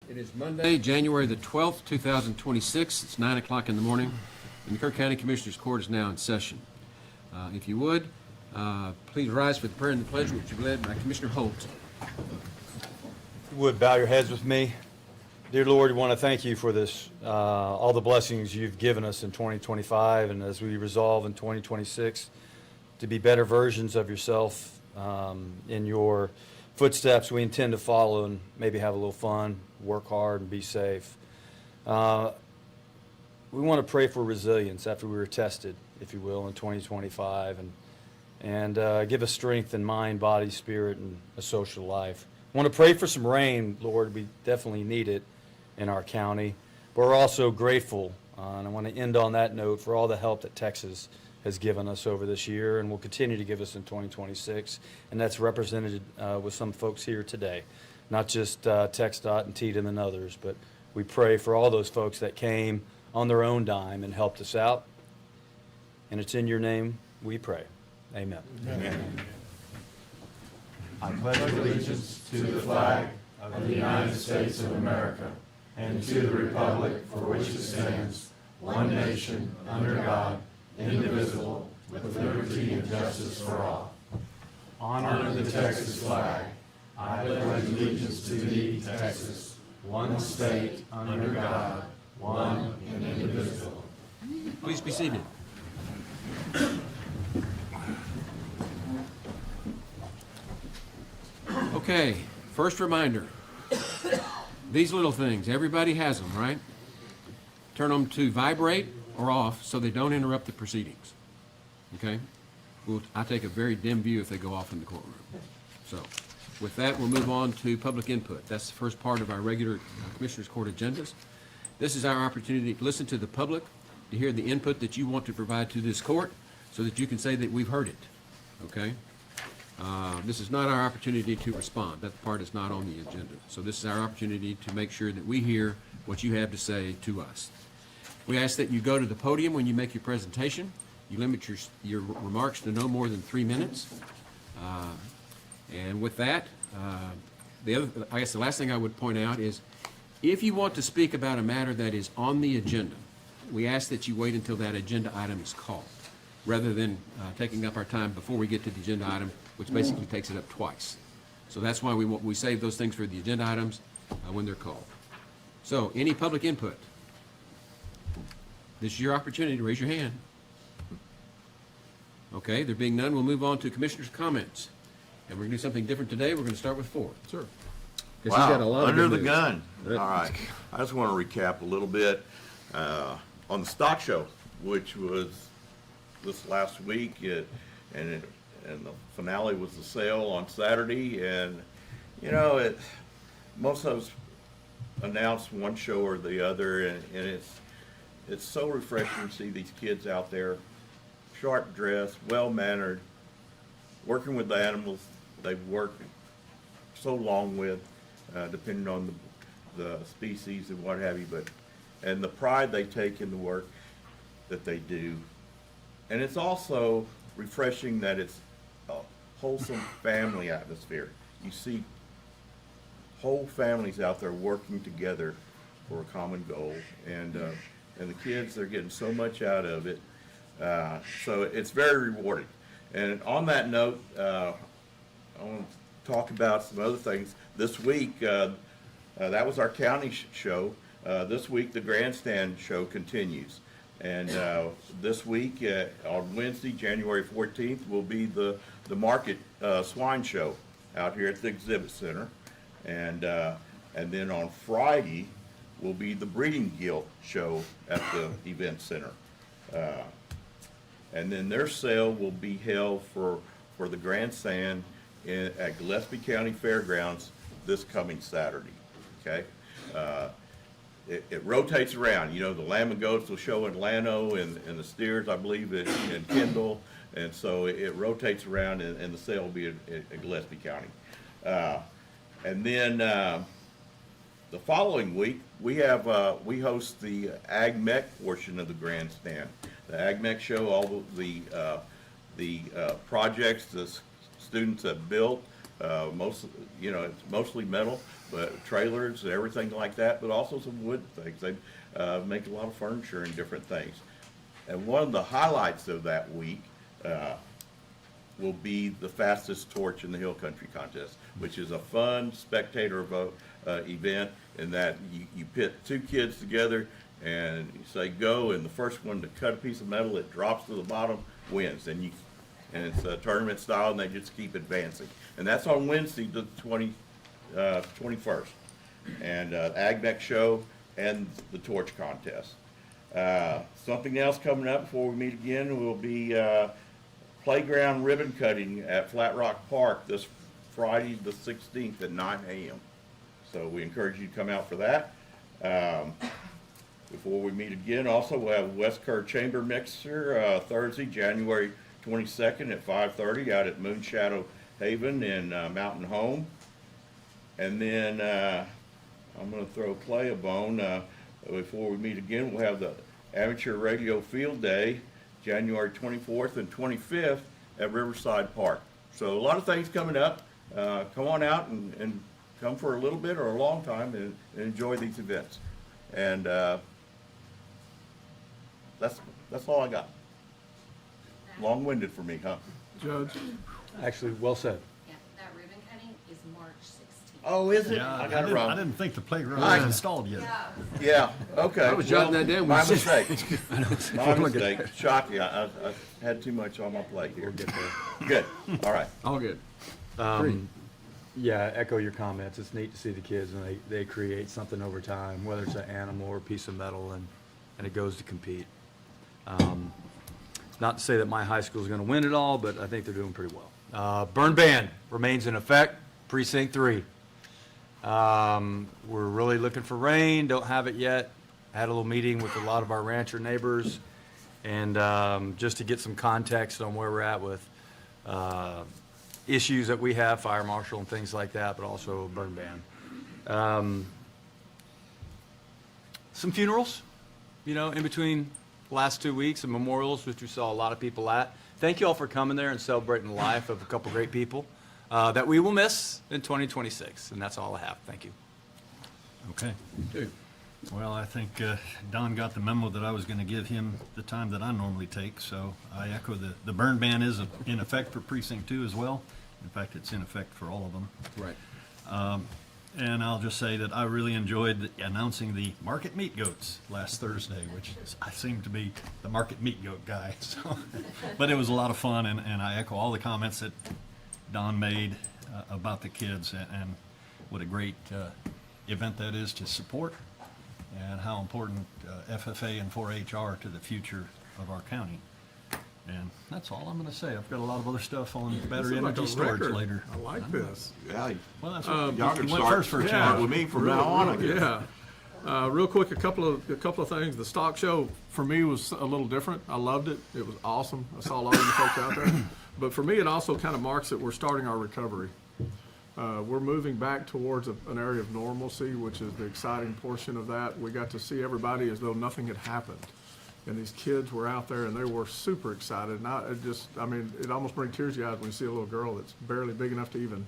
It is Monday, January the 12th, 2026. It's 9 o'clock in the morning, and the Kerr County Commissioners Court is now in session. If you would, please rise for the prayer and the pledge, which will be led by Commissioner Holt. If you would bow your heads with me. Dear Lord, we want to thank you for this, all the blessings you've given us in 2025, and as we resolve in 2026 to be better versions of yourself in your footsteps. We intend to follow and maybe have a little fun, work hard, and be safe. We want to pray for resilience after we were tested, if you will, in 2025, and give us strength in mind, body, spirit, and a social life. I want to pray for some rain, Lord. We definitely need it in our county. But we're also grateful, and I want to end on that note, for all the help that Texas has given us over this year and will continue to give us in 2026. And that's represented with some folks here today, not just TxDOT and TDM and others, but we pray for all those folks that came on their own dime and helped us out. And it's in your name we pray. Amen. Amen. I pledge allegiance to the flag of the United States of America and to the republic for which it stands, one nation, under God, indivisible, with liberty and justice for all. Honor the Texas flag. I pledge allegiance to thee, Texas, one state, under God, one and indivisible. Please be seated. Okay, first reminder. These little things, everybody has them, right? Turn them to vibrate or off so they don't interrupt the proceedings. Okay? I take a very dim view if they go off in the courtroom. So, with that, we'll move on to public input. That's the first part of our regular Commissioners Court agendas. This is our opportunity to listen to the public, to hear the input that you want to provide to this court so that you can say that we've heard it. Okay? This is not our opportunity to respond. That part is not on the agenda. So this is our opportunity to make sure that we hear what you have to say to us. We ask that you go to the podium when you make your presentation. You limit your remarks to no more than 3 minutes. And with that, I guess the last thing I would point out is if you want to speak about a matter that is on the agenda, we ask that you wait until that agenda item is called, rather than taking up our time before we get to the agenda item, which basically takes it up twice. So that's why we save those things for the agenda items when they're called. So, any public input? This is your opportunity to raise your hand. Okay, there being none, we'll move on to commissioners' comments. And we're going to do something different today. We're going to start with Ford. Sure. He's got a lot under of the news. gun. All right. I just want to recap a little bit on the stock show, which was this last week, and the finale was the sale on Saturday. And you know, most of us announce one show or the other, and it's so refreshing to see these kids out there, sharp dressed, well mannered, working with the animals they've worked so long with, depending on the species and what have you, and the pride they take in the work that they do. And it's also refreshing that it's a wholesome family atmosphere. You see whole families out there working together for a common goal, and the kids, they're getting so much out of it. So it's very rewarding. And on that note, I want to talk about some other things. This week, that was our county show. This week, the grandstand show continues. And this week, on Wednesday, January 14th, will be the market swine show out here at the exhibit center. And then on Friday will be the breeding guild show at the event center. And then their sale will be held for the grandstand at Gillespie County Fairgrounds this coming Saturday. Okay, it rotates around. You know, the lamb and goats will show in Llano, and the steers, I believe, in Kendall, and so it rotates around, and the sale will be at Gillespie County. And then the following week we host the Ag Mech portion of the grandstand. The Ag Mech show all the projects the students have built Most, it's mostly metal, but trailers, everything like that, but also some wood things. They make a lot of furniture and different things. And one of the highlights of that week will be the fastest torch in the Hill Country Contest, which is a fun spectator vote event in that you pit two kids together and you say go, and the first one to cut a piece of metal that drops to the bottom wins. And it's a tournament style, and they just keep advancing. And that's on Wednesday, the 21st. And AgNet show and the torch contest. Something else coming up before we meet again will be playground ribbon cutting at Flat Rock Park this Friday the 16th at 9 a.m. So we encourage you to come out for that. Before we meet again, also we'll have West Kerr Chamber Mixer Thursday, January 22nd at 5:30 out at Moonshadow Haven in Mountain Home. And then I'm going to throw Clay a bone. Before we meet again, we'll have the Amateur Radio Field Day, January 24th and 25th at Riverside Park. So a lot of things coming up. Come on out and come for a little bit or a long time and enjoy these events. And that's all I got. Long-winded for me, huh? Judge, Actually, well said. Yeah, that ribbon cutting is March 16th. Oh, is it? Yeah, I got it I wrong. didn't think the playground I- was installed yet. Yeah, okay. I was jotting that down. My mistake. My mistake. Shocking. I had too much on my plate here. Good. All right. All good. Yeah, echo your comments. It's neat to see the kids and they create something over time, whether it's an animal or a piece of metal, and it goes to compete. Not to say that my high school is going to win it all, but I think they're doing pretty well. Burn ban remains in effect, precinct 3. We're really looking for rain, don't have it yet. Had a little meeting with a lot of our rancher neighbors, and just to get some context on where we're at with issues that we have, fire marshal and things like that, but also burn ban. Some funerals, in between the last 2 weeks, and memorials, which we saw a lot of people at. Thank you all for coming there and celebrating the life of a couple great people that we will miss in 2026, and that's all I have. Thank you. Okay. Dude. Well, I think Don got the memo that I was going to give him the time that I normally take, so I echo the burn ban is in effect for precinct 2 as well. In fact, it's in effect for all of them. Right. And I'll just say that I really enjoyed announcing the market meat goats last Thursday, which I seem to be the market meat goat guy. So, but it was a lot of fun, and I echo all the comments that Don made about the kids and what a great event that is to support, and how important FFA and 4-H are to the future of our county. And that's all I'm going to say. I've got a lot of other stuff on battery like energy a storage record. later. I like this. Yeah. Well, that's Y'all what can you went start first for a yeah. change. with me from now on, I guess. Yeah. Real quick, a couple of things. The stock show for me was a little different. I loved it. It was awesome. I saw a lot of you folks out there. But for me, it also kind of marks that we're starting our recovery. We're moving back towards an area of normalcy, which is the exciting portion of that. We got to see everybody as though nothing had happened. And these kids were out there and they were super excited. And it almost brings tears to your eyes when you see a little girl that's barely big enough to even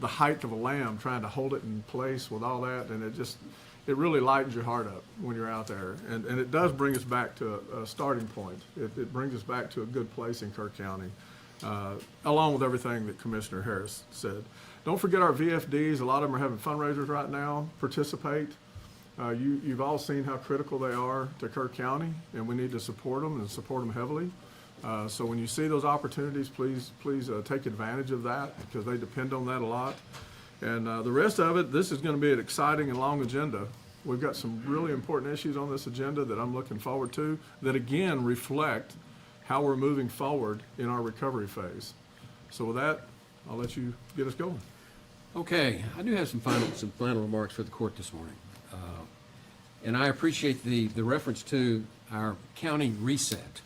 the height of a lamb, trying to hold it in place with all that. And it really lightens your heart up when you're out there. And it does bring us back to a starting point. It brings us back to a good place in Kerr County, along with everything that Commissioner Harris said. Don't forget our VFDs. A lot of them are having fundraisers right now. Participate. You've all seen how critical they are to Kerr County, and we need to support them and support them heavily. So when you see those opportunities, please take advantage of that, because they depend on that a lot. And the rest of it, this is going to be an exciting and long agenda. We've got some really important issues on this agenda that I'm looking forward to, that again reflect how we're moving forward in our recovery phase. So with that, I'll let you get us going. Okay, I do have some final remarks for the court this morning. And I appreciate the reference to our county reset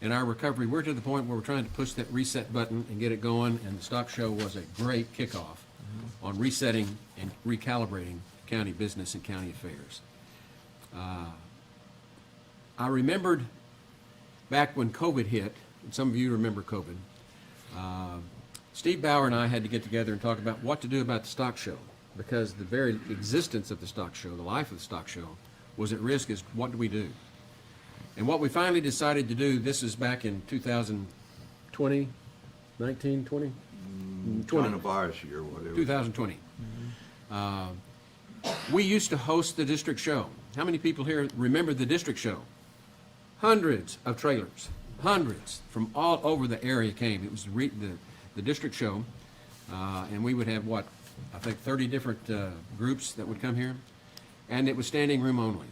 and our recovery. We're to the point where we're trying to push that reset button and get it going, and the stock show was a great kickoff on resetting and recalibrating county business and county affairs. I remembered back when COVID hit, and some of you remember COVID, Steve Bauer and I had to get together and talk about what to do about the stock show, because the very existence of the stock show, the life of the stock show, was at risk. Is what do we do? And what we finally decided to do, this is back in 2020, 19, 20? 20. Kind of virus year, whatever. 2020. We used to host the district show. How many people here remember the district show? Hundreds of trailers, hundreds from all over the area came. It was the district show, and we would have, what, I think 30 different groups that would come here, and it was standing room only.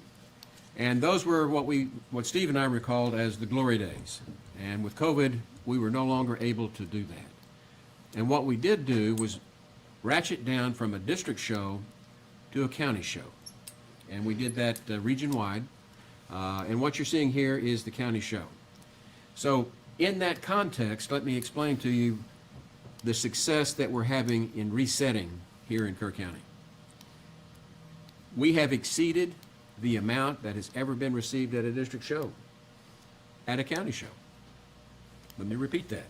And those were what Steve and I recalled as the glory days. And with COVID, we were no longer able to do that. And what we did do was ratchet down from a district show to a county show. And we did that region-wide. And what you're seeing here is the county show. So in that context, let me explain to you the success that we're having in resetting here in Kerr County. We have exceeded the amount that has ever been received at a district show, at a county show. Let me repeat that.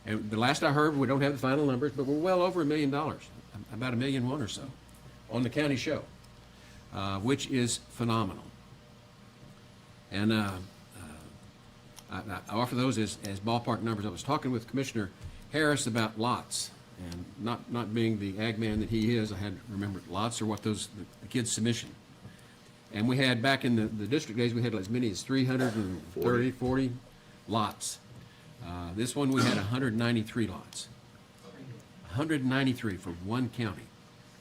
And the last I heard, we don't have the final numbers, but we're well over $1 million, about $1.1 million or so, on the county show, which is phenomenal. And I offer those as ballpark numbers. I was talking with Commissioner Harris about lots, and not being the ag man that he is, I had to remember lots are what the kids' submission. And we had, back in the district days, we had as many as 330, 40 lots. This one, we had 193 lots. 193 from one county,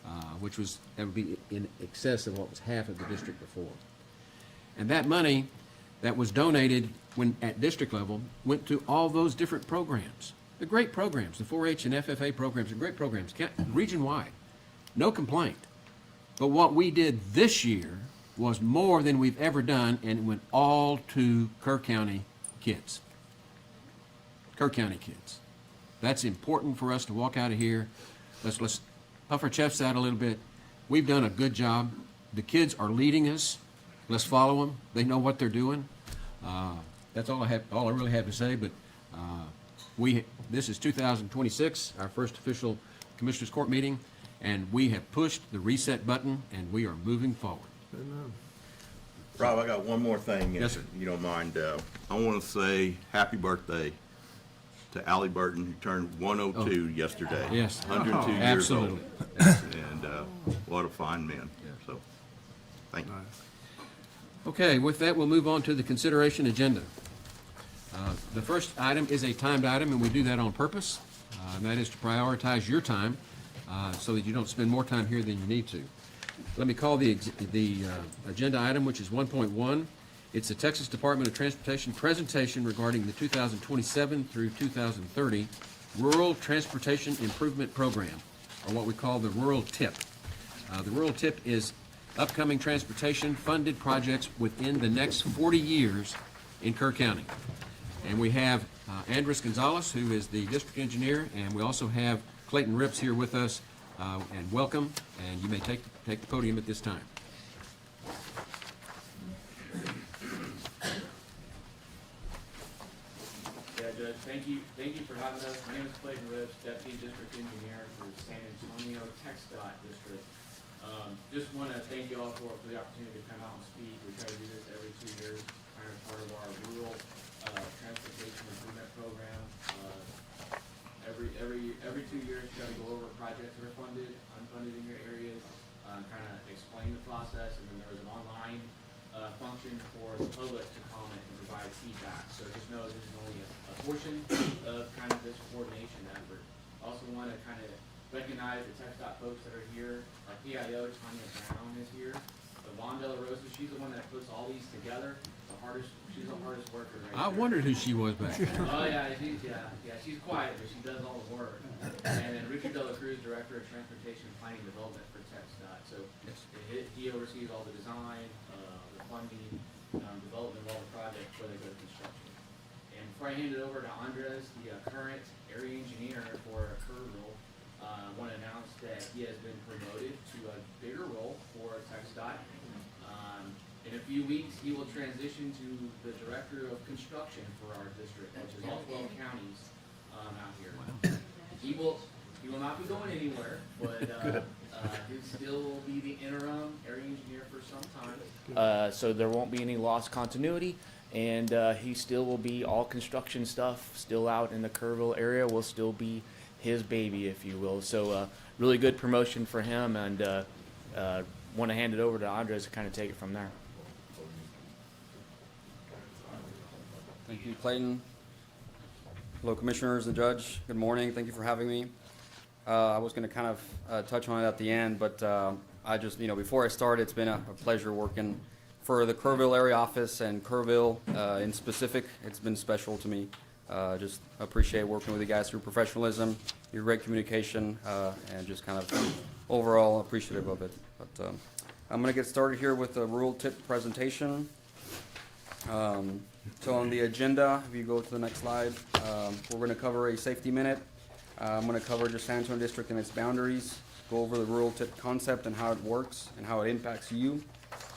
that would be in excess of what was half of the district before. And that money that was donated at district level went to all those different programs. The great programs, the 4-H and FFA programs are great programs, region-wide, no complaint. But what we did this year was more than we've ever done, and it went all to Kerr County kids. Kerr County kids. That's important for us to walk out of here. Let's puff our chests out a little bit. We've done a good job. The kids are leading us. Let's follow them. They know what they're doing. That's all I really have to say. But this is 2026, our first official Commissioners Court meeting, and we have pushed the reset button, and we are moving forward. Amen. Rob, I got one more thing, Yes, if sir. you don't mind. I want to say happy birthday to Allie Burton, who turned 102 yesterday. Yes. 102 years Absolutely. old. And what a fine man. So, thank you. Okay, with that, we'll move on to the consideration agenda. The first item is a timed item, and we do that on purpose, and that is to prioritize your time so that you don't spend more time here than you need to. Let me call the agenda item, which is 1.1. It's the Texas Department of Transportation presentation regarding the 2027 through 2030 Rural Transportation Improvement Program, or what we call the Rural TIP. The Rural TIP is upcoming transportation funded projects within the next 40 years in Kerr County. And we have Andres Gonzalez, who is the district engineer, and we also have Clayton Rips here with us, and welcome, and you may take the podium at this time. Yeah, Judge, thank you for having us. My name is Clayton Rips, Deputy District Engineer for San Antonio TxDOT District. Just want to thank you all for the opportunity to come out and speak. We try to do this every 2 years, kind of part of our rural transportation improvement program. Every 2 years, try to go over projects that are funded, unfunded in your areas, kind of explain the process, and then there's an online function for the public to comment and provide feedback. So just know this is only a portion of kind of this coordination effort. Also want to kind of recognize the TxDOT folks that are here. Our PIO, Tanya Brown, is here. Yvonne De La Rosa, she's the one that puts all these together. She's the hardest worker right I there. wondered who she was back there. Oh, yeah, she's quiet, but she does all the work. And then Richard De La Cruz, Director of Transportation Planning and Development for TxDOT. So he oversees all the design, the funding, development of all the projects before they go to construction. And before I hand it over to Andres, the current area engineer for Kerr role, I want to announce that he has been promoted to a bigger role for TxDOT. In a few weeks, he will transition to the Director of Construction for our district, which is all 12 counties out here. He will not be going anywhere, but, he still will be the interim area engineer for some time. So there won't be any lost continuity, and, he still will be all construction stuff, still out in the Kerrville area, will still be his baby, if you will. So, really good promotion for him, and, want to hand it over to Andres to kind of take it from there. Thank you, Clayton. Hello, Commissioners and Judge. Good morning. Thank you for having me. I was going to kind of touch on it at the end, but I just, before I start, it's been a pleasure working for the Kerrville area office and Kerrville in specific. It's been special to me. Just appreciate working with you guys through professionalism, your great communication, and just kind of overall appreciative of it. But I'm going to get started here with the rural tip presentation. So on the agenda, if you go to the next slide, we're going to cover a safety minute. I'm going to cover just San Antonio District and its boundaries, go over the rural tip concept and how it works and how it impacts you,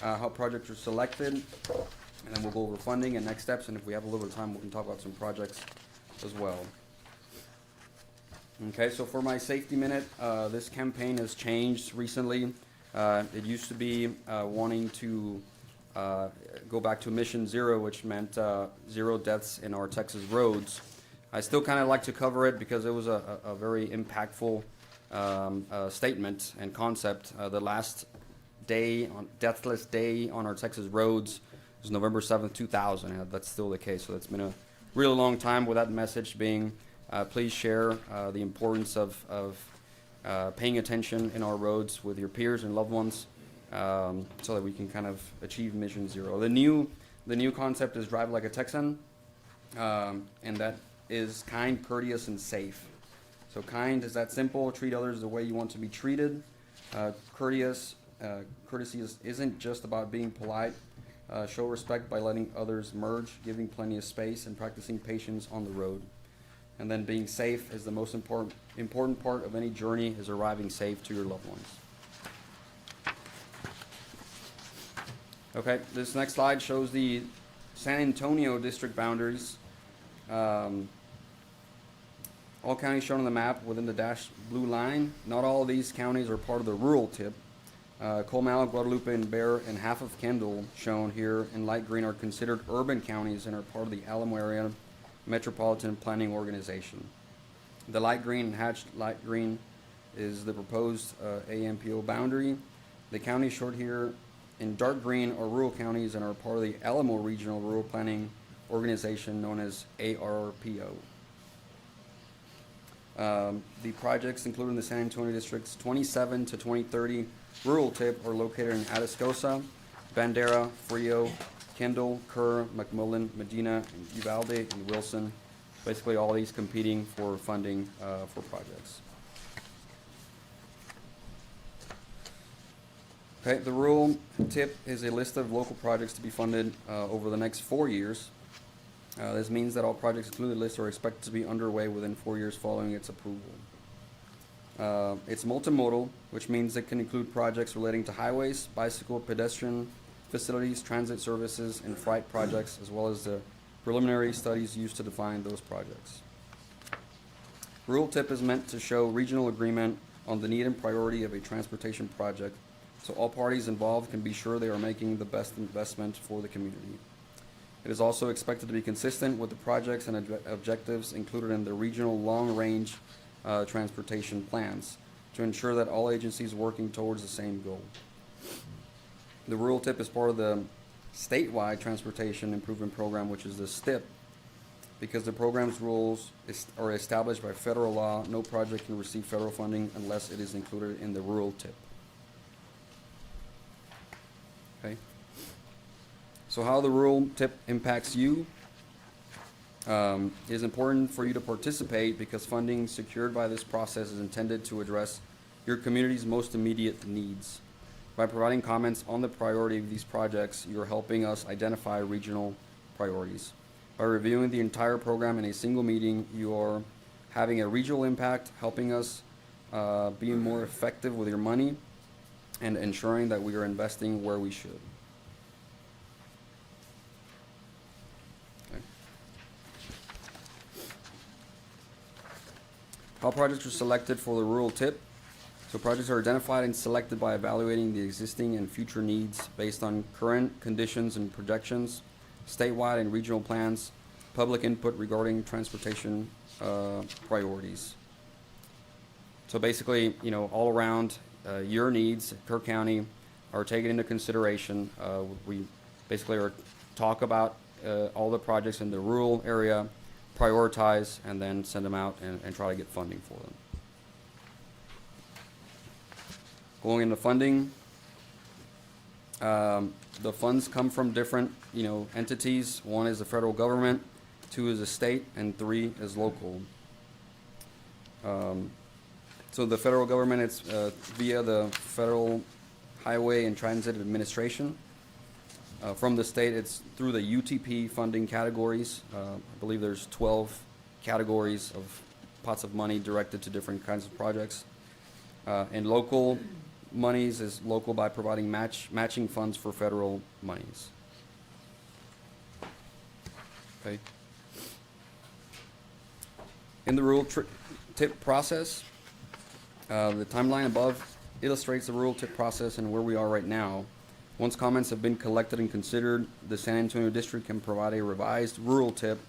how projects are selected, and then we'll go over funding and next steps, and if we have a little bit of time, we can talk about some projects as well. Okay, so for my safety minute, this campaign has changed recently. It used to be wanting to go back to mission zero, which meant 0 deaths in our Texas roads. I still kind of like to cover it because it was a very impactful statement and concept. The last day, deathless day on our Texas roads was November 7th, 2000, and that's still the case. So it's been a really long time with that message being, please share the importance of paying attention in our roads with your peers and loved ones, so that we can kind of achieve mission zero. The new concept is drive like a Texan, and that is kind, courteous, and safe. So kind is that simple, treat others the way you want to be treated. Courteous, courtesy isn't just about being polite. Show respect by letting others merge, giving plenty of space, and practicing patience on the road. And then being safe is the most important part of any journey, is arriving safe to your loved ones. Okay, this next slide shows the San Antonio district boundaries. All counties shown on the map within the dashed blue line. Not all of these counties are part of the rural tip. Comal, Guadalupe, and Bear, and half of Kendall, shown here in light green, are considered urban counties and are part of the Alamo Area Metropolitan Planning Organization. The light green and hatched light green is the proposed AMPO boundary. The counties short here in dark green are rural counties and are part of the Alamo Regional Rural Planning Organization, known as ARPO. The projects included in the San Antonio District's 27 to 2030 rural tip are located in Atascosa, Bandera, Frio, Kendall, Kerr, McMullen, Medina, and Uvalde, and Wilson. Basically all these competing for funding for projects. Okay, the rural tip is a list of local projects to be funded over the next 4 years. This means that all projects included in the list are expected to be underway within 4 years following its approval. It's multimodal, which means it can include projects relating to highways, bicycle, pedestrian facilities, transit services, and freight projects, as well as the preliminary studies used to define those projects. Rural tip is meant to show regional agreement on the need and priority of a transportation project, so all parties involved can be sure they are making the best investment for the community. It is also expected to be consistent with the projects and objectives included in the regional long-range transportation plans to ensure that all agencies are working towards the same goal. The rural tip is part of the statewide transportation improvement program, which is the STIP. Because the program's rules are established by federal law, no project can receive federal funding unless it is included in the rural tip. Okay. So how the rural tip impacts you it is important for you to participate because funding secured by this process is intended to address your community's most immediate needs. By providing comments on the priority of these projects, you're helping us identify regional priorities. By reviewing the entire program in a single meeting, you are having a regional impact, helping us be more effective with your money, and ensuring that we are investing where we should. How projects are selected for the rural tip. So projects are identified and selected by evaluating the existing and future needs based on current conditions and projections, statewide and regional plans, public input regarding transportation priorities. So basically, all around, your needs, Kerr County, are taken into consideration. We basically talk about all the projects in the rural area, prioritize, and then send them out and try to get funding for them. Going into funding, the funds come from different, entities. One is the federal government, 2 is the state, and 3 is local. So the federal government, it's via the Federal Highway and Transit Administration. From the state, it's through the UTP funding categories. I believe there's 12 categories of pots of money directed to different kinds of projects. And local monies is local by providing matching funds for federal monies. Okay. In the rural tip process, the timeline above illustrates the rural tip process and where we are right now. Once comments have been collected and considered, the San Antonio District can provide a revised rural tip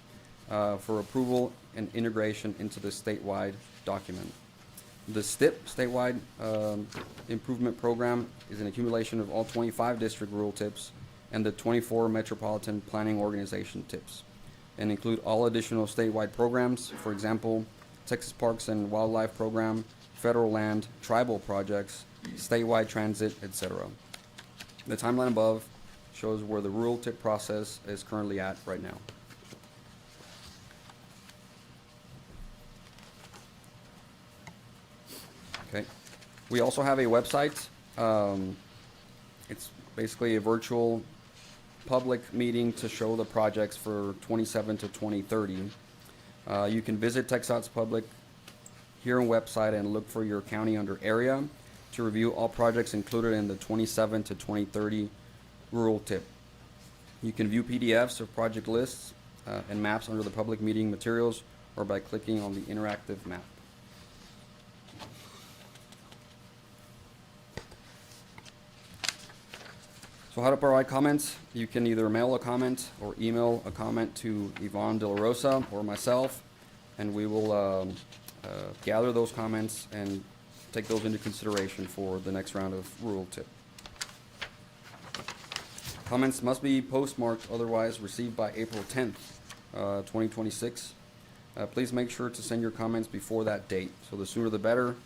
for approval and integration into the statewide document. The STIP, Statewide Improvement Program, is an accumulation of all 25 district rural tips and the 24 Metropolitan Planning Organization tips, and include all additional statewide programs, for example, Texas Parks and Wildlife Program, federal land, tribal projects, statewide transit, etc. The timeline above shows where the rural tip process is currently at right now. Okay. We also have a website. It's basically a virtual public meeting to show the projects for 27 to 2030. You can visit TxDOT's public hearing website and look for your county under area to review all projects included in the 27 to 2030 rural tip. You can view PDFs of project lists and maps under the public meeting materials or by clicking on the interactive map. So how to provide comments? You can either mail a comment or email a comment to Yvonne De La Rosa or myself, and we will gather those comments and take those into consideration for the next round of rural tip. Comments must be postmarked, otherwise received by April 10th, 2026. Please make sure to send your comments before that date, so the sooner the better.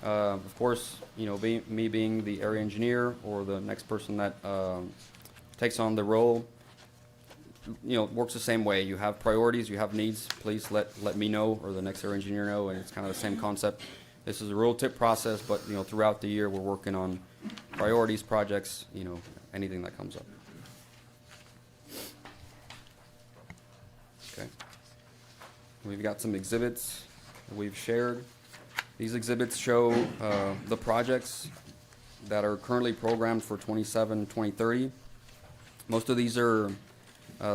Of course, me being the area engineer or the next person that takes on the role, works the same way. You have priorities, you have needs, please let me know or the next area engineer know, and it's kind of the same concept. This is a rural tip process, but throughout the year we're working on priorities, projects, anything that comes up. Okay. We've got some exhibits that we've shared. These exhibits show the projects that are currently programmed for 2030. Most of these are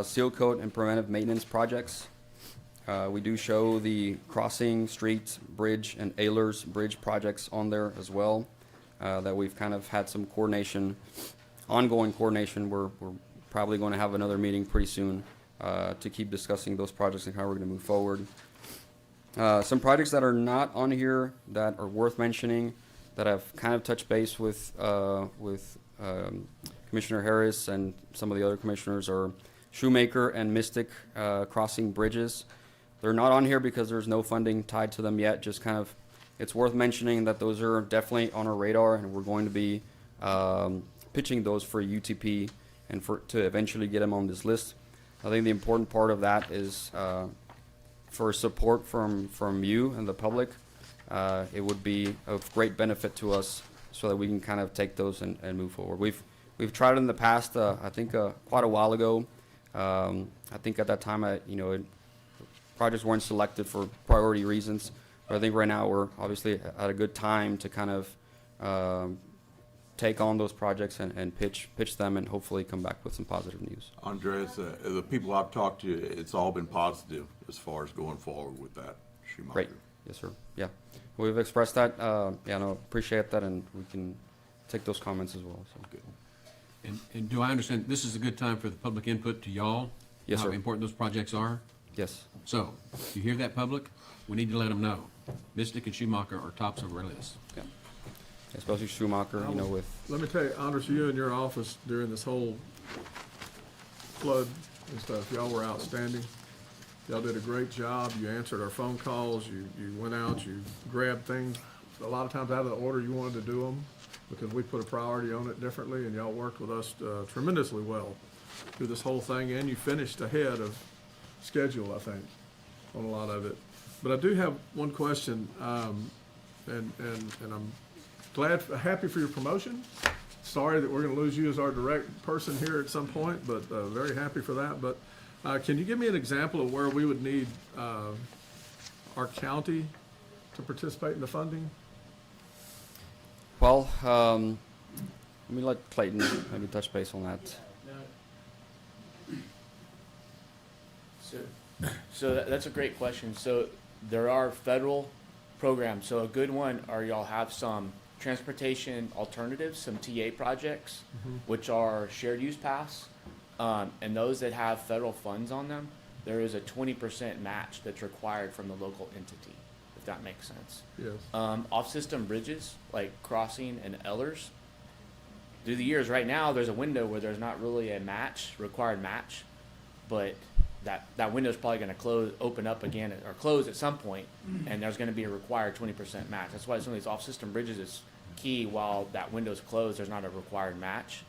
seal coat and preventive maintenance projects. We do show the crossing, street, bridge, and Ehlers Bridge projects on there as well, that we've kind of had some ongoing coordination. We're probably going to have another meeting pretty soon to keep discussing those projects and how we're going to move forward. Some projects that are not on here that are worth mentioning, that I've kind of touched base with Commissioner Harris and some of the other commissioners, are Shoemaker and Mystic crossing bridges. They're not on here because there's no funding tied to them yet. Just kind of, it's worth mentioning that those are definitely on our radar, and we're going to be pitching those for UTP and to eventually get them on this list. I think the important part of that is for support from you and the public. It would be of great benefit to us so that we can kind of take those and move forward. We've tried it in the past. I think quite a while ago. I think at that time, projects weren't selected for priority reasons. But I think right now we're obviously at a good time to kind of take on those projects and pitch them and hopefully come back with some positive news. Andres, the people I've talked to, it's all been positive as far as going forward with that Schumacher. Great. Yes, sir. Yeah. We've expressed that, yeah, no, appreciate that, and we can take those comments as well, so. And do I understand, this is a good time for the public input to y'all? Yes, How sir. important those projects are? Yes. So, you hear that, public? We need to let them know. Mystic and Schumacher are tops of our list. Yeah. Especially Schumacher, you know, with, Let me tell you, Anders, you and your office during this whole flood and stuff, y'all were outstanding. Y'all did a great job. You answered our phone calls. You went out, you grabbed things, a lot of times out of the order you wanted to do them, because we put a priority on it differently, and y'all worked with us tremendously well through this whole thing, and you finished ahead of schedule, I think, on a lot of it. But I do have one question, and I'm happy for your promotion. Sorry that we're gonna lose you as our direct person here at some point, but very happy for that. But can you give me an example of where we would need our county to participate in the funding? well, let me let Clayton maybe touch base on that. That's a great question. So there are federal programs. So a good one are y'all have some transportation alternatives, some TA projects, which are shared use paths. And those that have federal funds on them, there is a 20% match that's required from the local entity, if that makes sense. Yes. Off-system bridges, like Crossing and Ellers, through the years, right now, there's a window where there's not really a required match, but that window is probably gonna open up again, or close at some point, and there's gonna be a required 20% match. That's why some of these off-system bridges is key. While that window's closed, there's not a required match.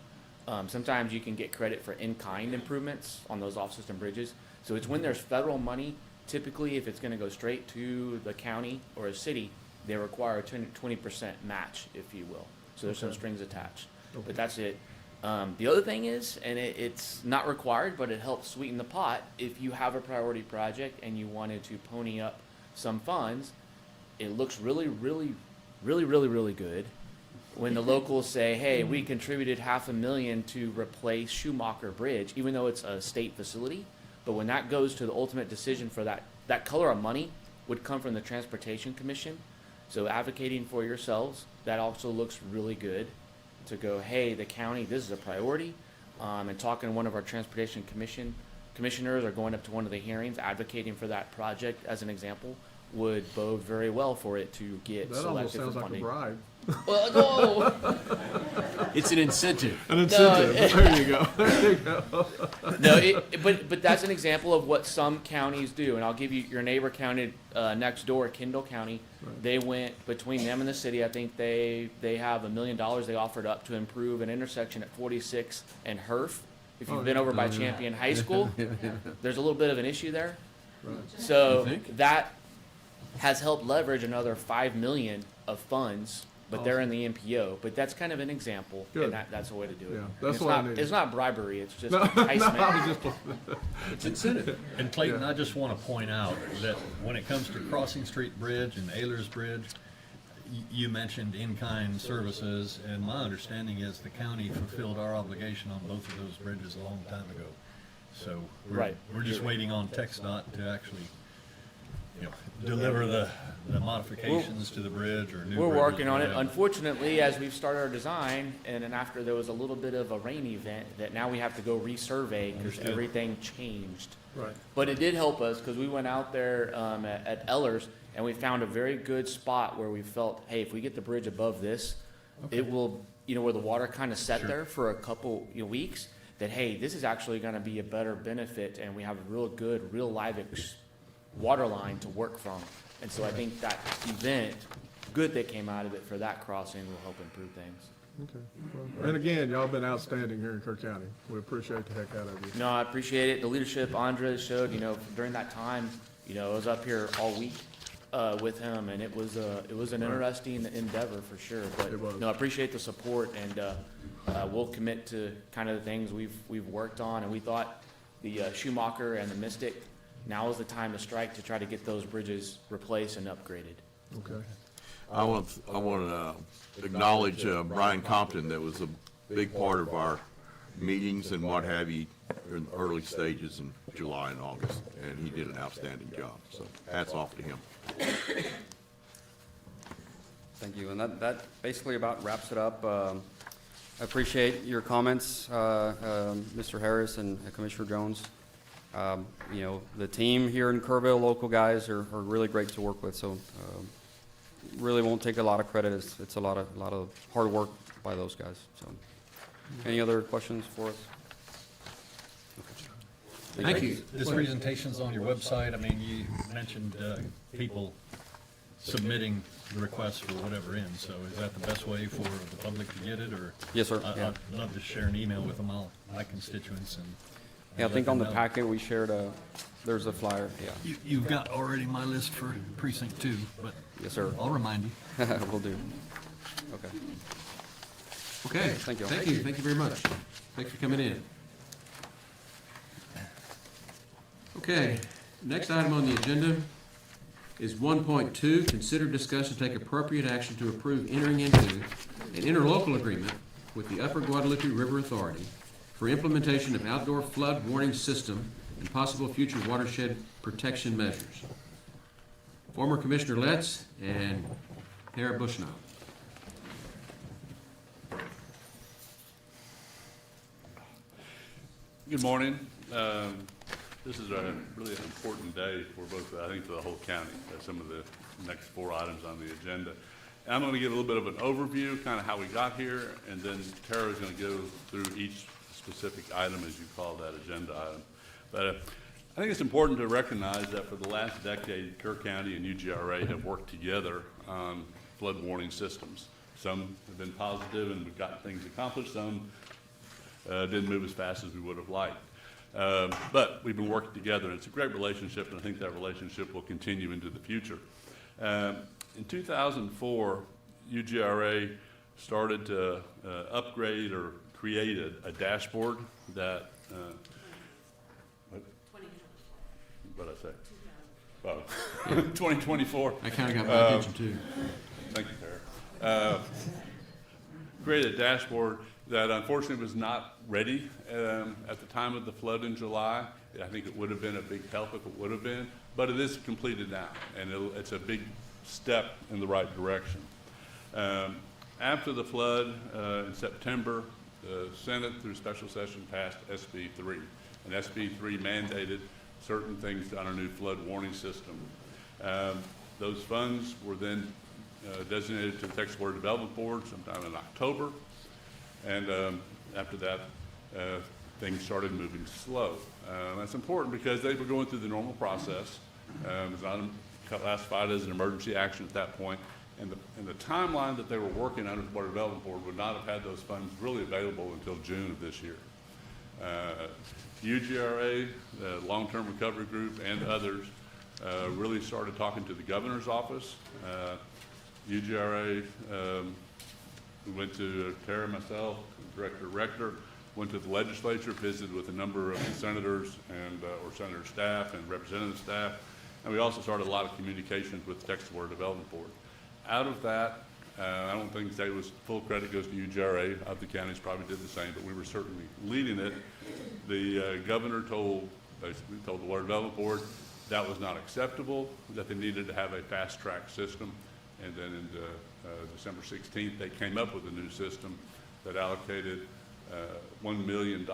Sometimes you can get credit for in-kind improvements on those off-system bridges. So it's when there's federal money, typically if it's gonna go straight to the county or a city, they require a 20% match, if you will. So there's some strings attached, but that's it. The other thing is, and it's not required, but it helps sweeten the pot, if you have a priority project and you wanted to pony up some funds, it looks really good when the locals say, hey, we contributed $500,000 to replace Schumacher Bridge, even though it's a state facility. But when that goes to the ultimate decision for that color of money would come from the Transportation Commission. So advocating for yourselves, that also looks really good to go, hey, the county, this is a priority. And talking to one of our Transportation commissioners or going up to one of the hearings, advocating for that project as an example, would bode very well for it to get That almost selected for sounds like a funding. bribe. Well, no. It's an incentive. An incentive. There you go. There you go. No, but that's an example of what some counties do, and I'll give you your neighbor county next door, Kendall County. They went between them and the city. I think they have $1 million they offered up to improve an intersection at 46 and Herf. If you've been over by Champion High School, there's a little bit of an issue there. So You think? that has helped leverage another $5 million of funds. But they're in the MPO. But that's kind of an example, Good. and that's a way to do it. Yeah, And that's it's what I not, need. it's not bribery. It's just No, enticement. I was just, It's incentive. And Clayton, I just want to point out that when it comes to Crossing Street Bridge and Ehlers Bridge, you mentioned in-kind services, and my understanding is the county fulfilled our obligation on both of those bridges a long time ago. So we're just waiting on TxDOT to actually, deliver the modifications to the bridge or new We're bridges, working on it. whatever. Unfortunately, as we've started our design, and then after there was a little bit of a rain event, that now we have to go resurvey because Understood. everything changed. right. But it did help us because we went out there at Ellers and we found a very good spot where we felt, hey, if we get the bridge above this, it will, where the water kind of set there for a couple weeks, that, hey, this is actually going to be a better benefit and we have a real good, real live water line to work from. And so I think that event, good that came out of it for that crossing, will help improve things. Okay. Well, and again, y'all been outstanding here in Kerr County. We appreciate the heck out of you. No, I appreciate it. The leadership Andres showed, during that time, I was up here all week with him, and it was an interesting endeavor for sure. But It was. no, I appreciate the support, and we'll commit to kind of the things we've worked on. And we thought the Schumacher and the Mystic, now is the time to strike to try to get those bridges replaced and upgraded. Okay. I want to acknowledge Brian Compton, that was a big part of our meetings and what have you in the early stages in July and August, and he did an outstanding job. So hats off to him. Thank you, and that basically about wraps it up. I appreciate your comments, Mr. Harris and Commissioner Jones. You know, the team here in Kerrville, local guys, are really great to work with, so really won't take a lot of credit. It's a lot of hard work by those guys. So, any other questions for us? Thank you. This presentation's on your website. I mean, you mentioned people submitting the requests for whatever end, so is that the best way for the public to get it, or? Yes, sir. Yeah. I'd love to share an email with them, all my constituents, and. Yeah, I think let on the them know. packet we shared there's a flyer, yeah. You've got already my list for precinct 2, but Yes, sir. I'll remind you. Will do. Okay. Okay. Thank you. Thank you. Thank you very much. Thanks for coming in. Okay, next item on the agenda is 1.2, consider discuss and take appropriate action to approve entering into an interlocal agreement with the Upper Guadalupe River Authority for implementation of outdoor flood warning system and possible future watershed protection measures. Former Commissioner Letts and Kerr Bushnell. Good morning. This is a really an important day for both, I think, for the whole county. Some of the next 4 items on the agenda. And I'm going to give a little bit of an overview, kind of how we got here, and then Tara is going to go through each specific item, as you call that agenda item. But I think it's important to recognize that for the last decade, Kerr County and UGRA have worked together on flood warning systems. Some have been positive and we've gotten things accomplished. Some didn't move as fast as we would have liked. But we've been working together, and it's a great relationship, and I think that relationship will continue into the future. In 2004, UGRA started to upgrade or created a dashboard that, what did I say? Oh, 2024. I kind of got my attention too. Thank you, Kerr. Created a dashboard that unfortunately was not ready at the time of the flood in July. I think it would have been a big help if it would have been, but it is completed now, and it's a big step in the right direction. After the flood in September, the Senate, through special session, passed SB 3, and SB 3 mandated certain things on our new flood warning system. Those funds were then designated to the Texas Water Development Board sometime in October, and after that, things started moving slow. That's important because they were going through the normal process. It was not classified as an emergency action at that point, and the timeline that they were working under the Water Development Board would not have had those funds really available until June of this year. UGRA, the Long-Term Recovery Group, and others really started talking to the governor's office. UGRA, we went to Tara, myself, Director Rector, went to the legislature, visited with a number of senators and or senator staff and representative staff, and we also started a lot of communications with the Texas Water Development Board. Out of that, I don't think that was full credit goes to UGRA. Other counties probably did the same, but we were certainly leading it. The governor basically told the Water Development Board that was not acceptable, that they needed to have a fast track system. And then in December 16th, they came up with a new system that allocated $1 million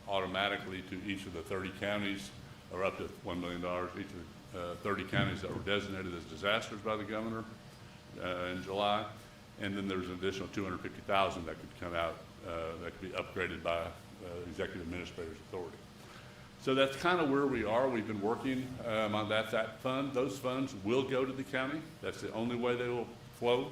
automatically to each of the 30 counties, or up to $1 million each of the 30 counties that were designated as disasters by the governor in July. And then there's an additional $250,000 that could come out, that could be upgraded by Executive Administrator's Authority. So that's kind of where we are. We've been working on that fund. Those funds will go to the county. That's the only way they will flow.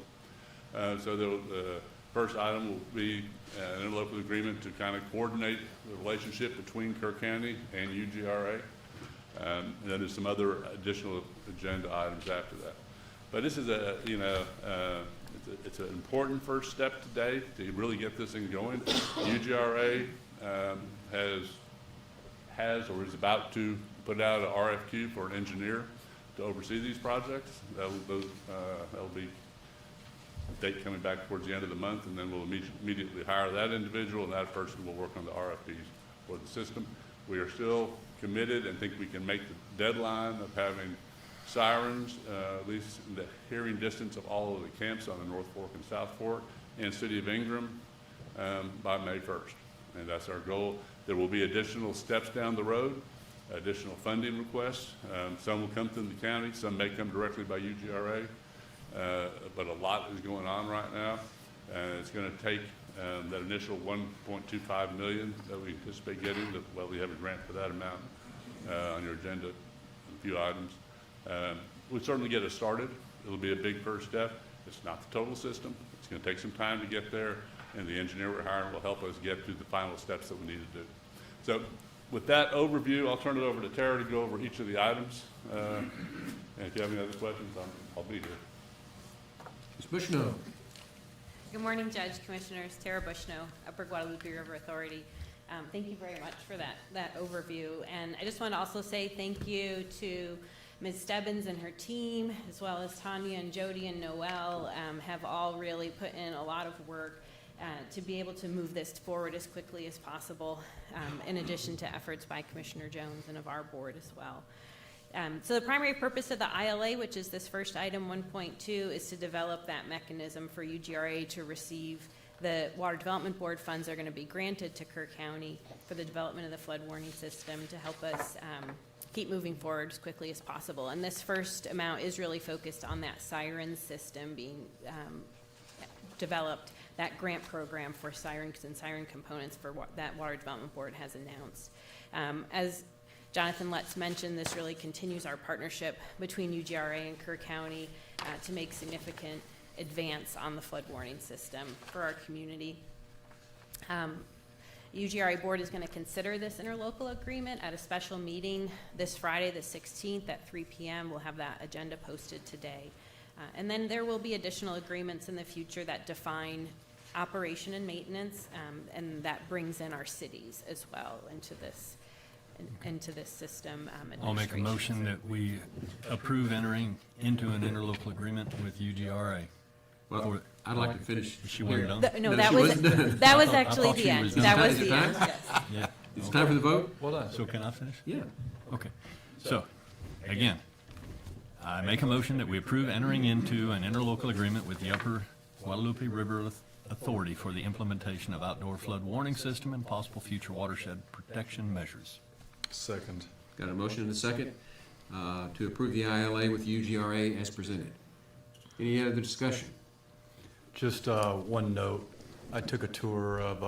So the first item will be an interlocal agreement to kind of coordinate the relationship between Kerr County and UGRA. And then there's some other additional agenda items after that. But this is it's an important first step today to really get this thing going. UGRA has or is about to put out an RFQ for an engineer to oversee these projects. That'll be date coming back towards the end of the month, and then we'll immediately hire that individual, and that person will work on the RFPs for the system. We are still committed and think we can make the deadline of having sirens, at least in the hearing distance of all of the camps on the North Fork and South Fork and City of Ingram by May 1st. And that's our goal. There will be additional steps down the road, additional funding requests. Some will come through the county, some may come directly by UGRA, but a lot is going on right now. It's going to take that initial $1.25 million that we anticipate getting. Well, we have a grant for that amount on your agenda, a few items. We'll certainly get us started. It'll be a big first step. It's not the total system. It's going to take some time to get there, and the engineer we're hiring will help us get through the final steps that we need to do. So with that overview, I'll turn it over to Tara to go over each of the items. And if you have any other questions, I'll be here. Ms. Bushnell. Good morning, Judge, Commissioners. Tara Bushnell, Upper Guadalupe River Authority. Thank you very much for that overview. And I just want to also say thank you to Ms. Stebbins and her team, as well as Tanya and Jody and Noel, have all really put in a lot of work to be able to move this forward as quickly as possible, in addition to efforts by Commissioner Jones and of our board as well. So the primary purpose of the ILA, which is this first item 1.2, is to develop that mechanism for UGRA to receive the Water Development Board funds that are going to be granted to Kerr County for the development of the flood warning system to help us keep moving forward as quickly as possible. And this first amount is really focused on that siren system being developed, that grant program for sirens and siren components for that Water Development Board has announced. As Jonathan Lutz mentioned, this really continues our partnership between UGRA and Kerr County to make significant advance on the flood warning system for our community. UGRA board is going to consider this interlocal agreement at a special meeting this Friday, the 16th at 3 p.m. We'll have that agenda posted today. And then there will be additional agreements in the future that define operation and maintenance, and that brings in our cities as well into this system. I'll make a motion that we approve entering into an interlocal agreement with UGRA. Well, I'd like to finish. She wasn't done? No, No, that she was wasn't done. that was I thought actually she the end. was done. That was Is it the end. time? Yes. Yeah. It's time for the vote? Well done. So can I finish? Yeah. Okay. So, again, I make a motion that we approve entering into an interlocal agreement with the Upper Guadalupe River Authority for the implementation of outdoor flood warning system and possible future watershed protection measures. Second. Got a motion and a second to approve the ILA with UGRA as presented. Any other discussion? Just one note. I took a tour of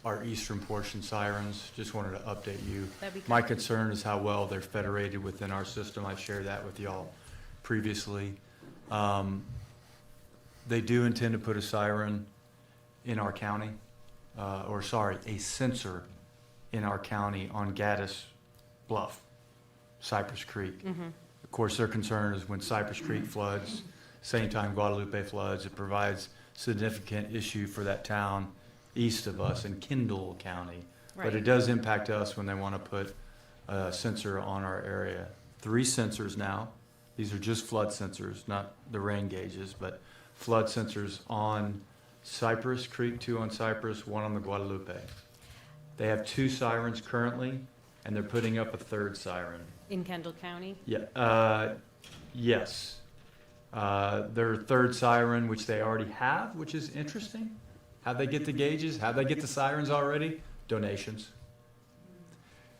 our eastern portion sirens. Just wanted to update you. That'd be great. My concern is how well they're federated within our system. I shared that with y'all previously. They do intend to put a siren in our county, a sensor in our county on Gaddis Bluff, Cypress Creek. Of course, their concern is when Cypress Creek floods, same time Guadalupe floods, it provides significant issue for that town east of us in Kendall County. But Right. it does impact us when they want to put a sensor on our area. 3 sensors now. These are just flood sensors, not the rain gauges, but flood sensors on Cypress Creek, 2 on Cypress, 1 on the Guadalupe. They have 2 sirens currently, and they're putting up a 3rd siren. In Kendall County. Yeah, yes. Their 3rd siren, which they already have, which is interesting. How'd they get the gauges? How'd they get the sirens already? Donations.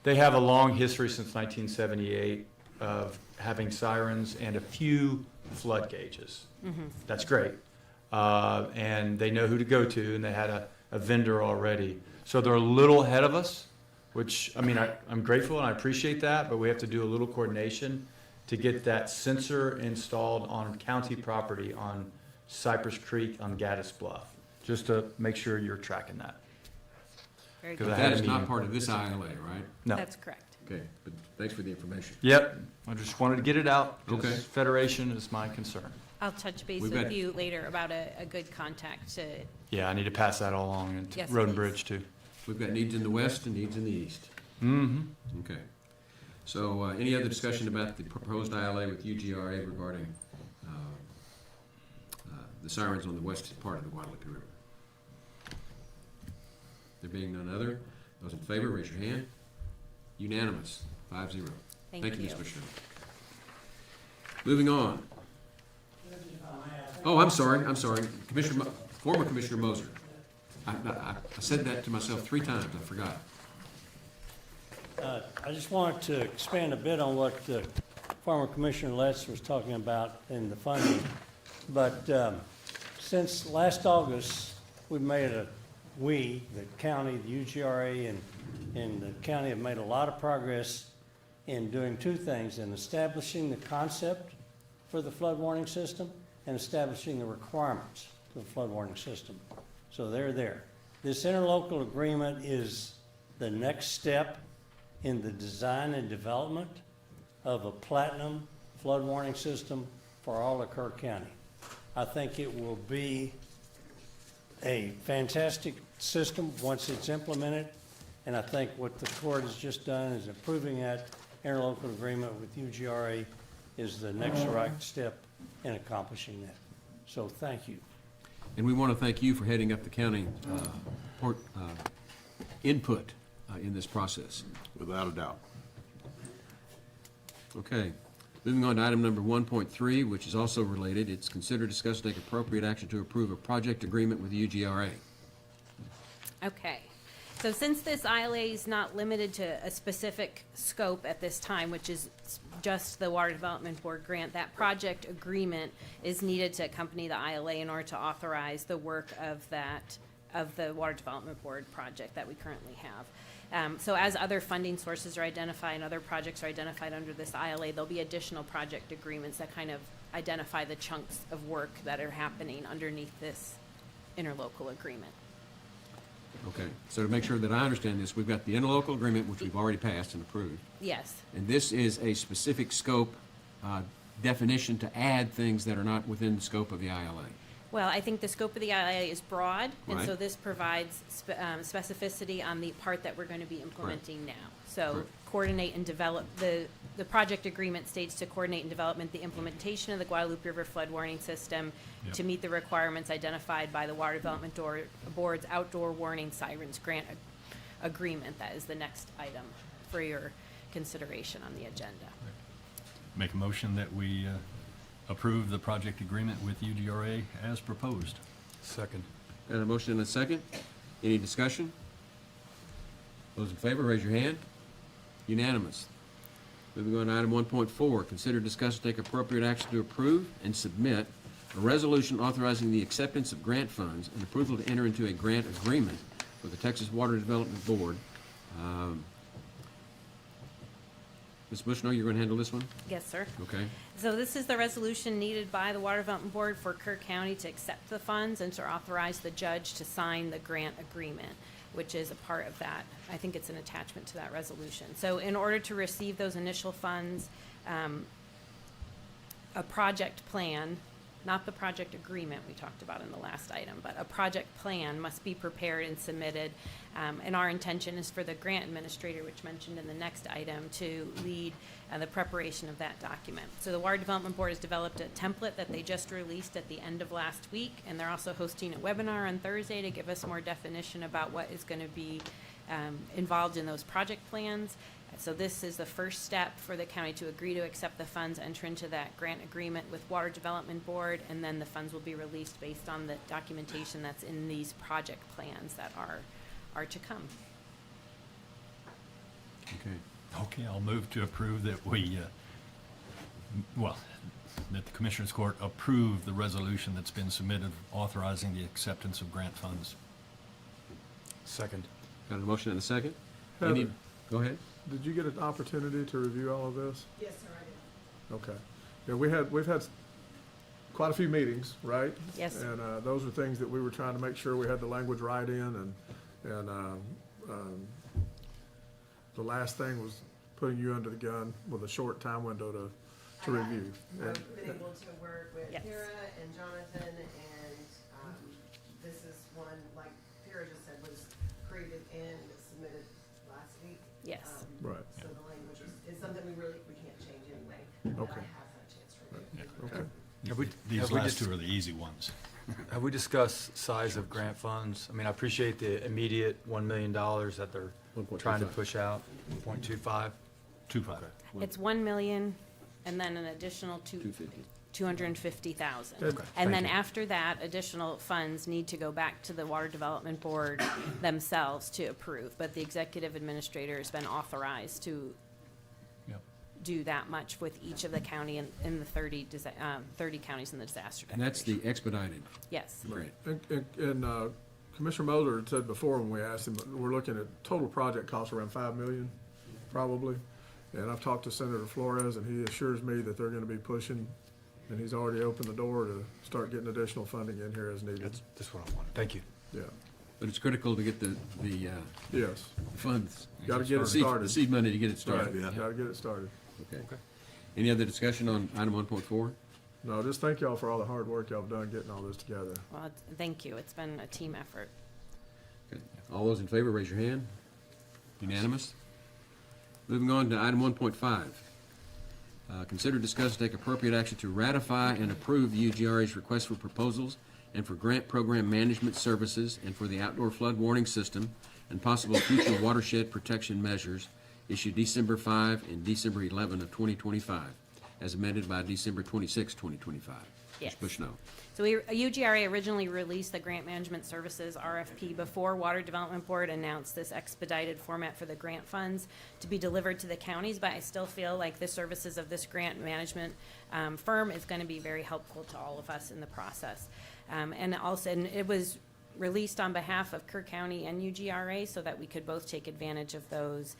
They have a long history since 1978 of having sirens and a few flood gauges. That's great. And they know who to go to, and they had a vendor already. So they're a little ahead of us, which, I mean, I'm grateful and I appreciate that, but we have to do a little coordination to get that sensor installed on county property on Cypress Creek on Gaddis Bluff, just to make sure you're tracking that. Very Because good. I had That a is not meeting. part of this ILA, right? No. That's correct. Okay, but thanks for the information. Yep, I just wanted to get it out, because Okay. Federation is my concern. I'll touch base We've with got- you later about a good contact to, Yeah, I need to pass that all along, and Yes, Road and please. Bridge too. We've got needs in the west and needs in the east. Mm-hmm. Okay. So any other discussion about the proposed ILA with UGRA regarding the sirens on the west part of the Guadalupe River? There being none other, those in favor, raise your hand. Unanimous, 5-0. Thank Ms. you. Bushnell. Moving on. Oh, I'm sorry. Former Commissioner Moser. I said that to myself 3 times, I forgot. I just wanted to expand a bit on what former Commissioner Letts was talking about in the funding. But since last August, we've made the county, the UGRA, and the county have made a lot of progress in doing 2 things: in establishing the concept for the flood warning system and establishing the requirements for the flood warning system. So they're there. This interlocal agreement is the next step in the design and development of a platinum flood warning system for all of Kerr County. I think it will be a fantastic system once it's implemented, and I think what the court has just done is approving that interlocal agreement with UGRA is the next right step in accomplishing that. So thank you. And we want to thank you for heading up the county input in this process. Without a doubt. Okay. Moving on to item number 1.3, which is also related. It's consider, discuss, and take appropriate action to approve a project agreement with the UGRA. Okay. So since this ILA is not limited to a specific scope at this time, which is just the Water Development Board grant, that project agreement is needed to accompany the ILA in order to authorize the work of the Water Development Board project that we currently have. So as other funding sources are identified and other projects are identified under this ILA, there'll be additional project agreements that kind of identify the chunks of work that are happening underneath this interlocal agreement. Okay. So to make sure that I understand this, we've got the interlocal agreement, which we've already passed and approved. Yes. And this is a specific scope definition to add things that are not within the scope of the ILA. Well, I think the scope of the ILA is broad, and so Right. this provides specificity on the part that we're going to be implementing now. So Correct. coordinate and develop, the project agreement states to coordinate and development the implementation of the Guadalupe River flood warning system Yep. to meet the requirements identified by the Water Development Board's outdoor warning sirens grant agreement. That is the next item for your consideration on the agenda. Make a motion that we approve the project agreement with UGRA as proposed. Second. Got a motion and a second. Any discussion? Those in favor, raise your hand. Unanimous. Moving on to item 1.4, consider, discuss, and take appropriate action to approve and submit a resolution authorizing the acceptance of grant funds and approval to enter into a grant agreement with the Texas Water Development Board. Ms. Bushnell, you're going to handle this one? Yes, sir. Okay. So this is the resolution needed by the Water Development Board for Kerr County to accept the funds and to authorize the judge to sign the grant agreement, which is a part of that. I think it's an attachment to that resolution. So in order to receive those initial funds, a project plan, not the project agreement we talked about in the last item, but a project plan must be prepared and submitted. And our intention is for the grant administrator, which mentioned in the next item, to lead the preparation of that document. So the Water Development Board has developed a template that they just released at the end of last week, and they're also hosting a webinar on Thursday to give us more definition about what is going to be involved in those project plans. So this is the first step for the county to agree to accept the funds, enter into that grant agreement with Water Development Board, and then the funds will be released based on the documentation that's in these project plans that are to come. Okay. Okay, I'll move to approve that we, that the Commissioners Court approve the resolution that's been submitted authorizing the acceptance of grant funds. Second. Got a motion and a second? Heather. Any- Go ahead. Did you get an opportunity to review all of this? Yes, sir, I did. Okay. Yeah, we've had quite a few meetings, right? Yes. And those are things that we were trying to make sure we had the language right in, and the last thing was putting you under the gun with a short time window to review. And- I've been able to work with Yes. Tara and Jonathan, and this is one, like Tara just said, was created and submitted last week. Yes. Right. So the language is something we can't change anyway, but I Okay. have had a chance to review. Okay. Have we- These have we last just- two are the easy ones. Have we discussed size of grant funds? I mean, I appreciate the immediate $1 million that they're trying to 1.25. push out, 0.25. 2.5. It's 1 million and then an additional 250. 250,000. Okay. And then Thank you. after that, additional funds need to go back to the Water Development Board themselves to approve. But the executive administrator has been authorized to Yep. do that much with each of the county in the 30 counties in the disaster And that's declaration. the expedited Yes. grant. And Commissioner Moser had said before when we asked him, we're looking at total project costs around 5 million, probably. And I've talked to Senator Flores, and he assures me that they're gonna be pushing, and he's already opened the door to start getting additional funding in here as needed. That's what I want. Thank you. Yeah, But it's critical to get the yes. funds. Gotta get it Seed- started. The seed money to get it Right, started. gotta get it started. Okay. Any other discussion on item 1.4? No, just thank y'all for all the hard work y'all have done getting all this together. Well, thank you. It's been a team effort. Okay. All those in favor, raise your hand. Unanimous. Moving on to item 1.5. Consider, discuss, and take appropriate action to ratify and approve the UGRA's request for proposals and for grant program management services and for the outdoor flood warning system and possible future watershed protection measures issued December 5 and December 11 of 2025, as amended by December 26, 2025. Yes. Ms. Bushnell. So UGRA originally released the Grant Management Services RFP before Water Development Board announced this expedited format for the grant funds to be delivered to the counties, but I still feel like the services of this grant management firm is going to be very helpful to all of us in the process. And also, and it was released on behalf of Kerr County and UGRA so that we could both take advantage of those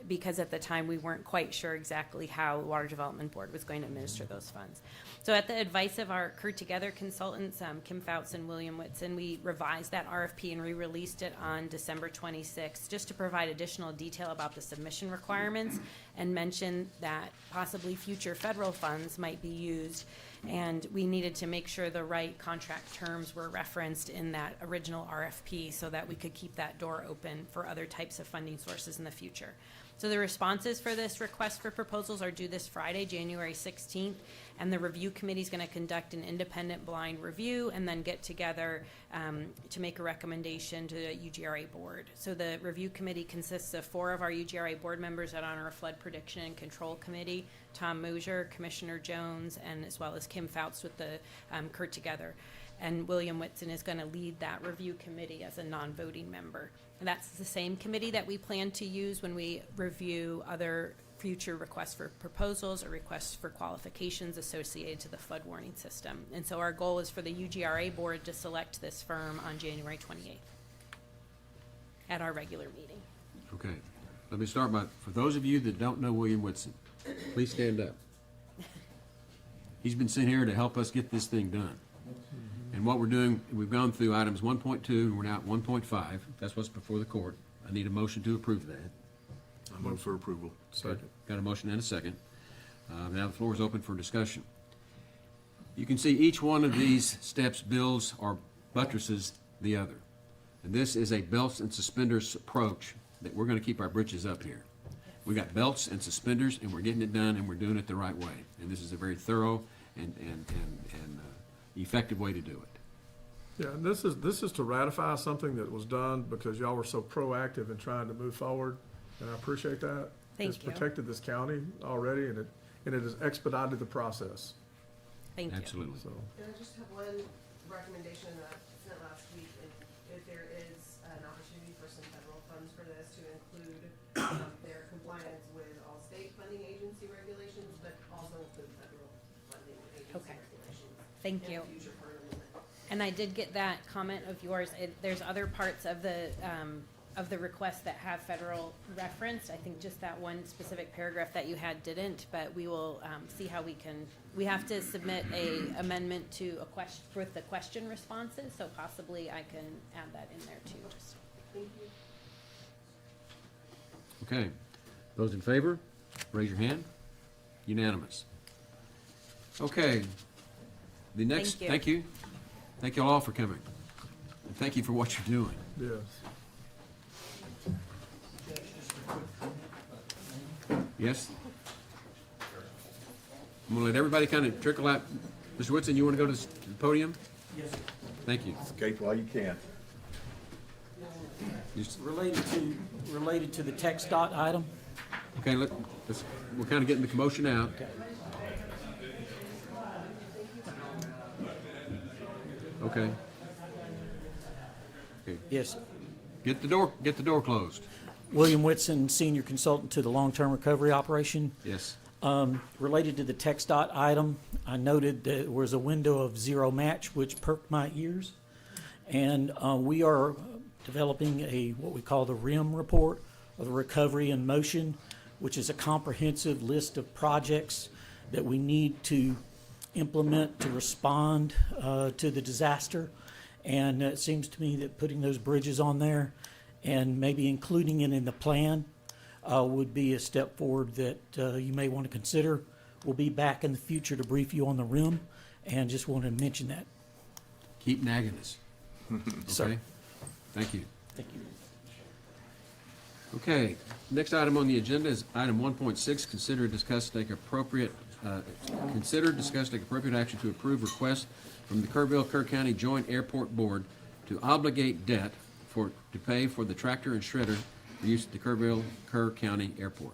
because at the time we weren't quite sure exactly how Water Development Board was going to administer those funds. So at the advice of our Kerr Together consultants, Kim Fouts and William Whitson, we revised that RFP and re-released it on December 26th just to provide additional detail about the submission requirements and mention that possibly future federal funds might be used. And we needed to make sure the right contract terms were referenced in that original RFP so that we could keep that door open for other types of funding sources in the future. So the responses for this request for proposals are due this Friday, January 16th, and the review committee is going to conduct an independent blind review and then get together to make a recommendation to the UGRA board. So the review committee consists of 4 of our UGRA board members that are on our flood prediction and control committee, Tom Mosier, Commissioner Jones, and as well as Kim Fouts with the Kerr Together. And William Whitson is going to lead that review committee as a non-voting member. And that's the same committee that we plan to use when we review other future requests for proposals or requests for qualifications associated to the flood warning system. And so our goal is for the UGRA board to select this firm on January 28th at our regular meeting. Okay. Let me start by, for those of you that don't know William Whitson, please stand up. He's been sent here to help us get this thing done. And what we're doing, we've gone through items 1.2, and we're now at 1.5. That's what's before the court. I need a motion to approve that. I move for approval. Second. Got a motion and a second. Now the floor is open for discussion. You can see each one of these steps builds or buttresses the other. And this is a belts and suspenders approach that we're going to keep our britches up here. We got belts and suspenders, and we're getting it done, and we're doing it the right way. And this is a very thorough and effective way to do it. Yeah, and this is to ratify something that was done because y'all were so proactive in trying to move forward, and I appreciate that. Thank you. It's protected this county already, and it has expedited the process, Thank you. Absolutely. so. And I just have one recommendation that I sent last week, and if there is an opportunity for some federal funds for this, to include their compliance with all state funding agency regulations, but also include federal funding agency Okay. regulations. Thank you. In the future for an amendment. And I did get that comment of yours. There's other parts of the request that have federal reference. I think just that one specific paragraph that you had didn't, but we will see how we have to submit a amendment to a question, with the question responses, so possibly I can add that in there too. Thank you. Okay. Those in favor, raise your hand. Unanimous. Okay. The next, Thank you. thank you. Thank you all for coming. And thank you for what you're doing. Yes. Yes? I'm gonna let everybody kind of trickle out. Mr. Woodson, you want to go to the podium? Yes, sir. Thank you. Escape while you can. Just- Related to the text dot item. Okay, we're kind of getting the commotion out. Okay. Okay. Yes. Get the door closed. William Whitson, Senior Consultant to the Long-Term Recovery Operation. Yes. Related to the text dot item, I noted that there was a window of zero match, which perked my ears. And we are developing what we call the RIM report, or the Recovery in Motion, which is a comprehensive list of projects that we need to implement to respond to the disaster. And it seems to me that putting those bridges on there and maybe including it in the plan would be a step forward that you may want to consider. We'll be back in the future to brief you on the RIM, and just wanted to mention that. Keep nagging us. Sir. Okay? Thank you. Thank you. Okay, next item on the agenda is item 1.6, consider, discuss, take appropriate action to approve request from the Kerr County Joint Airport Board to obligate debt to pay for the tractor and shredder for use at the Kerr County Airport.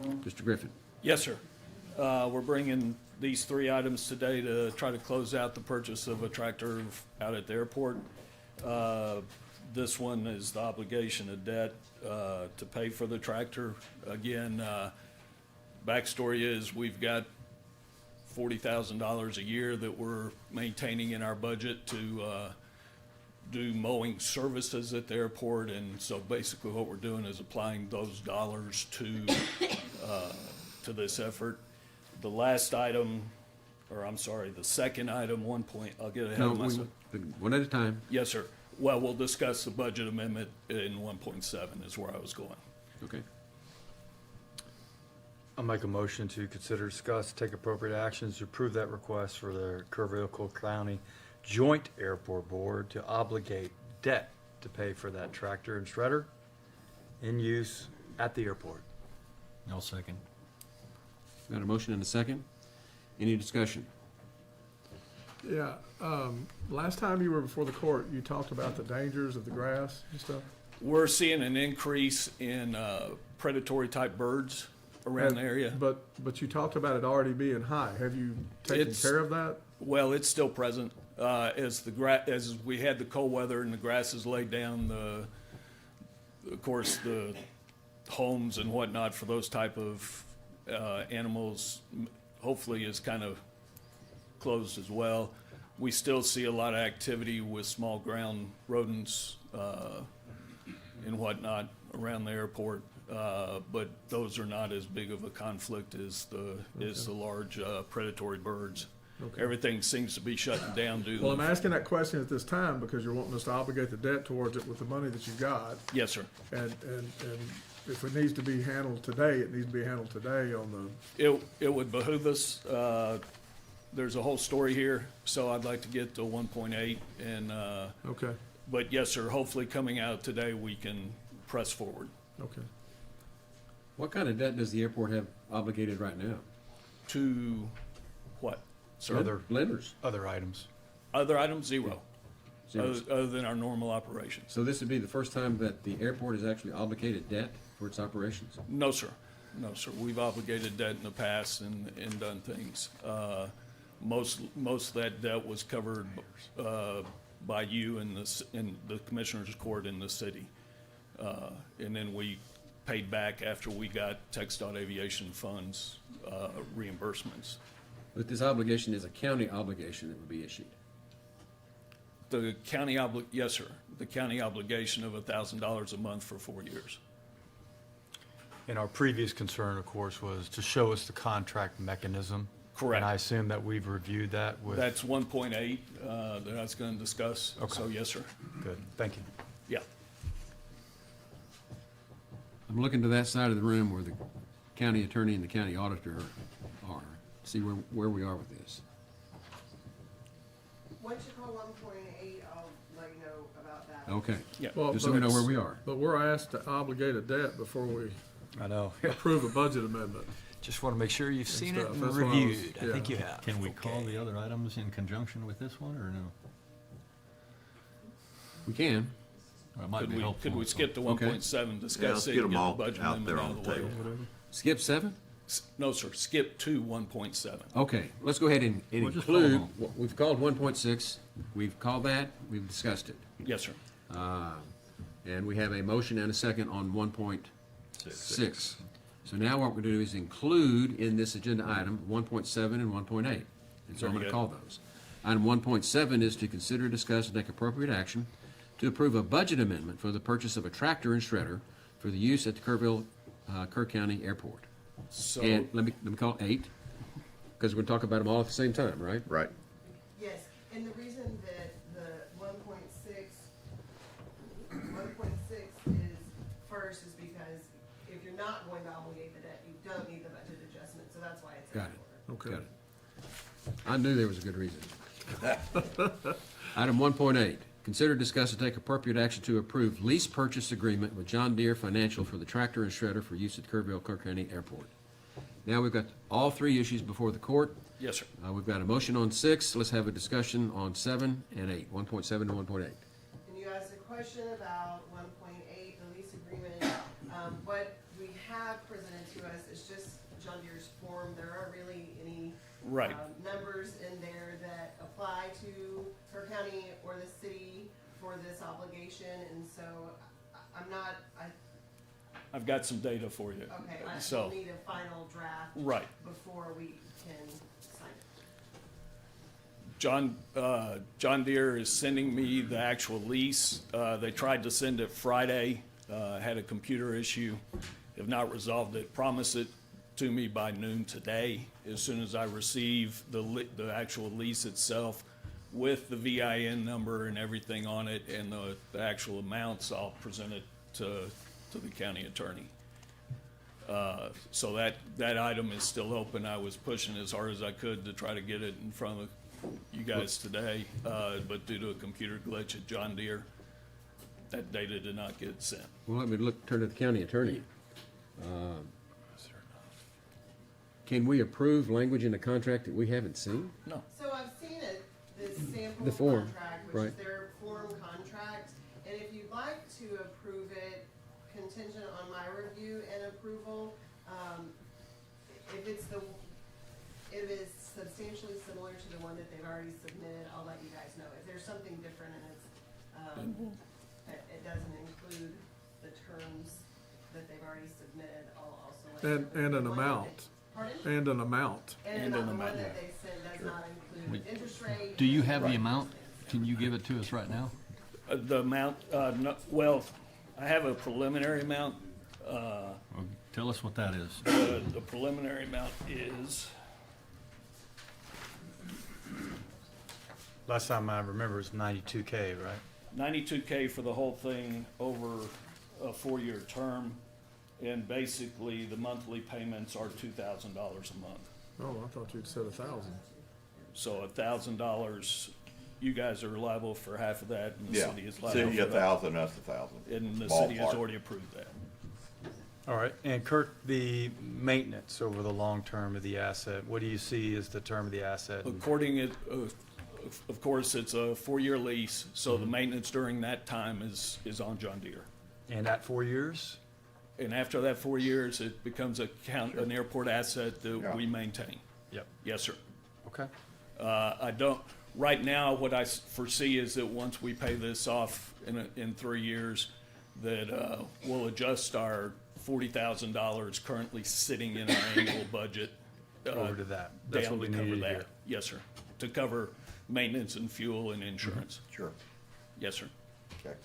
Mr. Griffin. Yes, sir. We're bringing these three items today to try to close out the purchase of a tractor out at the airport. This one is the obligation of debt to pay for the tractor. Again, backstory is we've got $40,000 a year that we're maintaining in our budget to do mowing services at the airport, and so basically what we're doing is applying those dollars to this effort. The last item, or I'm sorry, the second item, I'll get ahead of myself. One at a time. Yes, sir. Well, we'll discuss the budget amendment in 1.7 is where I was going. Okay. I'll make a motion to consider, discuss, take appropriate actions to approve that request for the Kerr County Joint Airport Board to obligate debt to pay for that tractor and shredder in use at the airport. I'll second. Got a motion and a second. Any discussion? Yeah, last time you were before the court, you talked about the dangers of the grass and stuff. We're seeing an increase in predatory type birds around the area. But you talked about it already being high. Have you taken care of that? Well, it's still present. As we had the cold weather and the grass is laid down, of course, the homes and whatnot for those type of animals hopefully is kind of closed as well. We still see a lot of activity with small ground rodents and whatnot around the airport, but those are not as big of a conflict as the large predatory birds. Okay. Everything seems to be shutting down due to. Well, I'm asking that question at this time because you're wanting us to obligate the debt towards it with the money that you got. Yes, sir. And if it needs to be handled today, it needs to be handled today on the. It would behoove us. There's a whole story here, so I'd like to get to 1.8 and. Okay. But yes, sir, hopefully coming out today, we can press forward. Okay. What kind of debt does the airport have obligated right now? To what? Sir? Other lenders. Other items. Other items, zero. Zero. Other than our normal operations. So this would be the first time that the airport has actually obligated debt for its operations? No, sir. No, sir. We've obligated debt in the past and done things. Most of that debt was covered by you and the Commissioner's Court in the city. And then we paid back after we got TxDOT Aviation Funds reimbursements. But this obligation is a county obligation that would be issued? The county yes, sir. The county obligation of $1,000 a month for 4 years. And our previous concern, of course, was to show us the contract mechanism. Correct. And I assume that we've reviewed that with. That's 1.8 that I was going to discuss. Okay. So, yes, sir. Good, thank you. Yeah. I'm looking to that side of the room where the county attorney and the county auditor are, see where we are with this. Once you call 1.8, I'll let you know about that. Okay. Yeah. Well, Just so we know where we are. But we're asked to obligate a debt before we I know. approve a budget amendment. Just want to make sure you've seen it stuff. and That's why I was- reviewed. I yeah. think you have. Can we call the other items in conjunction with this one, or no? We can. It might be helpful. Could we skip to Okay. 1.7, Yeah, discuss let's it, get and them get the all budget out amendment there out on of the the way? table. Skip 7? No, sir, skip to 1.7. Okay, let's go ahead and We'll just include, follow what we've called 1.6, we've called that, we've discussed it. Yes, sir. And we have a motion and a second on 1.6. So now what we're going to do is include in this agenda item 1.7 and 1.8. And so I'm going Very to good. call those. Item 1.7 is to consider, discuss, and take appropriate action to approve a budget amendment for the purchase of a tractor and shredder for the use at the Kerr County Airport. So, And let me call it 8, because we're going to talk about them all at the same time, right? Right. Yes, and the reason that the 1.6 is first is because if you're not going to obligate the debt, you don't need the budget adjustment, so that's why it's in Got order. it. Got it. I knew there was a good reason. Item 1.8, consider, discuss, and take appropriate action to approve lease purchase agreement with John Deere Financial for the tractor and shredder for use at Kerr County Airport. Now we've got all 3 issues before the court. yes, sir. We've got a motion on 6. Let's have a discussion on 7 and 8, 1.7 and 1.8. And you asked a question about 1.8, the lease agreement. What we have presented to us is just John Deere's form. There aren't really any Right. numbers in there that apply to Kerr County or the city for this obligation, and so I'm not, I've got some data for you. okay, I So, need a final draft right. before we can sign it. John Deere is sending me the actual lease. They tried to send it Friday, had a computer issue, have not resolved it. Promise it to me by noon today. As soon as I receive the actual lease itself with the VIN number and everything on it and the actual amounts, I'll present it to the county attorney. So that item is still open. I was pushing as hard as I could to try to get it in front of you guys today, but due to a computer glitch at John Deere, that data did not get sent. Well, let me turn to the county attorney. Can we approve language in the contract that we haven't seen? No. So I've seen it, this sample The form, contract, which right. is their form contract, and if you'd like to approve it contingent on my review and approval, if it is substantially similar to the one that they've already submitted, I'll let you guys know. If there's something different and it doesn't include the terms that they've already submitted, I'll also let you know. And an The one that amount. they- Pardon? And an amount. And an the one amount. that they sent does not include interest rate. Do you have the amount? Can you give it to us right now? The amount, no, well, I have a preliminary amount. Or tell us what that is. The preliminary amount is, Last time I remember it was 92K, right? 92K for the whole thing over a 4-year term. And basically, the monthly payments are $2,000 a month. Oh, I thought you'd said 1,000. So $1,000, you guys are liable for half of that, and the Yeah, city is liable city for a that. 1,000, us 1,000. And the city has Ballpark. already approved that. All right, and Kirk, the maintenance over the long term of the asset, what do you see as the term of the asset? Of course, it's a 4-year lease, so the maintenance during that time is on John Deere. And at 4 years? And after that 4 years, it becomes an airport asset Yeah. that we maintain. Yep. Yes, sir. Okay. Right now, what I foresee is that once we pay this off in 3 years, that we'll adjust our $40,000 currently sitting in our annual budget. Over to that. That's Down what to we cover needed to that. hear. Yes, sir. To cover maintenance and fuel and insurance. Sure. Yes, sir. Okay.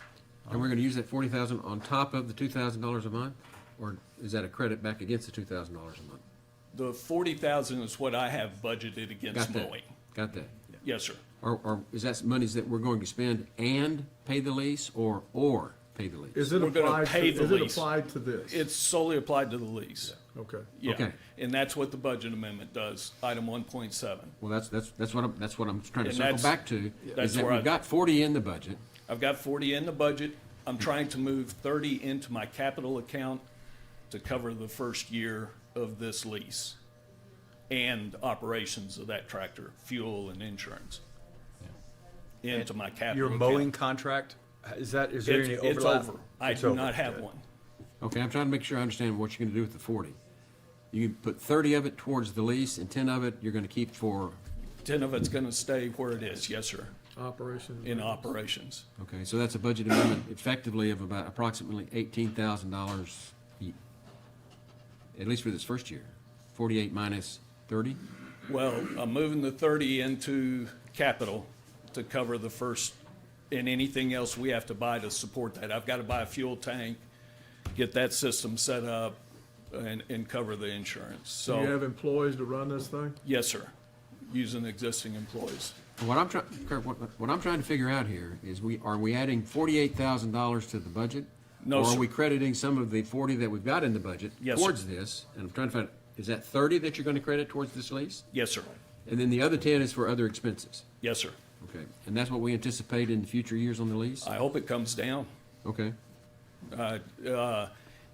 And we're gonna use that 40,000 on top of the $2,000 a month? Or is that a credit back against the $2,000 a month? The 40,000 is what I have budgeted against Got that? mowing. Got that? Yes, sir. Or is that monies that we're going to spend and pay the lease, or pay the lease? Is it We're gonna applied, pay to- the is it lease. applied to this? It's solely applied to the lease. Okay. Yeah. Okay. And that's what the budget amendment does, item 1.7. Well, that's what I'm trying to And circle that's- back to, that's is that where we've got 40 in the budget. I've got 40 in the budget. I'm trying to move 30 into my capital account to cover the first year of this lease and operations of that tractor, fuel and insurance. Into my capital Your account. mowing contract Is there any It's overlap? over. I It's do over. not have Good. one. Okay, I'm trying to make sure I understand what you're gonna do with the 40. You can put 30 of it towards the lease, and 10 of it you're gonna keep for, 10 of it's gonna stay where it is, yes, sir, Operations. in operations. okay, so that's a budget amendment effectively of about approximately $18,000, at least for this first year. 48 minus 30? Well, I'm moving the 30 into capital to cover the first, and anything else we have to buy to support that. I've got to buy a fuel tank, get that system set up, and cover the insurance. Do you So, have employees to run this thing? yes, sir, using existing employees. What I'm trying, what I'm trying to figure out here is are we adding $48,000 to the budget? No, Or sir. are we crediting some of the 40 that we've got in the budget Yes, towards sir. this? And I'm trying to find, is that 30 that you're gonna credit towards this lease? Yes, sir, And then the other 10 is for other expenses? yes, sir. Okay, and that's what we anticipate in future years on the lease? I hope it comes down. Okay,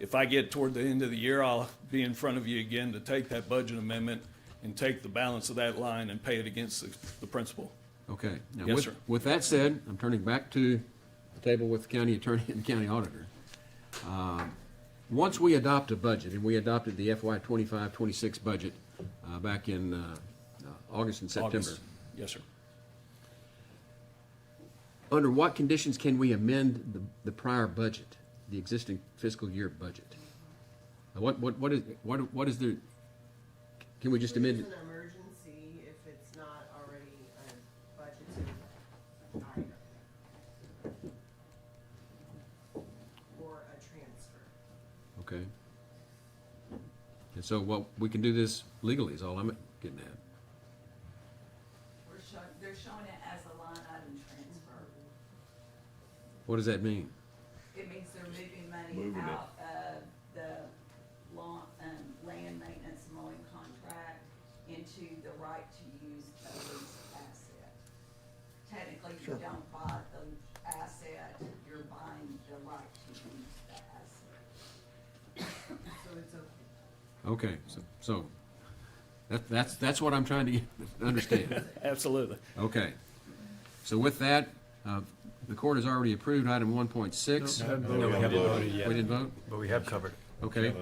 If I get toward the end of the year, I'll be in front of you again to take that budget amendment and take the balance of that line and pay it against the principal. okay. Now, Yes, sir. With that said, I'm turning back to the table with the county attorney and the county auditor. Once we adopt a budget, and we adopted the FY 25-26 budget back in August and September. August. Yes, sir. Under what conditions can we amend the prior budget, the existing fiscal year budget? What is the, can we just amend It's it? an emergency if it's not already a budgeted item. Or a transfer. Okay. And so, well, we can do this legally is all I'm getting at. They're showing it as a line item transfer. What does that mean? It means they're moving money Moving it. out of the land maintenance mowing contract into the right to use a leased asset. Technically, you don't buy the asset, you're buying the right to use the asset. So it's okay. Okay, so that's what I'm trying to understand. Absolutely. Okay. So with that, the court has already approved item 1.6. No, we haven't voted yet. We didn't vote? But we have covered. Okay.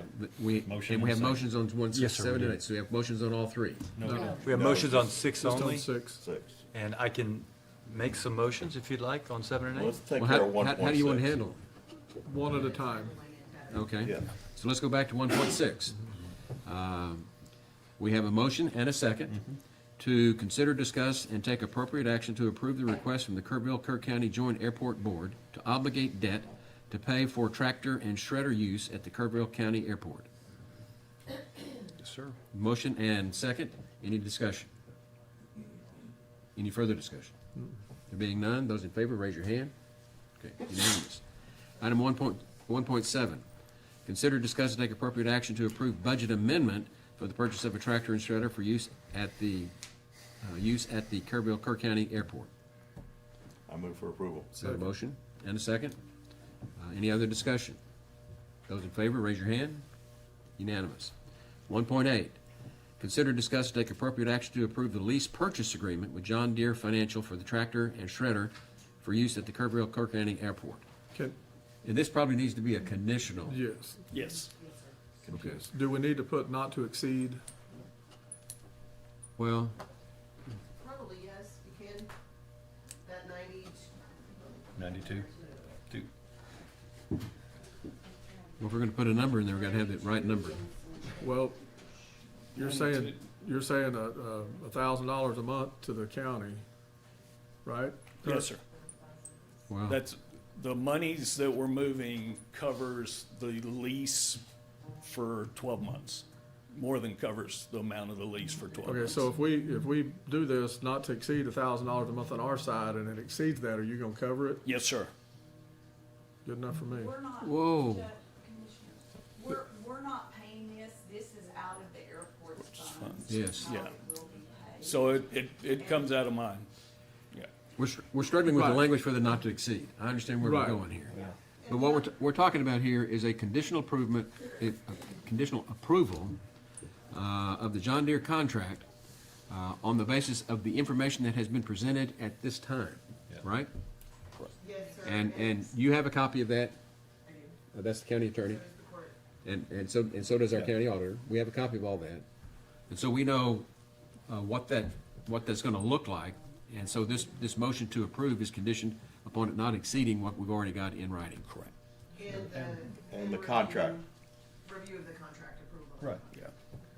motion And we have and a motions on 1, 6, Yes, sir, we 7, and do. 8. So we have motions on all three. We have motions on 6 Just only, on 6. 6. and I can make some motions if you'd like on 7 and 8. Let's take Well, care of how do you want to 1.6. handle One at a time. it? Okay. Yeah. So let's go back to 1.6. We have a motion and a second to consider, discuss, and take appropriate action to approve the request from the Kerr County Joint Airport Board to obligate debt to pay for tractor and shredder use at the Kerrville County Airport. Yes, sir. Motion and second. Any discussion? Any further discussion? There being none, those in favor, raise your hand. Okay, unanimous. Item 1.7, consider, discuss, and take appropriate action to approve budget amendment for the purchase of a tractor and shredder for use at the Kerr County Airport. I move for approval. Is that a motion and a second? Any other discussion? Those in favor, raise your hand. Unanimous. 1.8, consider, discuss, and take appropriate action to approve the lease purchase agreement with John Deere Financial for the tractor and shredder for use at the Kerr County Airport. Can, And this probably needs to be a conditional. yes. Yes. Okay. Do we need to put not to exceed? Well, Probably yes, you can. That 92? Two. well, if we're gonna put a number in there, we've gotta have the right number. Well, you're saying $1,000 a month to the county, right? Yes, sir. Wow. That's, the monies that we're moving covers the lease for 12 months. More than covers the amount of the lease for 12 Okay, months. so if we do this not to exceed $1,000 a month on our side and it exceeds that, are you gonna cover it? Yes, sir. Good enough for me. We're not. Whoa. Commissioner, we're not paying this, this is out of the airport's funds. Yes. How Yeah. it will be paid. So it comes out of mine. Yeah. We're struggling with the Right. language for the not to exceed. I understand where we're Right. going here. But what we're talking about here is a conditional approval of the John Deere contract on the basis of the information that has been presented at this time, right? Yes, sir. And you have a copy of that? I do. That's the county attorney. So is the court. And so does our county auditor. We have a copy of all that. And so we know what that's gonna look like. And so this motion to approve is conditioned upon it not exceeding what we've already got in writing. Correct. And the contract. Review of the contract approval. Right. Yeah.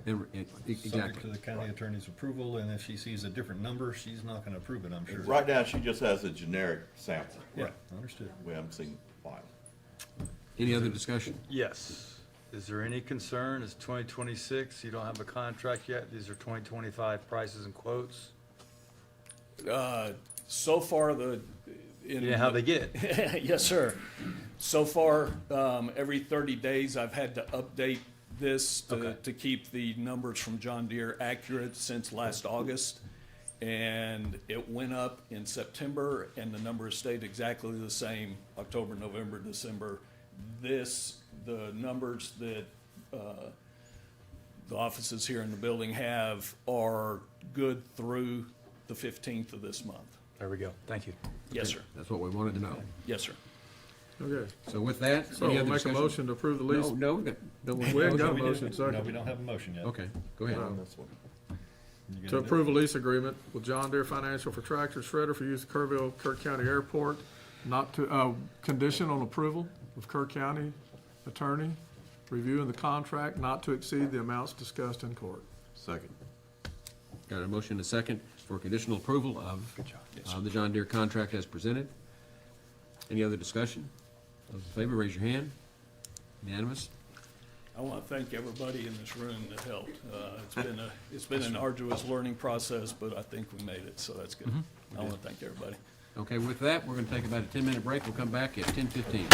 Subject Subject to exactly. the county attorney's approval, and if she sees a different number, she's not gonna approve it, I'm sure. Right now, she just has a generic sample. Yeah, understood. We haven't seen the final. Any other discussion? Yes. Is there any concern? It's 2026, you don't have a contract yet, these are 2025 prices and quotes? So far, Yeah, how they get? Yes, sir. So far, every 30 days, I've had to update this to keep the numbers from John Deere accurate since last August. And it went up in September, and the numbers stayed exactly the same, October, November, December. The numbers that the offices here in the building have are good through the 15th of this month. There we go, thank you. Yes, sir. That's what we wanted to know. Yes, sir. Okay, So with that, so any we'll other make a discussion? motion to approve the lease. No, no, We ain't got a We motion, didn't- No, second. we don't have a motion yet. Okay, go ahead. No. This one. You gonna To do it? approve a lease agreement with John Deere Financial for tractor shredder for use at Kerrville, Kerr County Airport, not to, condition on approval of Kerr County Attorney, reviewing the contract not to exceed the amounts discussed in court. Second. Got a motion and a second for conditional approval of the John Deere contract as presented. Any other discussion? Those in favor, raise your hand. Unanimous? I want to thank everybody in this room that helped. It's been an arduous learning process, but I think we made it, so that's good. I want to thank everybody. Okay, with that, we're gonna take about a 10-minute break. We'll come back at 10:15.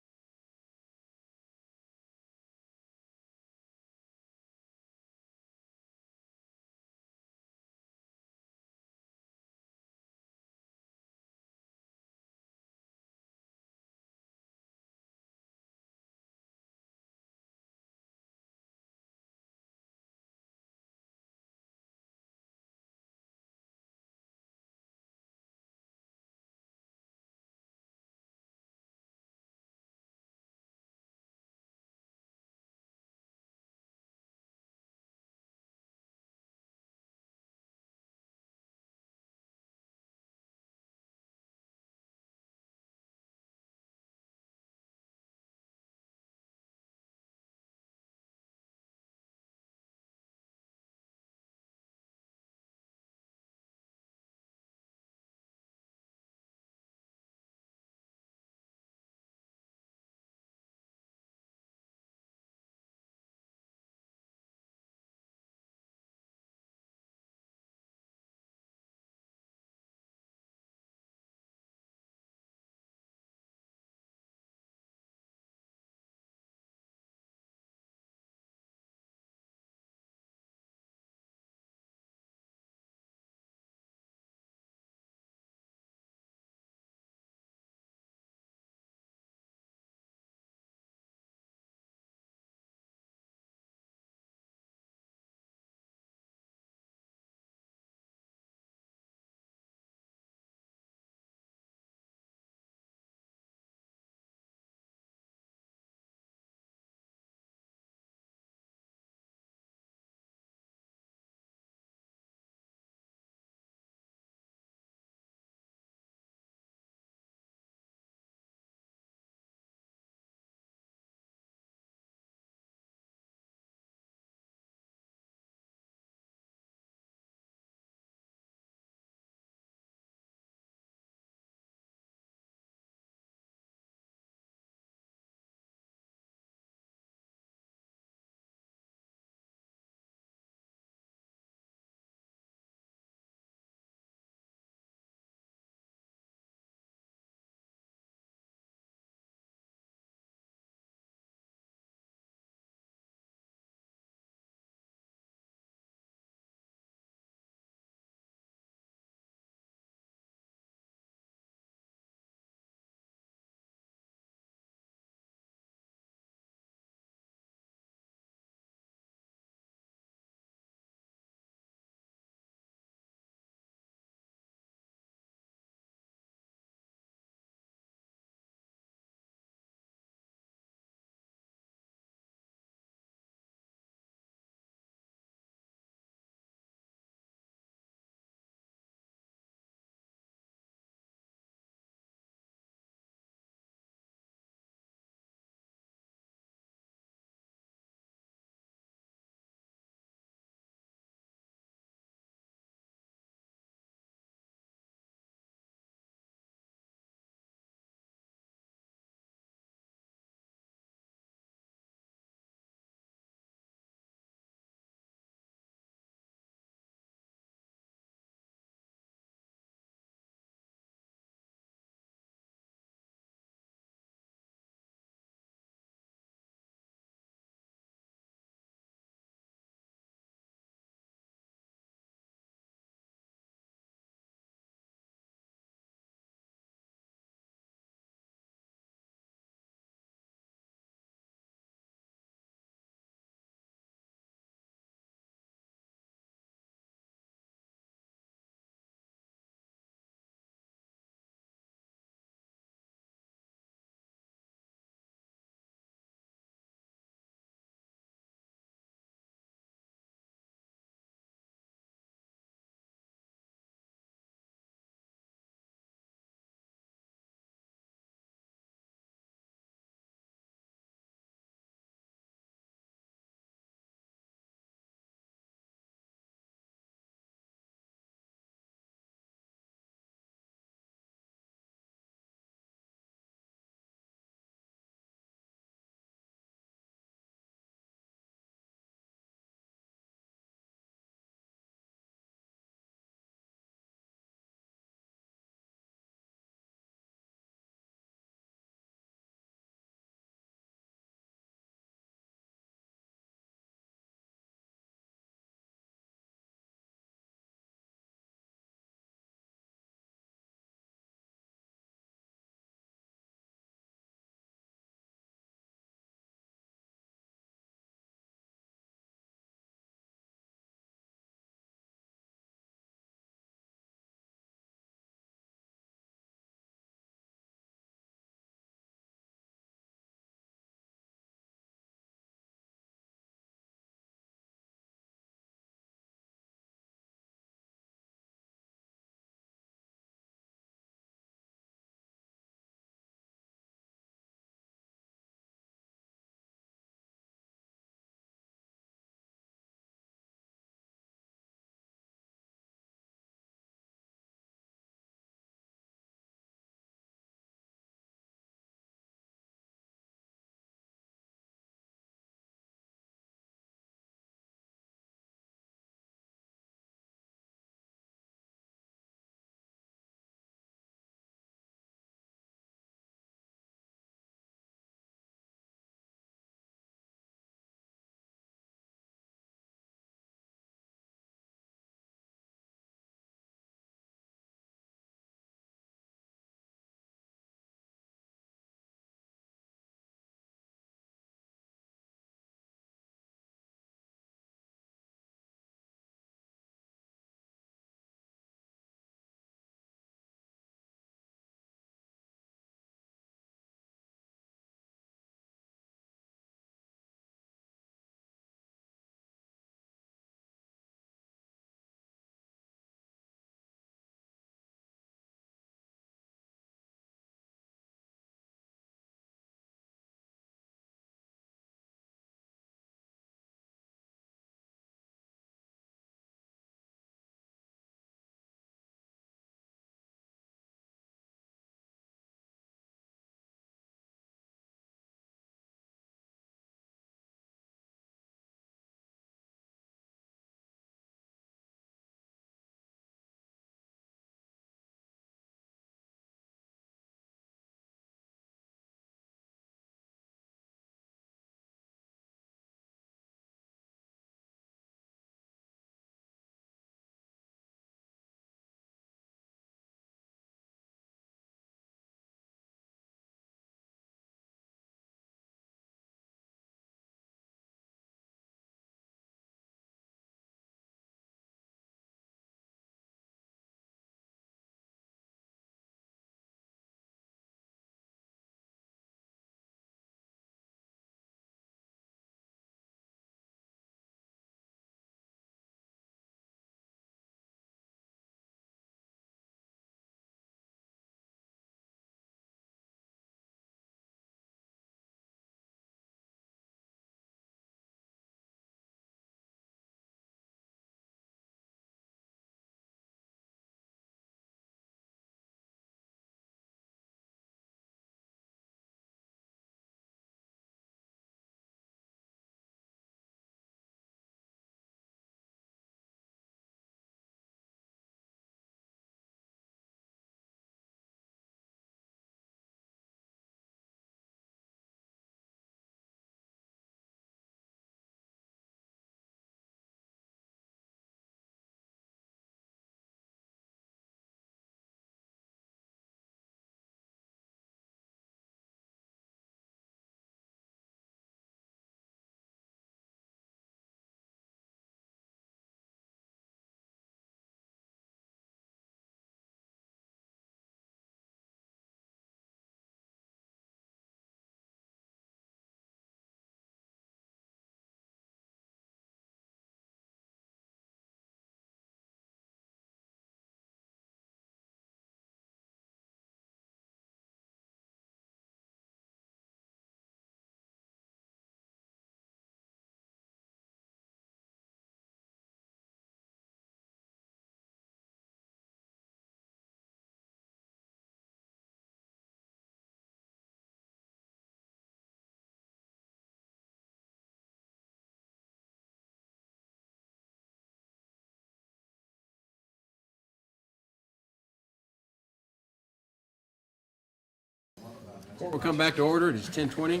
Court will come back to order. It is 10:20.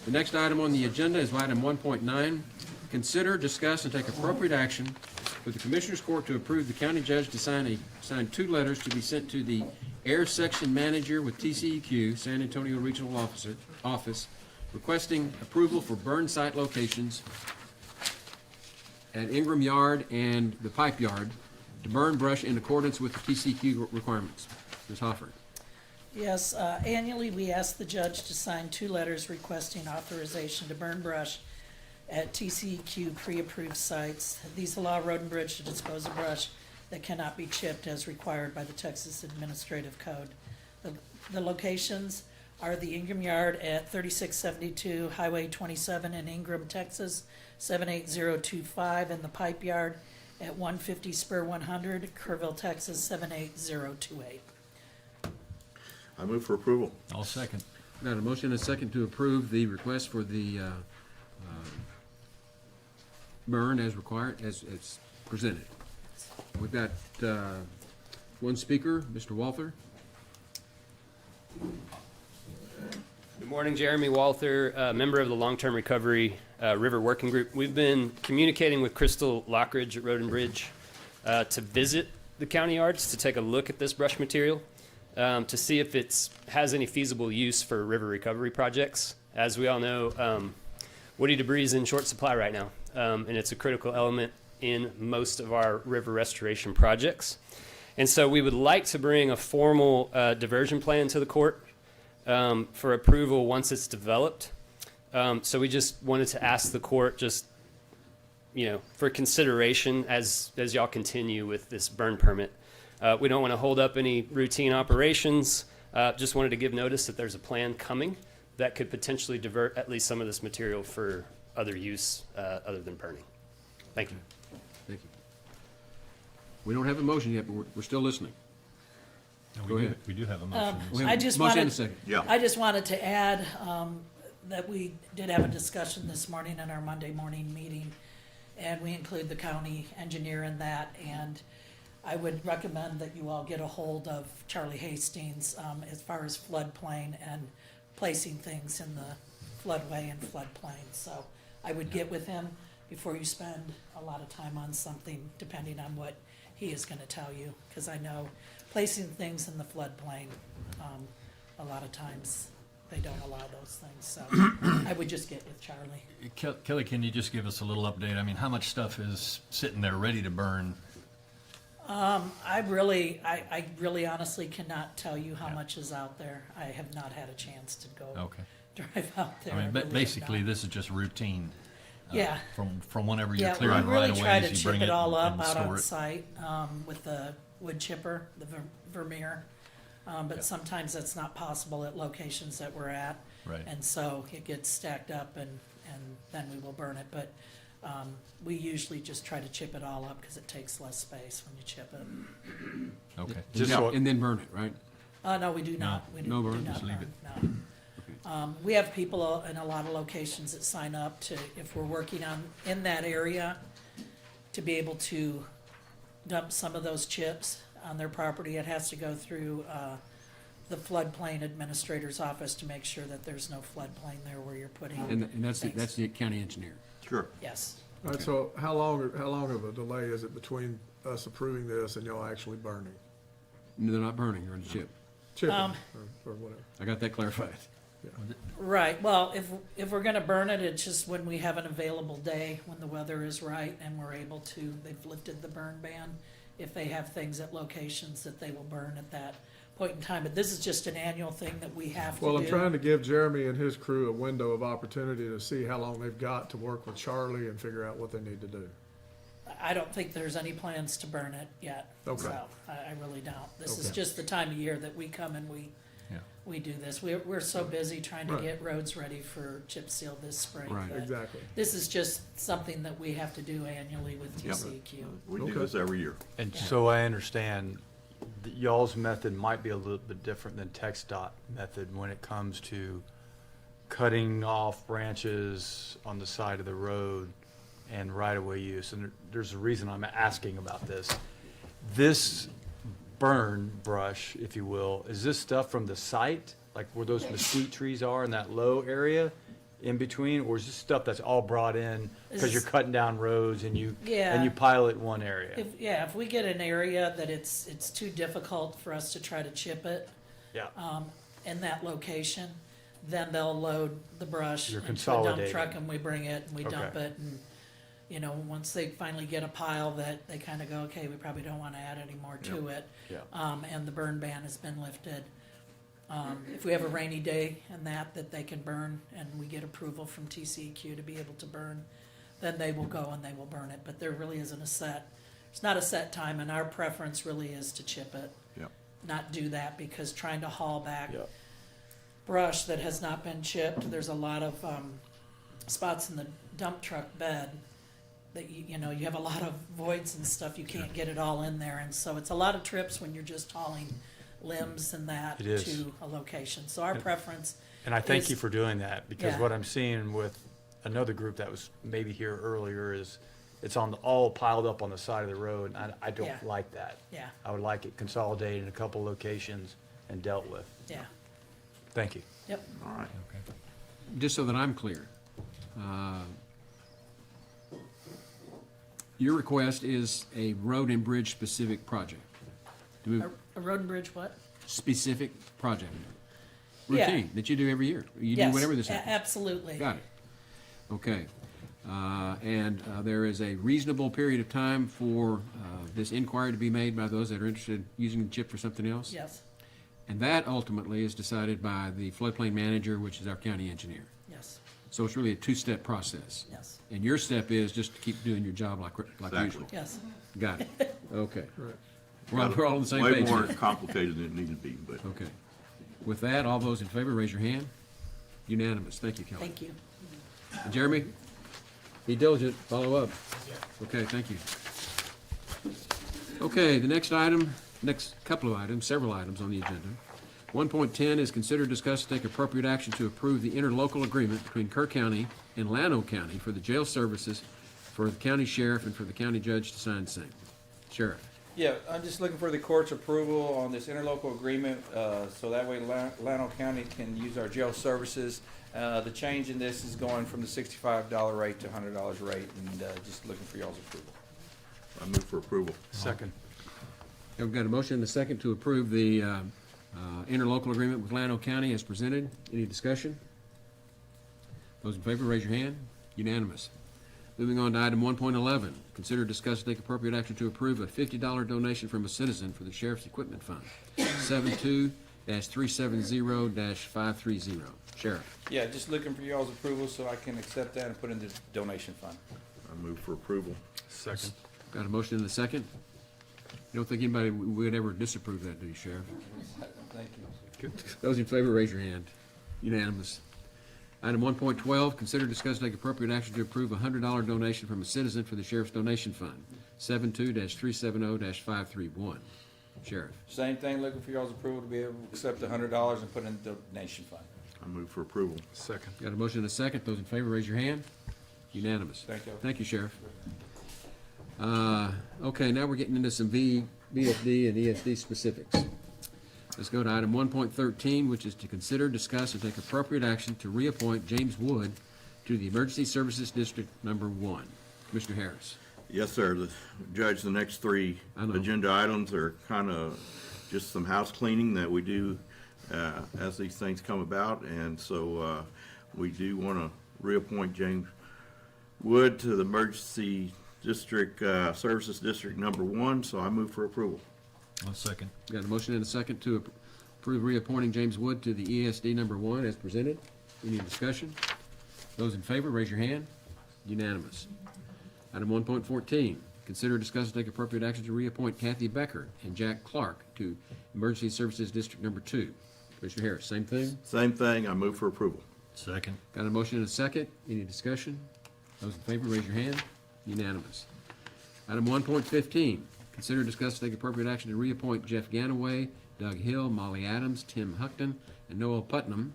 The next item on the agenda is item 1.9. Consider, discuss, and take appropriate action for the Commissioners Court to approve the county judge to sign 2 letters to be sent to the Air Section Manager with TCEQ, San Antonio Regional Office, requesting approval for burn site locations at Ingram Yard and the Pipe Yard to burn brush in accordance with TCEQ requirements. Ms. Hoffer. Yes, annually, we ask the judge to sign 2 letters requesting authorization to burn brush at TCEQ pre-approved sites. These allow Road and Bridge to dispose of brush that cannot be chipped as required by the Texas Administrative Code. The locations are the Ingram Yard at 3672 Highway 27 in Ingram, Texas, 78025, and the Pipe Yard at 150 Spur 100, Kerrville, Texas, 78028. I move for approval. I'll second. Got a motion and a second to approve the request for the burn as required, as presented. We've got one speaker, Mr. Walther. Good morning, Jeremy Walther, member of the Long-Term Recovery River Working Group. We've been communicating with Crystal Lockridge at Road and Bridge to visit the county yards to take a look at this brush material to see if it has any feasible use for river recovery projects. As we all know, woody debris is in short supply right now, and it's a critical element in most of our river restoration projects. And so we would like to bring a formal diversion plan to the court for approval once it's developed. So we just wanted to ask the court just, for consideration as y'all continue with this burn permit. We don't want to hold up any routine operations. Just wanted to give notice that there's a plan coming that could potentially divert at least some of this material for other use other than burning. Thank you. Thank you. We don't have a motion yet, but we're still listening. No, Go ahead. We do have a motion. We have I a just motion and wanted, a second. Yeah. I just wanted to add that we did have a discussion this morning in our Monday morning meeting, and we include the county engineer in that, and I would recommend that you all get a hold of Charlie Hastings as far as floodplain and placing things in the floodway and floodplain. So I would get with him before you spend a lot of time on something, depending on what he is going to tell you, because I know placing things in the floodplain, a lot of times they don't allow those things. So I would just get with Charlie. Kelly, can you just give us a little update? I mean, how much stuff is sitting there ready to burn? I really honestly cannot tell you how much is out there. I have not had a chance to go drive out there. I mean, really have basically, not. this is just routine. Yeah. From whenever you're Yeah, clearing we right really away, try to you chip bring it all up and out store on it. site with the wood chipper, the Vermeer. But sometimes that's not possible at locations that we're at. Right. And so it gets stacked up and then we will burn it. But we usually just try to chip it all up because it takes less space when you chip it. Okay. And then burn it, right? No, we do not. We No do burn? not Just leave burn, no. We have people in a lot of locations that sign up to, if we're working in that area, to be able to dump some of those chips on their property. It has to go through the floodplain administrator's office to make sure that there's no floodplain there where you're putting And that's things. the county engineer. Sure. Yes. All right, so how long of a delay is it between us approving this and y'all actually burning? No, they're not burning, they're in the chip. Chipping, or whatever. I got that clarified. Right, well, if we're gonna burn it, it's just when we have an available day, when the weather is right and we're able to, they've lifted the burn ban. If they have things at locations that they will burn at that point in time, but this is just an annual thing that we have to do. Well, I'm trying to give Jeremy and his crew a window of opportunity to see how long they've got to work with Charlie and figure out what they need to do. I don't think there's any plans to burn it yet. Okay. So I really don't. This is Okay. just the time of year that we come and we do this. We're so busy trying to Right. get roads ready for chip seal this spring. Right. that Exactly. This is just something that we have to do annually with TCEQ. We do Okay. this every year. And so I understand that y'all's method might be a little bit different than TxDOT method when it comes to cutting off branches on the side of the road and right-of-way use. And there's a reason I'm asking about this. This burn brush, if you will, is this stuff from the site like where those mesquite trees are in that low area in between? Or is this stuff that's all brought in because you're cutting down roads and you Yeah. pilot one area? If we get an area that it's too difficult for us to try to chip it, Yeah. in that location, then they'll load the brush You're into a dump consolidating. truck and we bring it and we dump Okay. it. And, once they finally get a pile that they kind of go, okay, we probably don't want to add any more to it. Yeah. And the burn ban has been lifted. If we have a rainy day and that they can burn and we get approval from TCEQ to be able to burn, then they will go and they will burn it. But there really isn't it's not a set time, and our preference really is to chip it. Yep. Not do that, because trying to haul back Yep. brush that has not been chipped, there's a lot of spots in the dump truck bed that you have a lot of voids and stuff, you can't get it all in there, and so it's a lot of trips when you're just hauling limbs and that It is. to a location. So our preference And I thank is- you for doing that, because Yeah. what I'm seeing with another group that was maybe here earlier is it's all piled up on the side of the road, and I don't Yeah. like that. Yeah. I would like it consolidated in a couple locations and dealt with. Yeah. Thank you. Yep. All right. Just so that I'm clear, your request is a road and bridge specific project. To move A road and bridge what? specific project. Yeah. Routine that you do every year. You do Yes, whenever this happens. absolutely. Got it. Okay. And there is a reasonable period of time for this inquiry to be made by those that are interested in using the chip for something else? Yes. And that ultimately is decided by the floodplain manager, which is our county engineer. Yes. So it's really a two-step process. Yes. And your step is just to keep doing your job like Exactly. usual. Yes. Got it. Okay. We're all on the same Way page. more here. complicated than it needed to be, but. Okay. With that, all those in favor, raise your hand. Unanimous. Thank you, Kelly. Thank you. Jeremy, be diligent, follow up. Okay, thank you. Okay, the next couple of items, several items on the agenda. 1.10 is consider, discuss, and take appropriate action to approve the interlocal agreement between Kerr County and Llano County for the jail services for the county sheriff and for the county judge to sign same. Sheriff. Yeah, I'm just looking for the court's approval on this interlocal agreement, so that way Llano County can use our jail services. The change in this is going from the $65 rate to $100 rate, and just looking for y'all's approval. I move for approval. Second. We've got a motion and a second to approve the interlocal agreement with Llano County as presented. Any discussion? Those in favor, raise your hand. Unanimous. Moving on to item 1.11, consider, discuss, and take appropriate action to approve a $50 donation from a citizen for the Sheriff's Equipment Fund, 72-370-530. Sheriff. Yeah, just looking for y'all's approval so I can accept that and put in the donation fund. I move for approval. Second. Got a motion and a second? You don't think anybody would ever disapprove that, do you, Sheriff? Thank you. Those in favor, raise your hand. Unanimous. Item 1.12, consider, discuss, and take appropriate action to approve a $100 donation from a citizen for the Sheriff's Donation Fund, 72-370-531. Sheriff. Same thing, looking for y'all's approval to be able to accept the $100 and put in the donation fund. I move for approval. Second. Got a motion and a second. Those in favor, raise your hand. Unanimous. Thank you. Thank you, Sheriff. Okay, now we're getting into some VFD and ESD specifics. Let's go to item 1.13, which is to consider, discuss, and take appropriate action to reappoint James Wood to the Emergency Services District Number 1. Commissioner Harris. Yes, sir. Judge, the next three I know. agenda items are kind of just some house cleaning that we do as these things come about. And so we do want to reappoint James Wood to the Emergency District Services District Number 1. So I move for approval. One second. Got a motion and a second to approve reappointing James Wood to the ESD Number 1 as presented. Any discussion? Those in favor, raise your hand. Unanimous. Item 1.14, consider, discuss, and take appropriate action to reappoint Kathy Becker and Jack Clark to Emergency Services District Number 2. Commissioner Harris, same thing? Same thing. I move for approval. Second. Got a motion and a second. Any discussion? Those in favor, raise your hand. Unanimous. Item 1.15, consider, discuss, and take appropriate action to reappoint Jeff Ganaway, Doug Hill, Molly Adams, Tim Huckton, and Noel Putnam,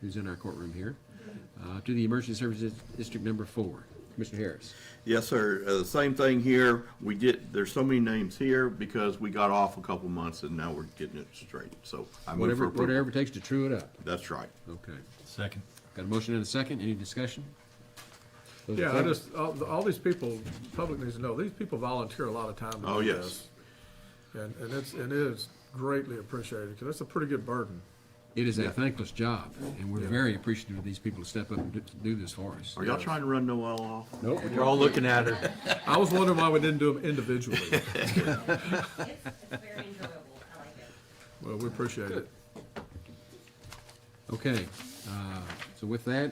who's in our courtroom here, to the Emergency Services District Number 4. Commissioner Harris. Yes, sir. The same thing here. There's so many names here because we got off a couple months and now we're getting it straight. So I move for approval. Whatever it takes to true it up. That's right. Okay. Second. Got a motion and a second. Any discussion? Those in Yeah, favor? all these people, the public needs to know, these people volunteer a lot of time to Oh, do yes. this. And it is greatly appreciated, because it's a pretty good burden. It is a thankless job, and we're very appreciative of these people to step up and do this for us. Are y'all trying to run Noel off? Nope. You're all looking at her. I was wondering why we didn't do them individually. It's very enjoyable, I like it. Well, we appreciate it. Okay, so with that,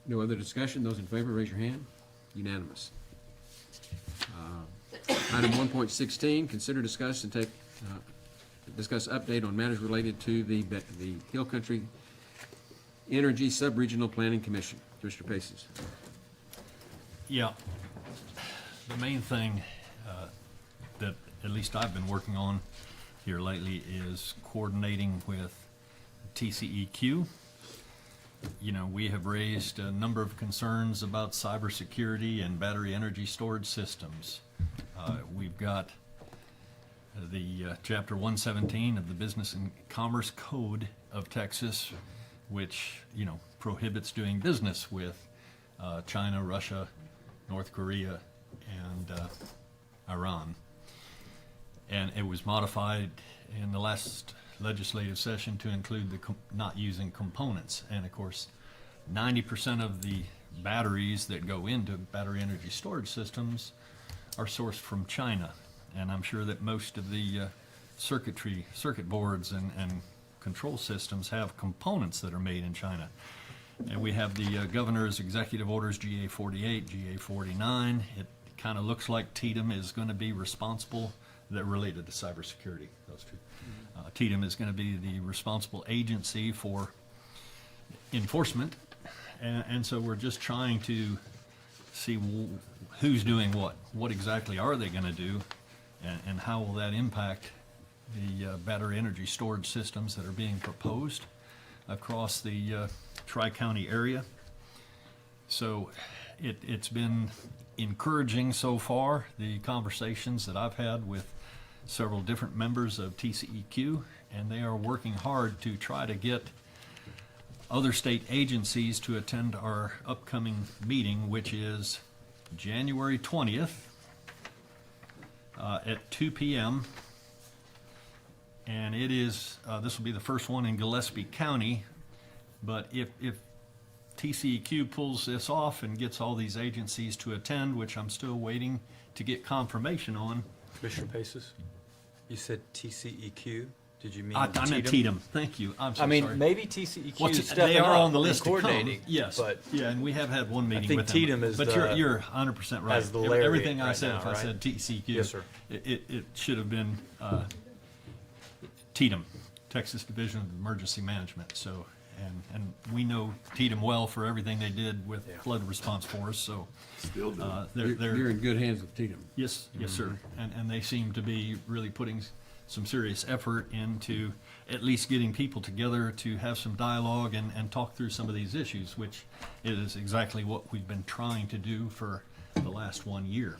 no other discussion. Those in favor, raise your hand. Unanimous. Item 1.16, consider, discuss, and take, discuss update on matters related to the Hill Country Energy Sub-Regional Planning Commission. Commissioner Paces. Yeah. The main thing that at least I've been working on here lately is coordinating with TCEQ. You know, we have raised a number of concerns about cybersecurity and battery energy storage systems. We've got the Chapter 117 of the Business and Commerce Code of Texas, which, you know, prohibits doing business with China, Russia, North Korea, and Iran. And it was modified in the last legislative session to include the not using components. And of course, 90% of the batteries that go into battery energy storage systems are sourced from China. And I'm sure that most of the circuit boards and control systems have components that are made in China. And we have the governor's executive orders GA-48, GA-49. It kind of looks like TDM is going to be responsible, that related to cybersecurity, those two. TDM is going to be the responsible agency for enforcement. And so we're just trying to see who's doing what. What exactly are they going to do? And how will that impact the battery energy storage systems that are being proposed across the Tri-County area? So it's been encouraging so far, the conversations that I've had with several different members of TCEQ, and they are working hard to try to get other state agencies to attend our upcoming meeting, which is January 20th at 2 p.m. And it is, this will be the first one in Gillespie County, but if TCEQ pulls this off and gets all these agencies to attend, which I'm still waiting to get confirmation on. Commissioner Paces, you said TCEQ? Did you mean I meant TDM. Thank you. I'm so I mean, sorry. maybe TCEQ is They stepping are up on the and list to come. coordinating. Yes. But yeah, and we have had one meeting think with them. TDM is but you're 100% right. has the lariat Everything I right said, now, if I right? said TCEQ, Yes, sir. It should have been TDM, Texas Division of Emergency Management. So, and we know TDM well for everything they did with flood response for us. So, Still do. You're in good hands with TDM. Yes, yes, sir. And they seem to be really putting some serious effort into at least getting people together to have some dialogue and talk through some of these issues, which is exactly what we've been trying to do for the last 1 year.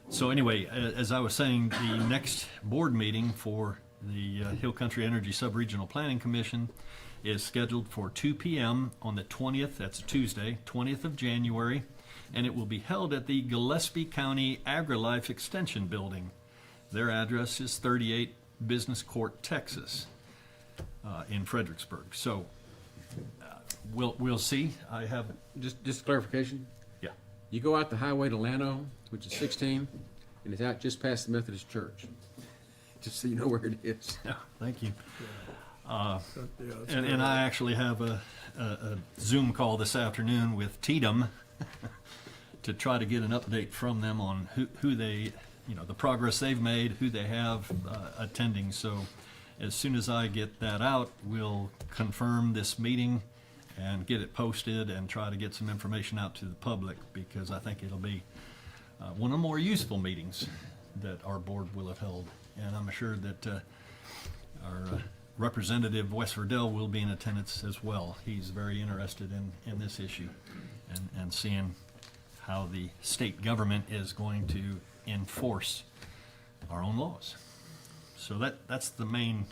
So anyway, as I was saying, the next board meeting for the Hill Country Energy Sub-Regional Planning Commission is scheduled for 2 p.m. on the 20th, that's a Tuesday, 20th of January, and it will be held at the Gillespie County AgriLife Extension Building. Their address is 38 Business Court, Texas, in Fredericksburg. So we'll see. I have Just clarification. yeah. You go out the highway to Llano, which is 16, and it's out just past the Methodist Church. Just so you know where it is. Yeah, thank you. It's And great. I actually have a Zoom call this afternoon with TDM to try to get an update from them on who they, you know, the progress they've made, who they have attending. So as soon as I get that out, we'll confirm this meeting and get it posted and try to get some information out to the public, because I think it'll be one of the more useful meetings that our board will have held. And I'm assured that our Representative Wes Verdell will be in attendance as well. He's very interested in this issue and seeing how the state government is going to enforce our own laws. So that's the main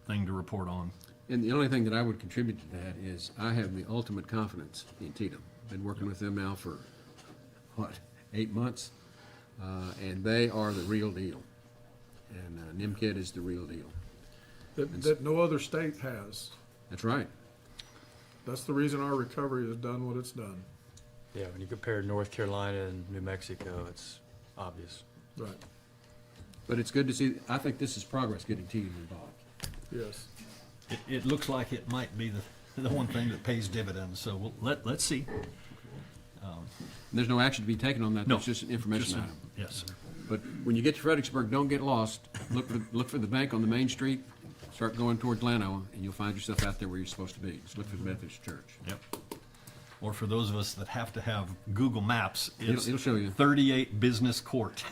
thing to report on. And the only thing that I would contribute to that is I have the ultimate confidence in Tatum. Been working with them now for, 8 months? And they are the real deal. And NIMKID is the real deal. That no other state has. That's right. That's the reason our recovery has done what it's done. Yeah, when you compare North Carolina and New Mexico, it's obvious. Right. But it's good to see, I think this is progress getting Tatum involved. Yes. It looks like it might be the one thing that pays dividends, so let's see. There's no action to be taken on that, No, that's just an information just item. yes, sir. But when you get to Fredericksburg, don't get lost. Look for the bank on the main street, start going toward Llano, and you'll find yourself out there where you're supposed to be. Just look for the Methodist Church. Yep. Or for those of us that have to have Google Maps, It'll show you. 38 Business Court.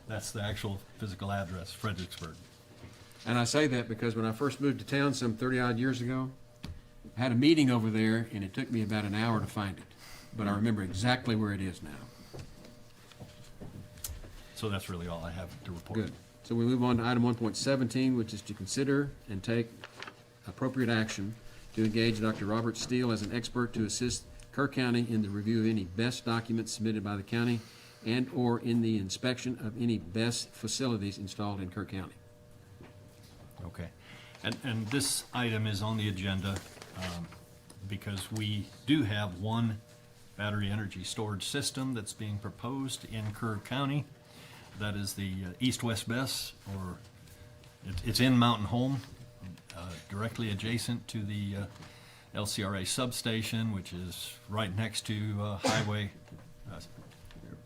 That's the actual physical address, Fredericksburg. And I say that because when I first moved to town some 30-odd years ago, I had a meeting over there, and it took me about an hour to find it. But I remember exactly where it is now. So that's really all I have to report. Good. So we move on to item 1.17, which is to consider and take appropriate action to engage Dr. Robert Steele as an expert to assist Kerr County in the review of any best documents submitted by the county and/or in the inspection of any best facilities installed in Kerr County. Okay. And this item is on the agenda because we do have one battery energy storage system that's being proposed in Kerr County. That is the east-west BESS, or it's in Mountain Home, directly adjacent to the LCRA substation, which is right next to Highway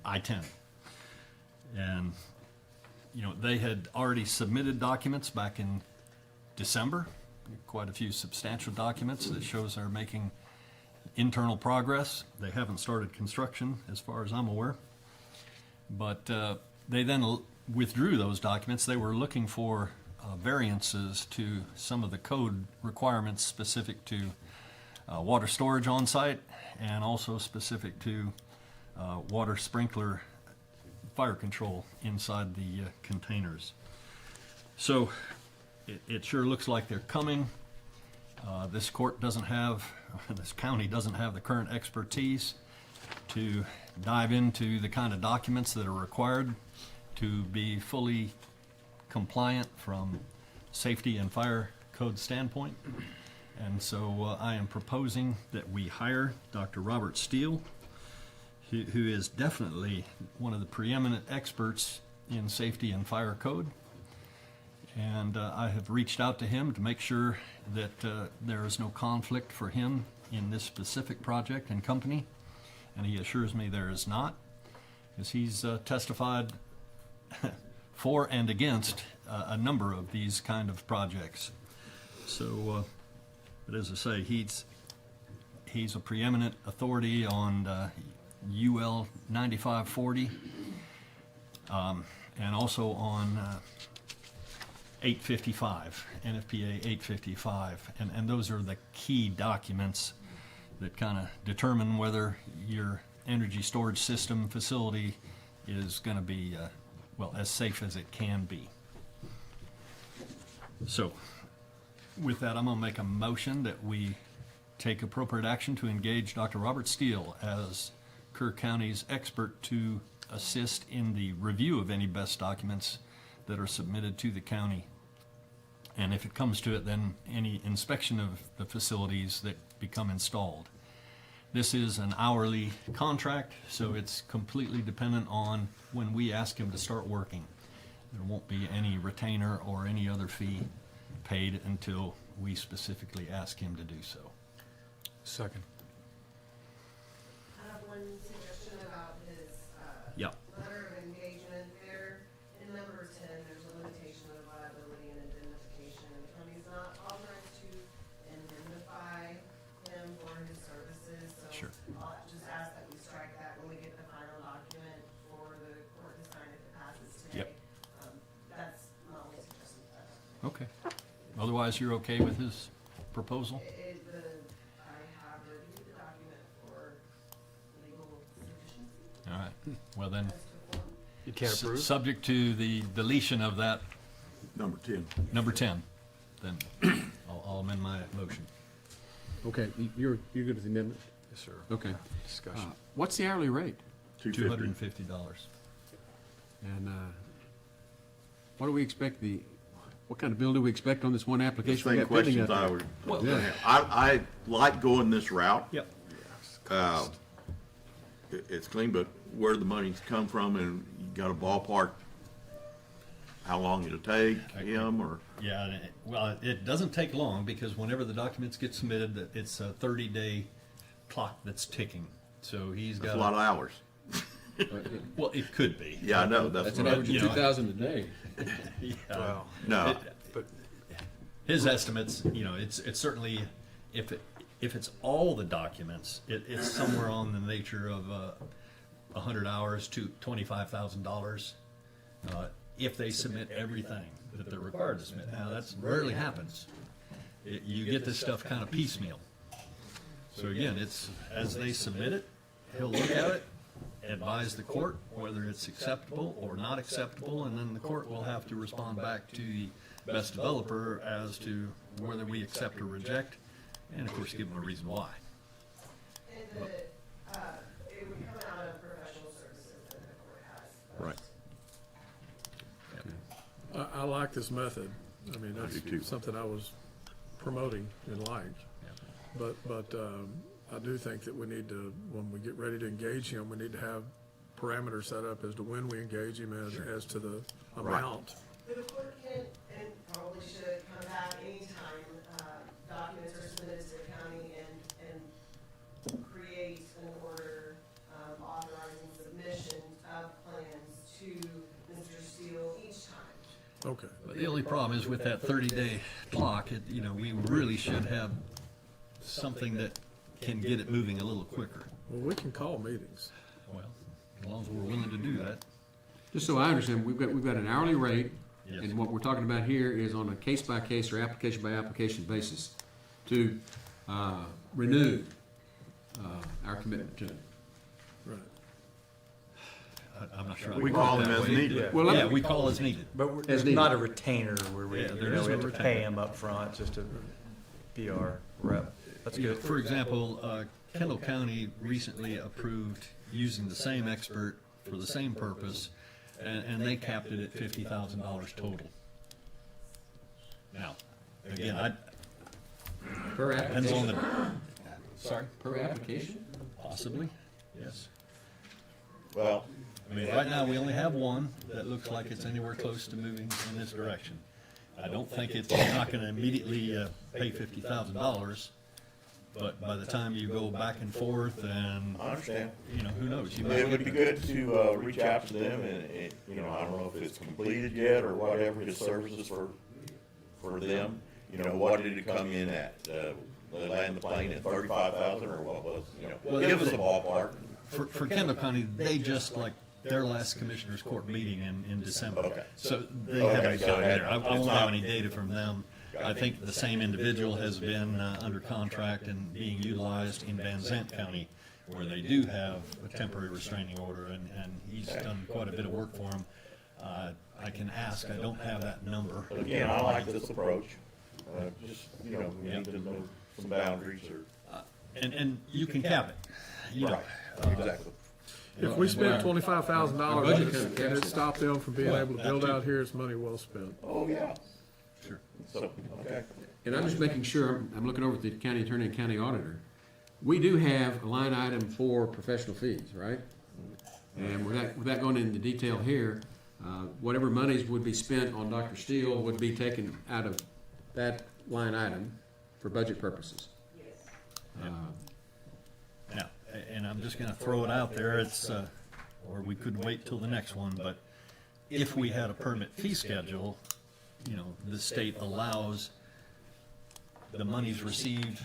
I-10. And, you know, they had already submitted documents back in December, quite a few substantial documents that shows they're making internal progress. They haven't started construction, as far as I'm aware. But they then withdrew those documents. They were looking for variances to some of the code requirements specific to water storage on site and also specific to water sprinkler fire control inside the containers. So it sure looks like they're coming. This court doesn't have, this county doesn't have the current expertise to dive into the kind of documents that are required to be fully compliant from safety and fire code standpoint. And so I am proposing that we hire Dr. Robert Steele, who is definitely one of the preeminent experts in safety and fire code. And I have reached out to him to make sure that there is no conflict for him in this specific project and company. And he assures me there is not, because he's testified for and against a number of these kind of projects. So, but as I say, he's a preeminent authority on UL 9540 and also on 855, NFPA 855, and those are the key documents that kind of determine whether your energy storage system facility is going to be, well, as safe as it can be. So, with that, I'm going to make a motion that we take appropriate action to engage Dr. Robert Steele as Kerr County's expert to assist in the review of any best documents that are submitted to the county. And if it comes to it, then any inspection of the facilities that become installed. This is an hourly contract, so it's completely dependent on when we ask him to start working. There won't be any retainer or any other fee paid until we specifically ask him to do so. Second. I have one suggestion about his, Yep. letter of engagement there. In number 10, there's a limitation of liability and indemnification, and the county's not authorized to indemnify him for his services, so Sure. I'll just ask that we strike that when we get the final document for the court to sign if it passes today. Yep. That's my only suggestion. Okay. Otherwise, you're okay with his proposal? I have reviewed the document for legal sufficiency. All right, well then, You can't approve? subject to the deletion of that Number 10. number 10, then I'll amend my motion. Okay, you're good with the amendment? Yes, sir. Okay. Discussion. What's the hourly rate? $250. And what do we expect what kind of bill do we expect on this one application? we Same got pending questions out I there? would, Yeah. I like going this route. Yep. It's clean, but where the money's come from, and you got a ballpark, how long it'll take him, or? Yeah, and well, it doesn't take long, because whenever the documents get submitted, it's a 30-day clock that's ticking. So he's got. That's a lot of hours. Well, it could be. Yeah, I know, That's what an I- average of you know, 2,000 a day. Yeah. Well, No, but His estimates, it's certainly, if it's all the documents, it's somewhere on the nature of 100 hours to $25,000 if they submit everything that they're required to submit. Now, that rarely happens. You get this stuff kind of piecemeal. So again, it's as they submit it, he'll look at it, advise the court whether it's acceptable or not acceptable, and then the court will have to respond back to the best developer as to whether we accept or reject, and of course, give them a reason why. And it would come out of professional services that the court has. right. I like this method. I mean, I do too. that's something I was promoting and liked. But I do think that we need to, when we get ready to engage him, we need to have parameters set up as to when we engage him and as to the amount. But the court can, and probably should, come back anytime documents are submitted to the county and create an order authorizing submission of plans to Mr. Steele each time. Okay. But the only problem is with that 30-day clock, we really should have something that can get it moving a little quicker. Well, we can call meetings. Well, as long as we're willing to do that. Just so I understand, we've got an hourly rate, Yes. and what we're talking about here is on a case-by-case or application-by-application basis to renew our commitment to it. Right. I'm not sure. I We can call put it them that as way. needed. Well, Yeah, we call as needed. But As there's needed. not a retainer where we, Yeah, there we is no have to retainer. pay him up front just to be our rep. That's good. For example, Kendall County recently approved using the same expert for the same purpose, and they capped it at $50,000 total. Now, again, Per depends on application? the, sorry, Per application? possibly, yes. Well, I mean, right now, we only have one that looks like it's anywhere close to moving in this direction. I don't think it's not gonna immediately pay $50,000, but by the time you go back and forth and, I understand. who knows? You might It would get be the- good to reach out to them, and, I don't know if it's completed yet or whatever, his services for them. What did it come in at? They land the plane at 35,000, or what was, Well, give us a ballpark. For Kendall County, they just like their last commissioners court meeting in December. Okay. So they Okay, haven't so gotten there. I it's won't not- have any data from them. I think the same individual has been under contract and being utilized in Van Zant County, where they do have a temporary restraining order, and he's done quite a bit of work for them. I can ask, I don't have that number. But again, I like this approach. Just, we need to know some boundaries or. And you can cap it. Right, exactly. If we spend $25,000 Our budget and kind of it caps it. stopped them from being Well, able to that build too. out here, it's money well spent. Oh, yeah. Sure. So, okay. And I'm just making sure, I'm looking over at the county attorney and county auditor. We do have a line item for professional fees, right? And without going into detail here, whatever monies would be spent on Dr. Steele would be taken out of that line item for budget purposes. Now, and I'm just gonna throw it out there, it's, or we could wait till the next one, but if we had a permit fee schedule, the state allows the monies received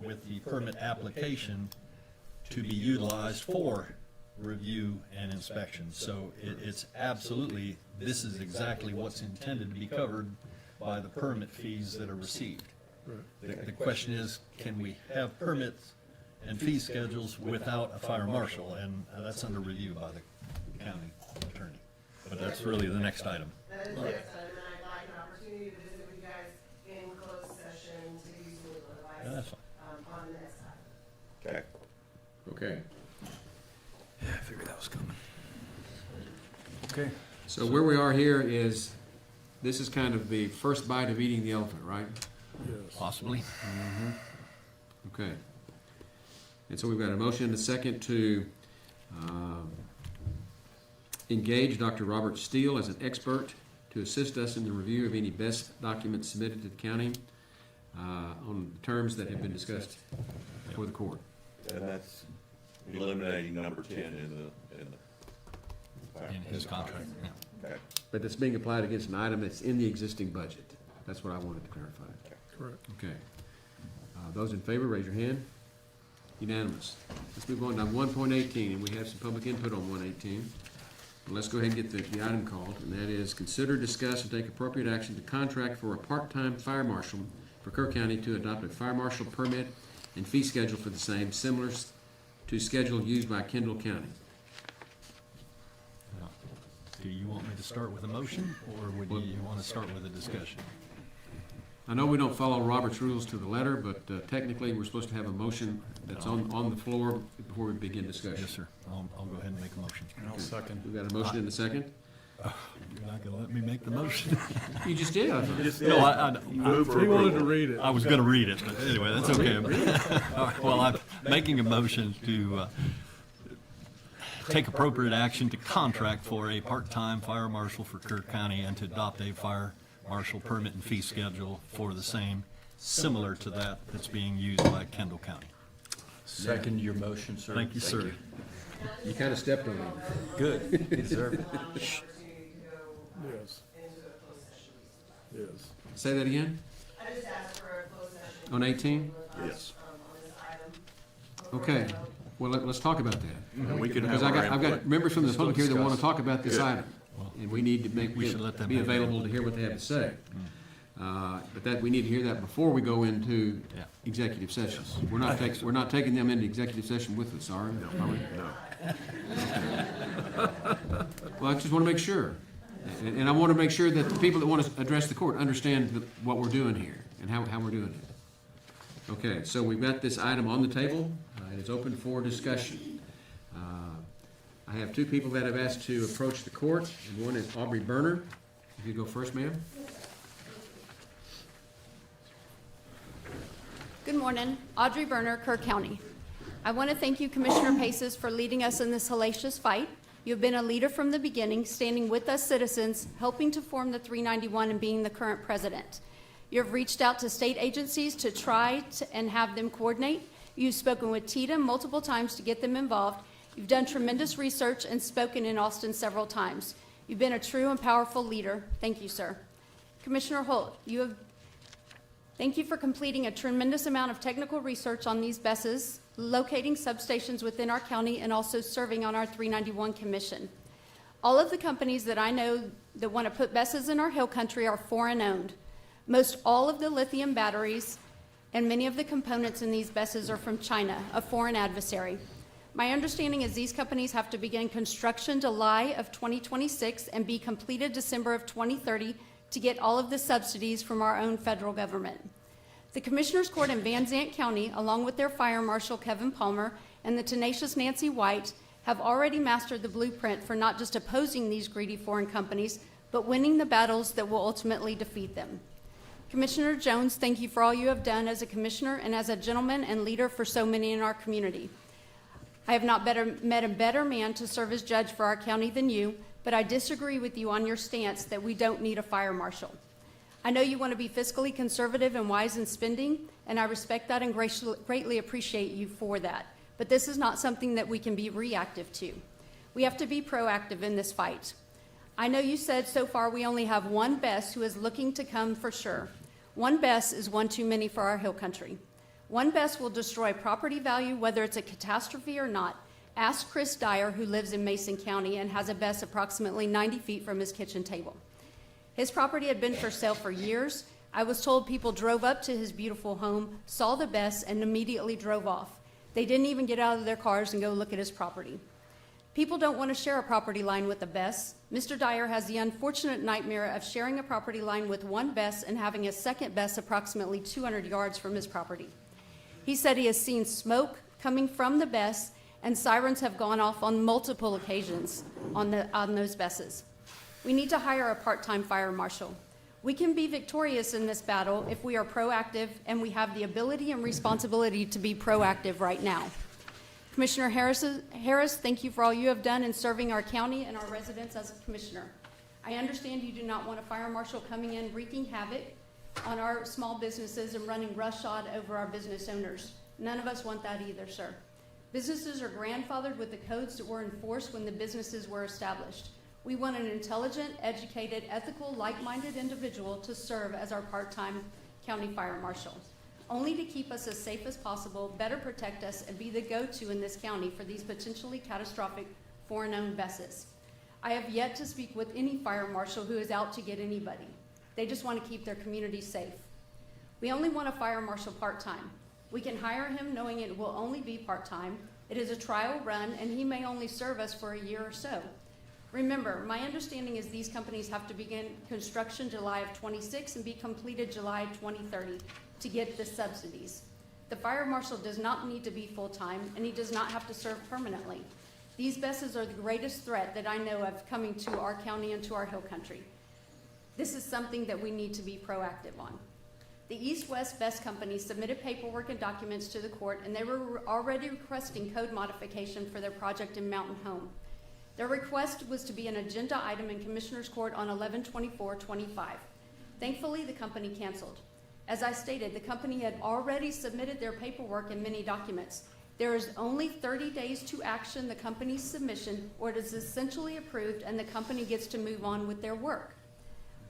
with the permit application to be utilized for review and inspection. So it's absolutely, this is exactly what's intended to be covered by the permit fees that are received. The question is, can we have permits and fee schedules without a fire marshal, and that's under review by the county attorney. But that's really the next item. That is the next item, and I'd like an opportunity to visit with you guys in closed session to use legal advice. Yeah, that's fine. On the next item. Okay. Okay. Yeah, I figured that was coming. Okay. So where we are here is, this is kind of the first bite of eating the elephant, right? Possibly. Okay. And so we've got a motion and a second to engage Dr. Robert Steele as an expert to assist us in the review of any best documents submitted to the county on the terms that have been discussed before the court. And that's eliminating number 10 in In his contract, yeah. Okay. But it's being applied against an item that's in the existing budget. That's what I wanted to clarify. Correct. Okay. Those in favor, raise your hand. Unanimous. Let's move on to 1.18, and we have some public input on 118. Let's go ahead and get the item called, and that is consider, discuss, and take appropriate action to contract for a part-time fire marshal for Kerr County to adopt a fire marshal permit and fee schedule for the same, similar to schedule used by Kendall County. Now, do you want me to start with a motion, or would you want to start with a discussion? I know we don't follow Robert's rules to the letter, but technically, we're supposed to have a motion that's on the floor before we begin discussion. Yes, sir. I'll go ahead and make a motion. And I'll second. We've got a motion and a second. You're not going to let me make the motion? You just did. No, He wanted to read it. I was going to read it, but anyway, that's okay. All right, well, I'm making a motion to take appropriate action to contract for a part-time fire marshal for Kerr County and to adopt a fire marshal permit and fee schedule for the same, similar to that that's being used by Kendall County. Second your motion, sir. Thank you, sir. You kind of stepped on him. Good. You deserve it. Yes. Yes. Say that again? I just asked for a closed session. On 18? Yes. On this item. Okay. Well, let's talk about that. And we can Because have our I've got input. members from the public here that want to discuss. talk about this item. And we need to We should let them be have their available to hear what they have to say. But that, we need to hear that before we go into Yeah. executive session. We're not taking them into executive session with us, are we? No. Well, I just want to make sure. And I want to make sure that the people that want to address the court understand what we're doing here and how we're doing it. Okay, so we've got this item on the table. It is open for discussion. I have two people that have asked to approach the court, and one is Aubrey Berner. If you go first, ma'am. Good morning, Audrey Berner, Kerr County. I want to thank you, Commissioner Paces, for leading us in this hellacious fight. You've been a leader from the beginning, standing with us citizens, helping to form the 391 and being the current president. You have reached out to state agencies to try and have them coordinate. You've spoken with TITA multiple times to get them involved. You've done tremendous research and spoken in Austin several times. You've been a true and powerful leader. Thank you, sir. Commissioner Holt, thank you for completing a tremendous amount of technical research on these BESs, locating substations within our county, and also serving on our 391 commission. All of the companies that I know that want to put BESs in our hill country are foreign owned. Most all of the lithium batteries and many of the components in these BESs are from China, a foreign adversary. My understanding is these companies have to begin construction July of 2026 and be completed December of 2030 to get all of the subsidies from our own federal government. The Commissioners Court in Van Zant County, along with their Fire Marshal Kevin Palmer and the tenacious Nancy White, have already mastered the blueprint for not just opposing these greedy foreign companies, but winning the battles that will ultimately defeat them. Commissioner Jones, thank you for all you have done as a commissioner and as a gentleman and leader for so many in our community. I have not met a better man to serve as judge for our county than you, but I disagree with you on your stance that we don't need a fire marshal. I know you want to be fiscally conservative and wise in spending, and I respect that and greatly appreciate you for that. But this is not something that we can be reactive to. We have to be proactive in this fight. I know you said so far we only have one BES who is looking to come for sure. One BES is one too many for our hill country. One BES will destroy property value, whether it's a catastrophe or not. Ask Chris Dyer, who lives in Mason County and has a BES approximately 90 feet from his kitchen table. His property had been for sale for years. I was told people drove up to his beautiful home, saw the BES, and immediately drove off. They didn't even get out of their cars and go look at his property. People don't want to share a property line with a Bess. Mr. Dyer has the unfortunate nightmare of sharing a property line with one Bess and having a second Bess approximately 200 yards from his property. He said he has seen smoke coming from the Bess, and sirens have gone off on multiple occasions on those Besses. We need to hire a part-time fire marshal. We can be victorious in this battle if we are proactive, and we have the ability and responsibility to be proactive right now. Commissioner Harris, thank you for all you have done in serving our county and our residents as a commissioner. I understand you do not want a fire marshal coming in wreaking havoc on our small businesses and running roughshod over our business owners. None of us want that either, sir. Businesses are grandfathered with the codes that were enforced when the businesses were established. We want an intelligent, educated, ethical, like-minded individual to serve as our part-time county fire marshal, only to keep us as safe as possible, better protect us, and be the go-to in this county for these potentially catastrophic foreign-owned Besses. I have yet to speak with any fire marshal who is out to get anybody. They just want to keep their community safe. We only want a fire marshal part-time. We can hire him knowing it will only be part-time. It is a trial run, and he may only serve us for a year or so. Remember, my understanding is these companies have to begin construction July of 26 and be completed July 2030 to get the subsidies. The fire marshal does not need to be full-time, and he does not have to serve permanently. These Besses are the greatest threat that I know of coming to our county and to our hill country. This is something that we need to be proactive on. The East-West Bess Company submitted paperwork and documents to the court, and they were already requesting code modification for their project in Mountain Home. Their request was to be an agenda item in Commissioner's Court on 11/24/25. Thankfully, the company canceled. As I stated, the company had already submitted their paperwork and many documents. There is only 30 days to action the company's submission, or it is essentially approved and the company gets to move on with their work.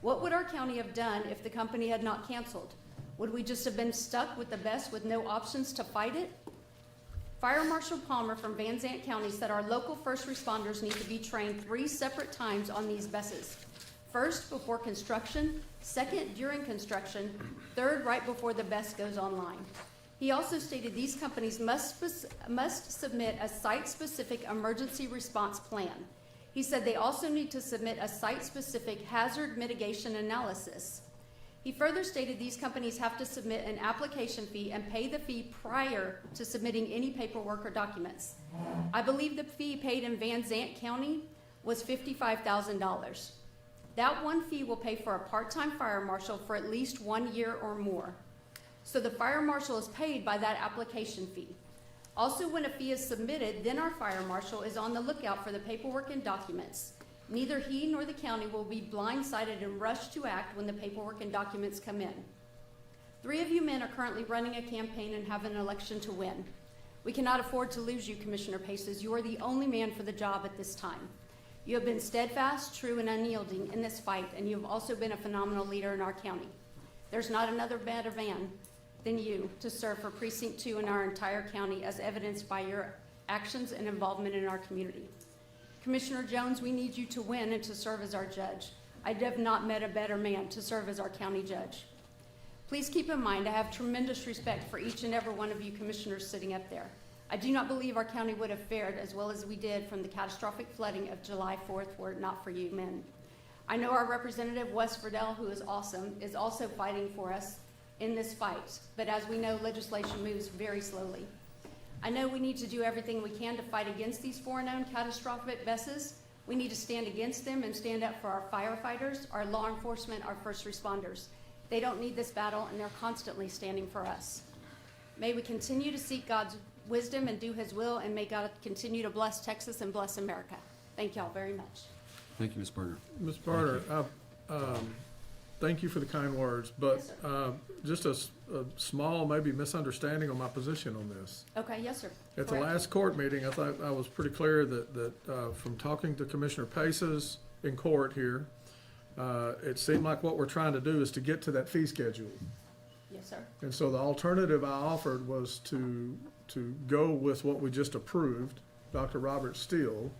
What would our county have done if the company had not canceled? Would we just have been stuck with the Bess with no options to fight it? Fire Marshal Palmer from Van Zant County said our local first responders need to be trained 3 separate times on these Besses. First, before construction, second, during construction, third, right before the Bess goes online. He also stated these companies must submit a site-specific emergency response plan. He said they also need to submit a site-specific hazard mitigation analysis. He further stated these companies have to submit an application fee and pay the fee prior to submitting any paperwork or documents. I believe the fee paid in Van Zant County was $55,000. That one fee will pay for a part-time fire marshal for at least 1 year or more. So the fire marshal is paid by that application fee. Also, when a fee is submitted, then our fire marshal is on the lookout for the paperwork and documents. Neither he nor the county will be blindsided and rushed to act when the paperwork and documents come in. 3 of you men are currently running a campaign and have an election to win. We cannot afford to lose you, Commissioner Paces. You are the only man for the job at this time. You have been steadfast, true, and unyielding in this fight, and you have also been a phenomenal leader in our county. There's not another better man than you to serve for Precinct 2 in our entire county, as evidenced by your actions and involvement in our community. Commissioner Jones, we need you to win and to serve as our judge. I have not met a better man to serve as our county judge. Please keep in mind, I have tremendous respect for each and every one of you commissioners sitting up there. I do not believe our county would have fared as well as we did from the catastrophic flooding of July 4th were it not for you men. I know our representative, Wes Verdell, who is awesome, is also fighting for us in this fight. But as we know, legislation moves very slowly. I know we need to do everything we can to fight against these foreign-owned catastrophic Besses. We need to stand against them and stand up for our firefighters, our law enforcement, our first responders. They don't need this battle, and they're constantly standing for us. May we continue to seek God's wisdom and do his will, and may God continue to bless Texas and bless America. Thank y'all very much. Thank you, Ms. Berger. Ms. Barner, thank you for the kind words, but just a small maybe misunderstanding on my position on this. Okay, yes, sir. At the Correct. last court meeting, I thought I was pretty clear that from talking to Commissioner Paces in court here, it seemed like what we're trying to do is to get to that fee schedule. Yes, sir. And so the alternative I offered was to go with what we just approved, Dr. Robert Steele,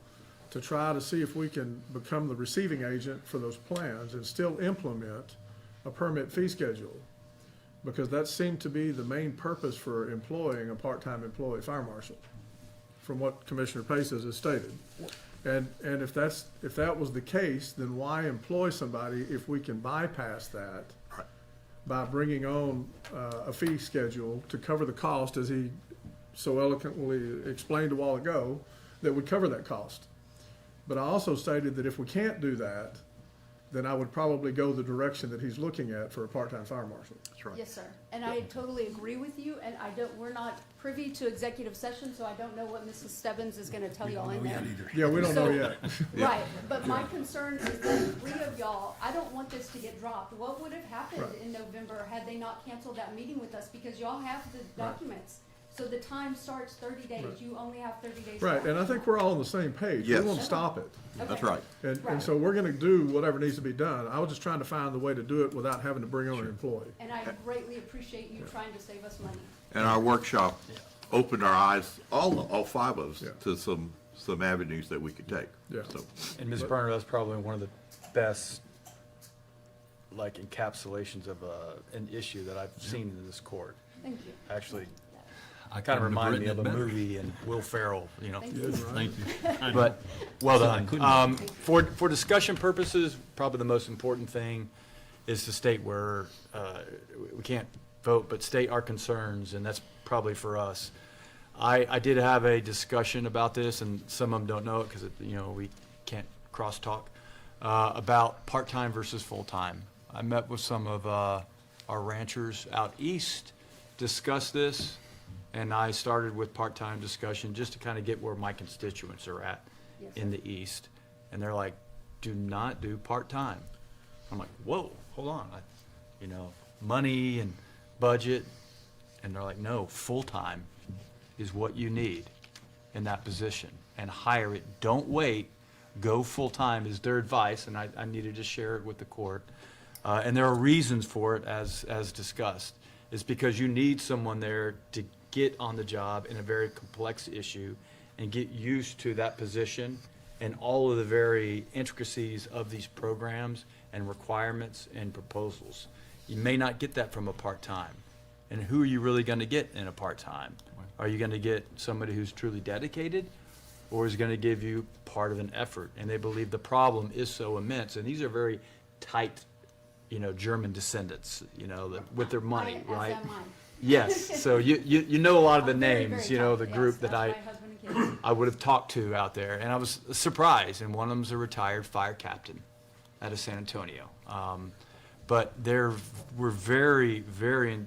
to try to see if we can become the receiving agent for those plans and still implement a permit fee schedule. Because that seemed to be the main purpose for employing a part-time employee fire marshal, from what Commissioner Paces has stated. And if that was the case, then why employ somebody if we can bypass that by bringing on a fee schedule to cover the cost, as he so eloquently explained a while ago, that would cover that cost. But I also stated that if we can't do that, then I would probably go the direction that he's looking at for a part-time fire marshal. That's right. Yes, sir. And I totally agree with you, and we're not privy to executive session, so I don't know what Mrs. Stebbins is gonna tell y'all in there. Yeah, we don't know yet. Right, but my concern is that 3 of y'all, I don't want this to get dropped. What would have happened Right. in November had they not canceled that meeting with us? Because y'all have the documents. So the time starts 30 days. Right. You only have 30 days. Right, and I think we're all on the same page. Yes. We won't stop it. That's right. And so we're gonna do whatever needs to be done. I was just trying to find the way to do it without having to bring on an employee. And I greatly appreciate you trying to save us money. And our workshop opened our eyes, all 5 of us, Yeah. to some avenues that we could take. Yeah. So, And Ms. Berner, that's probably one of the best, like, encapsulations of an issue that I've seen in this court. Thank you. Actually, I kind of couldn't have reminded me of written a it better. movie and Will Ferrell, you know. Thank you. Thank you. I know. But, well I done. couldn't- For discussion purposes, probably the most important thing is to state where, we can't vote, but state our concerns, and that's probably for us. I did have a discussion about this, and some of them don't know it because, we can't crosstalk, about part-time versus full-time. I met with some of our ranchers out east, discussed this, and I started with part-time discussion just to kind of get where my constituents are at Yes, in the east. And they're like, do not do part-time. I'm like, whoa, hold on. Money and budget. And they're like, no, full-time is what you need in that position. And hire it. Don't wait. Go full-time is their advice, and I needed to share it with the court. And there are reasons for it, as discussed. It's because you need someone there to get on the job in a very complex issue and get used to that position and all of the very intricacies of these programs and requirements and proposals. You may not get that from a part-time. And who are you really going to get in a part-time? Are you going to get somebody who's truly dedicated, or is going to give you part of an effort? And they believe the problem is so immense. And these are very tight, German descendants, with their money, As right? am I. Yes, so you know a lot of the I'm very, names, very the tight. group Yes, that that's my husband and kids. I would have talked to out there, and I was surprised, and one of them's a retired fire captain out of San Antonio. But we're very, very,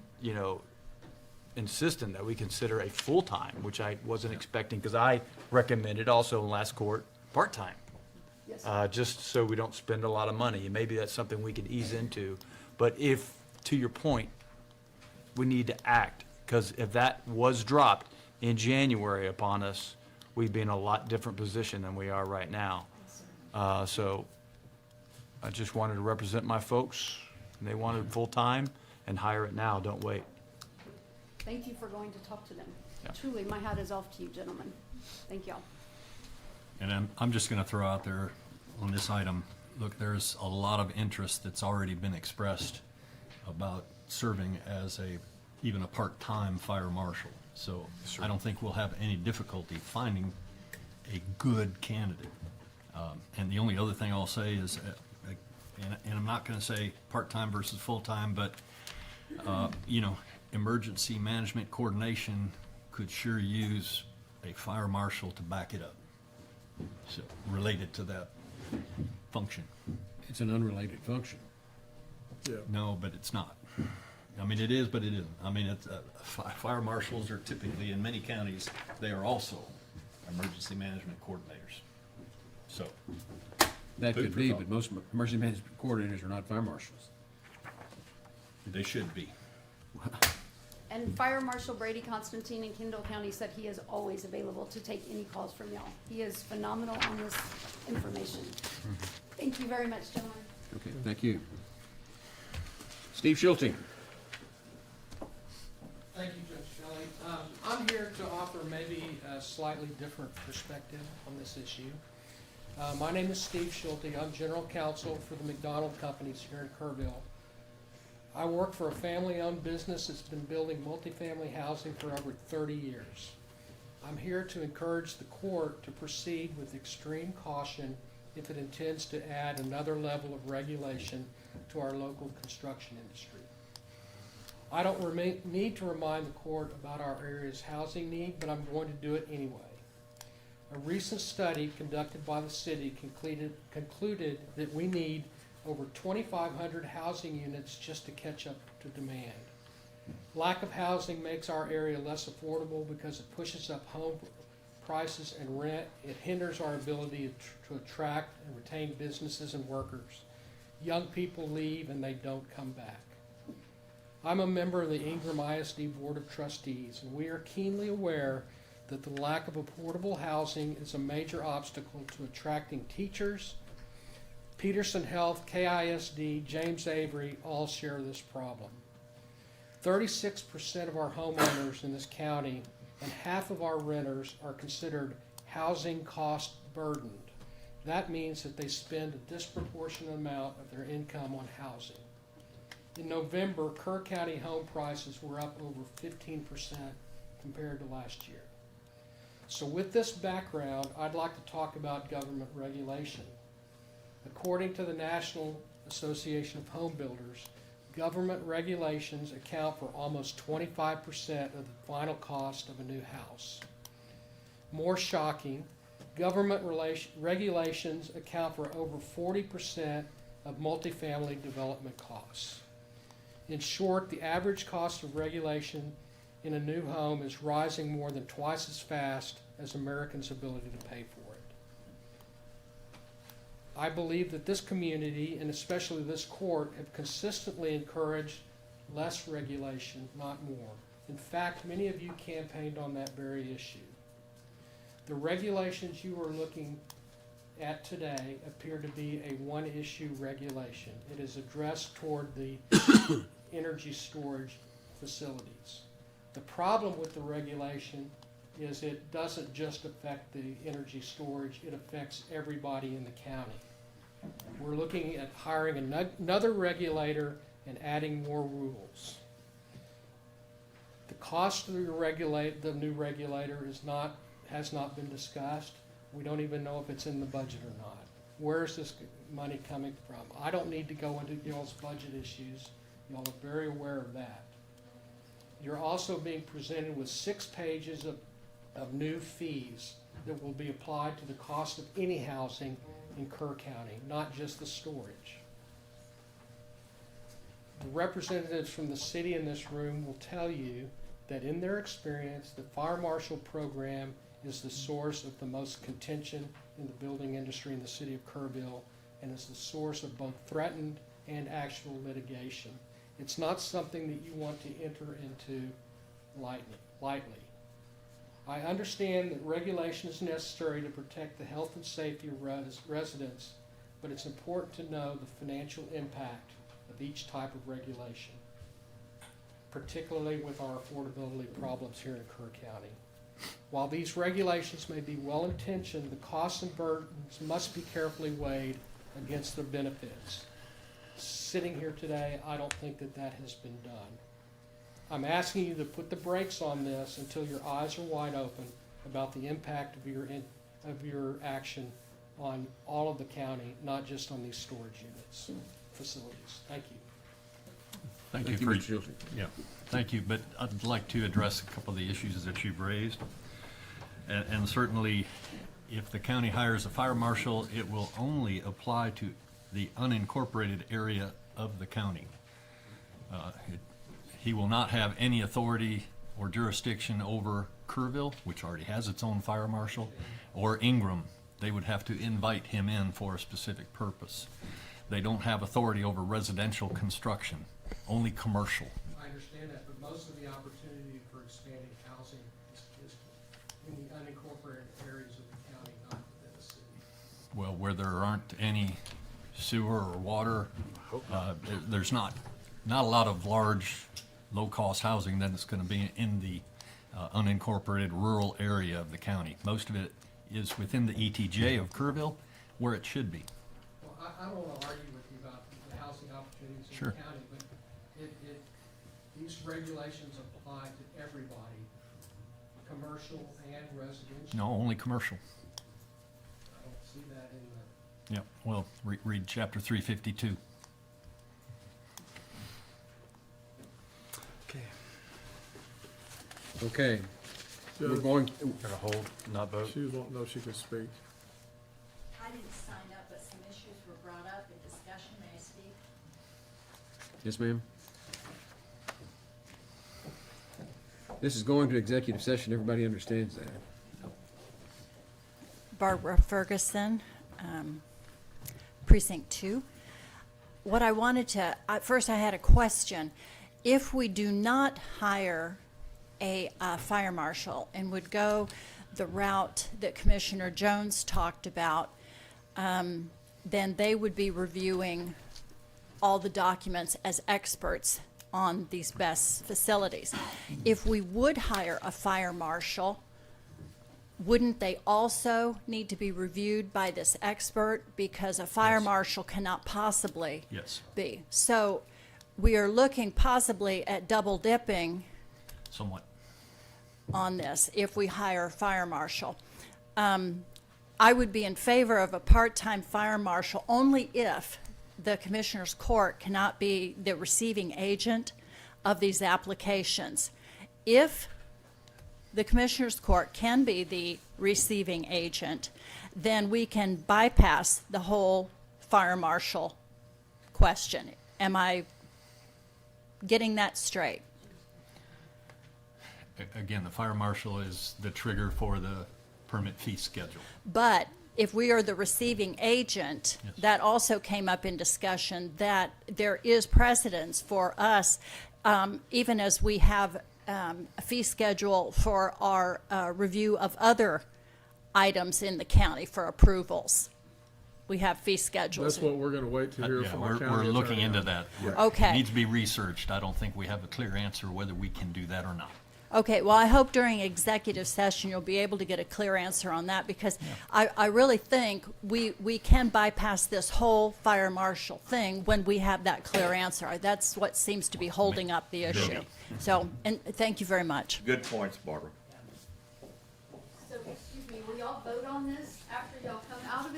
insistent that we consider a full-time, which I wasn't expecting, because I recommended also in last court, part-time. Yes. Just so we don't spend a lot of money, and maybe that's something we could ease into. But if, to your point, we need to act, because if that was dropped in January upon us, we'd be in a lot different position than we are right now. So I just wanted to represent my folks. They wanted full-time, and hire it now, don't wait. Thank you for going to talk to them. Yeah. Truly, my hat is off to you, gentlemen. Thank y'all. And I'm just gonna throw out there on this item, look, there's a lot of interest that's already been expressed about serving as even a part-time fire marshal. So I don't think we'll have any difficulty finding a good candidate. And the only other thing I'll say is, and I'm not gonna say part-time versus full-time, but, emergency management coordination could sure use a fire marshal to back it up. So, related to that function. It's an unrelated function. Yeah. No, but it's not. I mean, it is, but it isn't. I mean, fire marshals are typically, in many counties, they are also emergency management coordinators. So. That food could for be, thought. but most emergency management coordinators are not fire marshals. They should be. And Fire Marshal Brady Constantine in Kendall County said he is always available to take any calls from y'all. He is phenomenal on this information. Thank you very much, gentlemen. Okay, thank you. Steve Schulte. Thank you, Judge Shelley. I'm here to offer maybe a slightly different perspective on this issue. My name is Steve Schulte. I'm General Counsel for the McDonald Companies here in Kerrville. I work for a family-owned business that's been building multifamily housing for over 30 years. I'm here to encourage the court to proceed with extreme caution if it intends to add another level of regulation to our local construction industry. I don't need to remind the court about our area's housing need, but I'm going to do it anyway. A recent study conducted by the city concluded that we need over 2,500 housing units just to catch up to demand. Lack of housing makes our area less affordable because it pushes up home prices and rent. It hinders our ability to attract and retain businesses and workers. Young people leave and they don't come back. I'm a member of the Ingram ISD Board of Trustees, and we are keenly aware that the lack of affordable housing is a major obstacle to attracting teachers. Peterson Health, KISD, James Avery all share this problem. 36% of our homeowners in this county and half of our renters are considered housing cost burdened. That means that they spend a disproportionate amount of their income on housing. In November, Kerr County home prices were up over 15% compared to last year. So with this background, I'd like to talk about government regulation. According to the National Association of Home Builders, government regulations account for almost 25% of the final cost of a new house. More shocking, government regulations account for over 40% of multifamily development costs. In short, the average cost of regulation in a new home is rising more than twice as fast as Americans' ability to pay for it. I believe that this community, and especially this court, have consistently encouraged less regulation, not more. In fact, many of you campaigned on that very issue. The regulations you are looking at today appear to be a one-issue regulation. It is addressed toward the energy storage facilities. The problem with the regulation is it doesn't just affect the energy storage, it affects everybody in the county. We're looking at hiring another regulator and adding more rules. The cost of the new regulator has not been discussed. We don't even know if it's in the budget or not. Where is this money coming from? I don't need to go into y'all's budget issues. Y'all are very aware of that. You're also being presented with 6 pages of new fees that will be applied to the cost of any housing in Kerr County, not just the storage. The representatives from the city in this room will tell you that in their experience, the fire marshal program is the source of the most contention in the building industry in the city of Kerrville, and is the source of both threatened and actual litigation. It's not something that you want to enter into lightly. I understand that regulation is necessary to protect the health and safety of residents, but it's important to know the financial impact of each type of regulation, particularly with our affordability problems here in Kerr County. While these regulations may be well-intentioned, the costs and burdens must be carefully weighed against the benefits. Sitting here today, I don't think that has been done. I'm asking you to put the brakes on this until your eyes are wide open about the impact of your action on all of the county, not just on these storage facilities. Thank you. Thank you, Mr. Chilton. Yeah, thank you, but I'd like to address a couple of the issues that you've raised. And certainly, if the county hires a fire marshal, it will only apply to the unincorporated area of the county. He will not have any authority or jurisdiction over Kerrville, which already has its own fire marshal, or Ingram. They would have to invite him in for a specific purpose. They don't have authority over residential construction, only commercial. I understand that, but most of the opportunity for expanding housing is in the unincorporated areas of the county, not within the city. Well, where there aren't any sewer or water, there's not a lot of large, low-cost housing that is going to be in the unincorporated rural area of the county. Most of it is within the ETJ of Kerrville, where it should be. Well, I don't want to argue with you about the housing opportunities in Sure. the county, but these regulations apply to everybody, commercial and residential? No, only commercial. I don't see that in the. Yep, well, read chapter 352. Okay, we're going, Gonna hold, not vote? She won't know she can speak. I didn't sign up, but some issues were brought up in discussion. May I speak? yes, ma'am? This is going to executive session, everybody understands that. Barbara Ferguson, Precinct 2. What I wanted to, first I had a question. If we do not hire a fire marshal and would go the route that Commissioner Jones talked about, then they would be reviewing all the documents as experts on these best facilities. If we would hire a fire marshal, wouldn't they also need to be reviewed by this expert? Because a fire marshal cannot possibly Yes. be. So we are looking possibly at double dipping Somewhat. on this if we hire a fire marshal. I would be in favor of a part-time fire marshal only if the Commissioner's Court cannot be the receiving agent of these applications. If the Commissioner's Court can be the receiving agent, then we can bypass the whole fire marshal question. Am I getting that straight? Again, the fire marshal is the trigger for the permit fee schedule. But if we are the receiving agent, that also came up in discussion, that there is precedence for us, even as we have a fee schedule for our review of other items in the county for approvals. We have fee schedules. That's what we're gonna wait to hear Yeah, from our county we're looking attorney into on. that. Okay. It needs to be researched. I don't think we have a clear answer whether we can do that or not. Okay, well, I hope during executive session you'll be able to get a clear answer on that, because I really think we can bypass this whole fire marshal thing when we have that clear answer. That's what seems to be holding up the issue. So, and thank you very much. Good points, Barbara. So, excuse me, will y'all vote on this after y'all come out of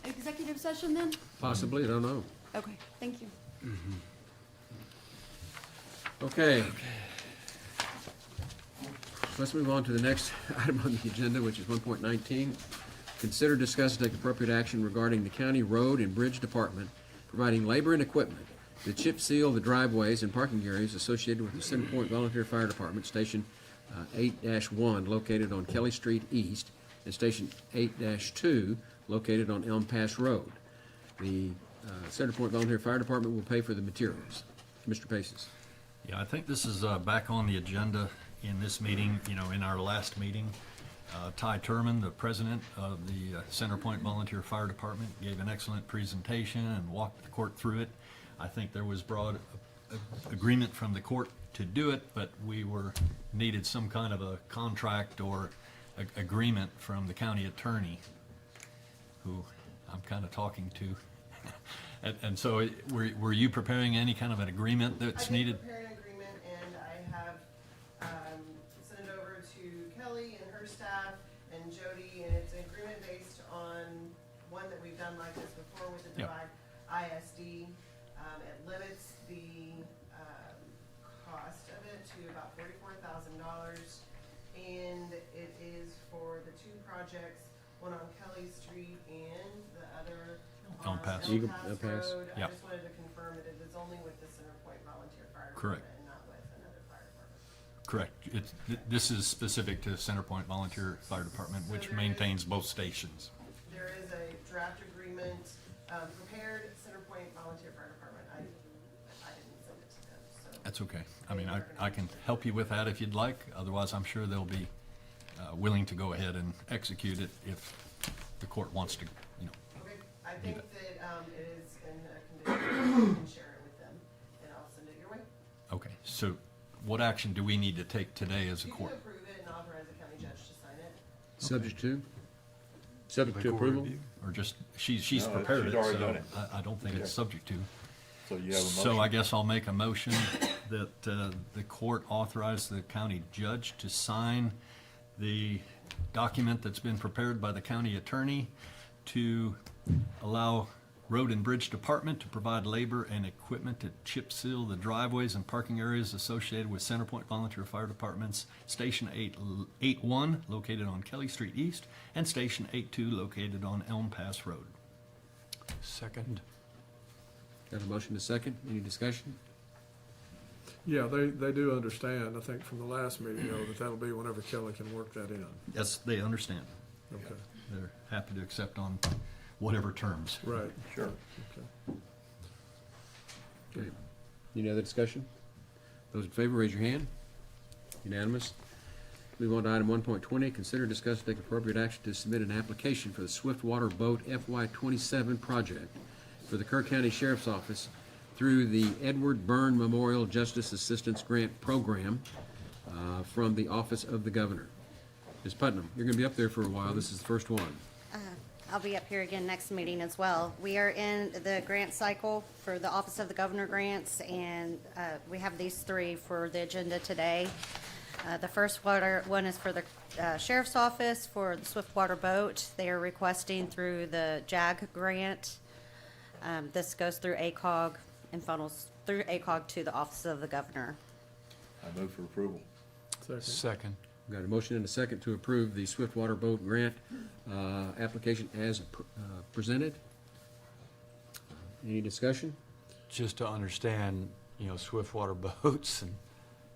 executive session then? Possibly, I don't know. Okay, thank you. Okay. Let's move on to the next item on the agenda, which is 1.19. Consider, discuss, and take appropriate action regarding the county road and bridge department providing labor and equipment to chip seal the driveways and parking areas associated with the Center Point Volunteer Fire Department, Station 8-1, located on Kelly Street East, and Station 8-2, located on Elm Pass Road. The Center Point Volunteer Fire Department will pay for the materials. Mr. Paces. Yeah, I think this is back on the agenda in this meeting. You know, in our last meeting, Ty Turman, the president of the Center Point Volunteer Fire Department, gave an excellent presentation and walked the court through it. I think there was broad agreement from the court to do it, but we needed some kind of a contract or agreement from the county attorney, who I'm kind of talking to. And so, were you preparing any kind of an agreement that's needed? I did prepare an agreement, and I have sent it over to Kelly and her staff and Jody, and it's an agreement based on one that we've done like this before with the Divide ISD. It limits the cost of it to about $44,000, and it is for the two projects, one on Kelly Street and the other on Elm Pass. Elm Pass Road. I Yep. just wanted to confirm that it is only with the Center Point Volunteer Fire Correct. Department and not with another fire department. Correct. This is specific to Center Point Volunteer Fire Department, which maintains both stations. There is a draft agreement prepared, Center Point Volunteer Fire Department. I didn't send it to them, so. That's okay. I mean, I can help you with that if you'd like. Otherwise, I'm sure they'll be willing to go ahead and execute it if the court wants to, you know. Okay, I think that it is in a condition, you can share it with them, and I'll send it your way. Okay, so what action do we need to take today as a You court? can approve it and authorize the county judge to sign it. Subject to? Subject to approval? Or just, she's No, prepared she's it, already so done it. I don't think it's subject to. So you have a motion? So I guess I'll make a motion that the court authorize the county judge to sign the document that's been prepared by the county attorney to allow Road and Bridge Department to provide labor and equipment to chip seal the driveways and parking areas associated with Centerpoint Volunteer Fire Department's Station 8-1 located on Kelly Street East and Station 8-2 located on Elm Pass Road. Second. Got a motion to second. Any discussion? Yeah, they do understand, I think from the last meeting, that that'll be whenever Kelly can work that in. Yes, they understand. Okay, They're happy to accept on whatever terms. right. Sure. Okay. Okay. Any other discussion? Those in favor, raise your hand. Unanimous. Move on to item 1.20, consider, discuss, take appropriate action to submit an application for the Swiftwater Boat FY27 project for the Kerr County Sheriff's Office through the Edward Byrne Memorial Justice Assistance Grant Program from the Office of the Governor. Ms. Putnam, you're going to be up there for a while. This is the first one. I'll be up here again next meeting as well. We are in the grant cycle for the Office of the Governor grants, and we have these three for the agenda today. The first one is for the Sheriff's Office for the Swiftwater Boat. They are requesting through the JAG grant. This goes through ACOG and funnels through ACOG to the Office of the Governor. I move for approval. Second. Got a motion and a second to approve the Swiftwater Boat Grant application as presented. Any discussion? Just to understand, Swiftwater boats and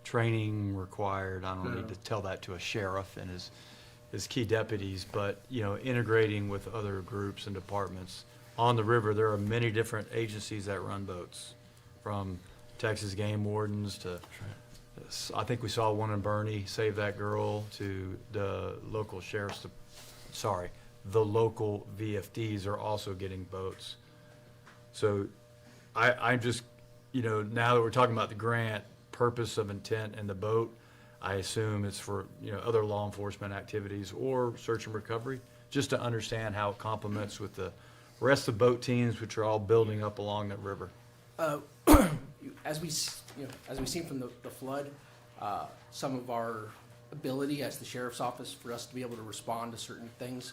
training required. I don't need to tell that to a sheriff and his key deputies, but, integrating with other groups and departments. On the river, there are many different agencies that run boats, from Texas game wardens to, I think we saw one in Bernie, Save That Girl, to the local the local VFDs are also getting boats. So I'm just, now that we're talking about the grant, purpose of intent and the boat, I assume it's for, other law enforcement activities or search and recovery, just to understand how it complements with the rest of the boat teams, which are all building up along that river. As we've seen from the flood, some of our ability as the sheriff's office for us to be able to respond to certain things,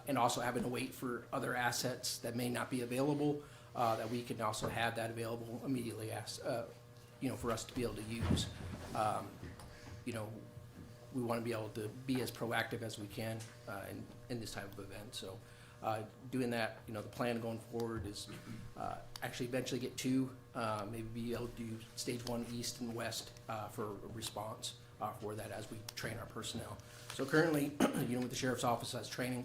and also having to wait for other assets that may not be available, that we can also have that available immediately, for us to be able to use. We want to be able to be as proactive as we can in this type of event. So doing that, the plan going forward is actually eventually get two, maybe be able to do stage 1 east and west for a response for that as we train our personnel. So currently, with the sheriff's office as training,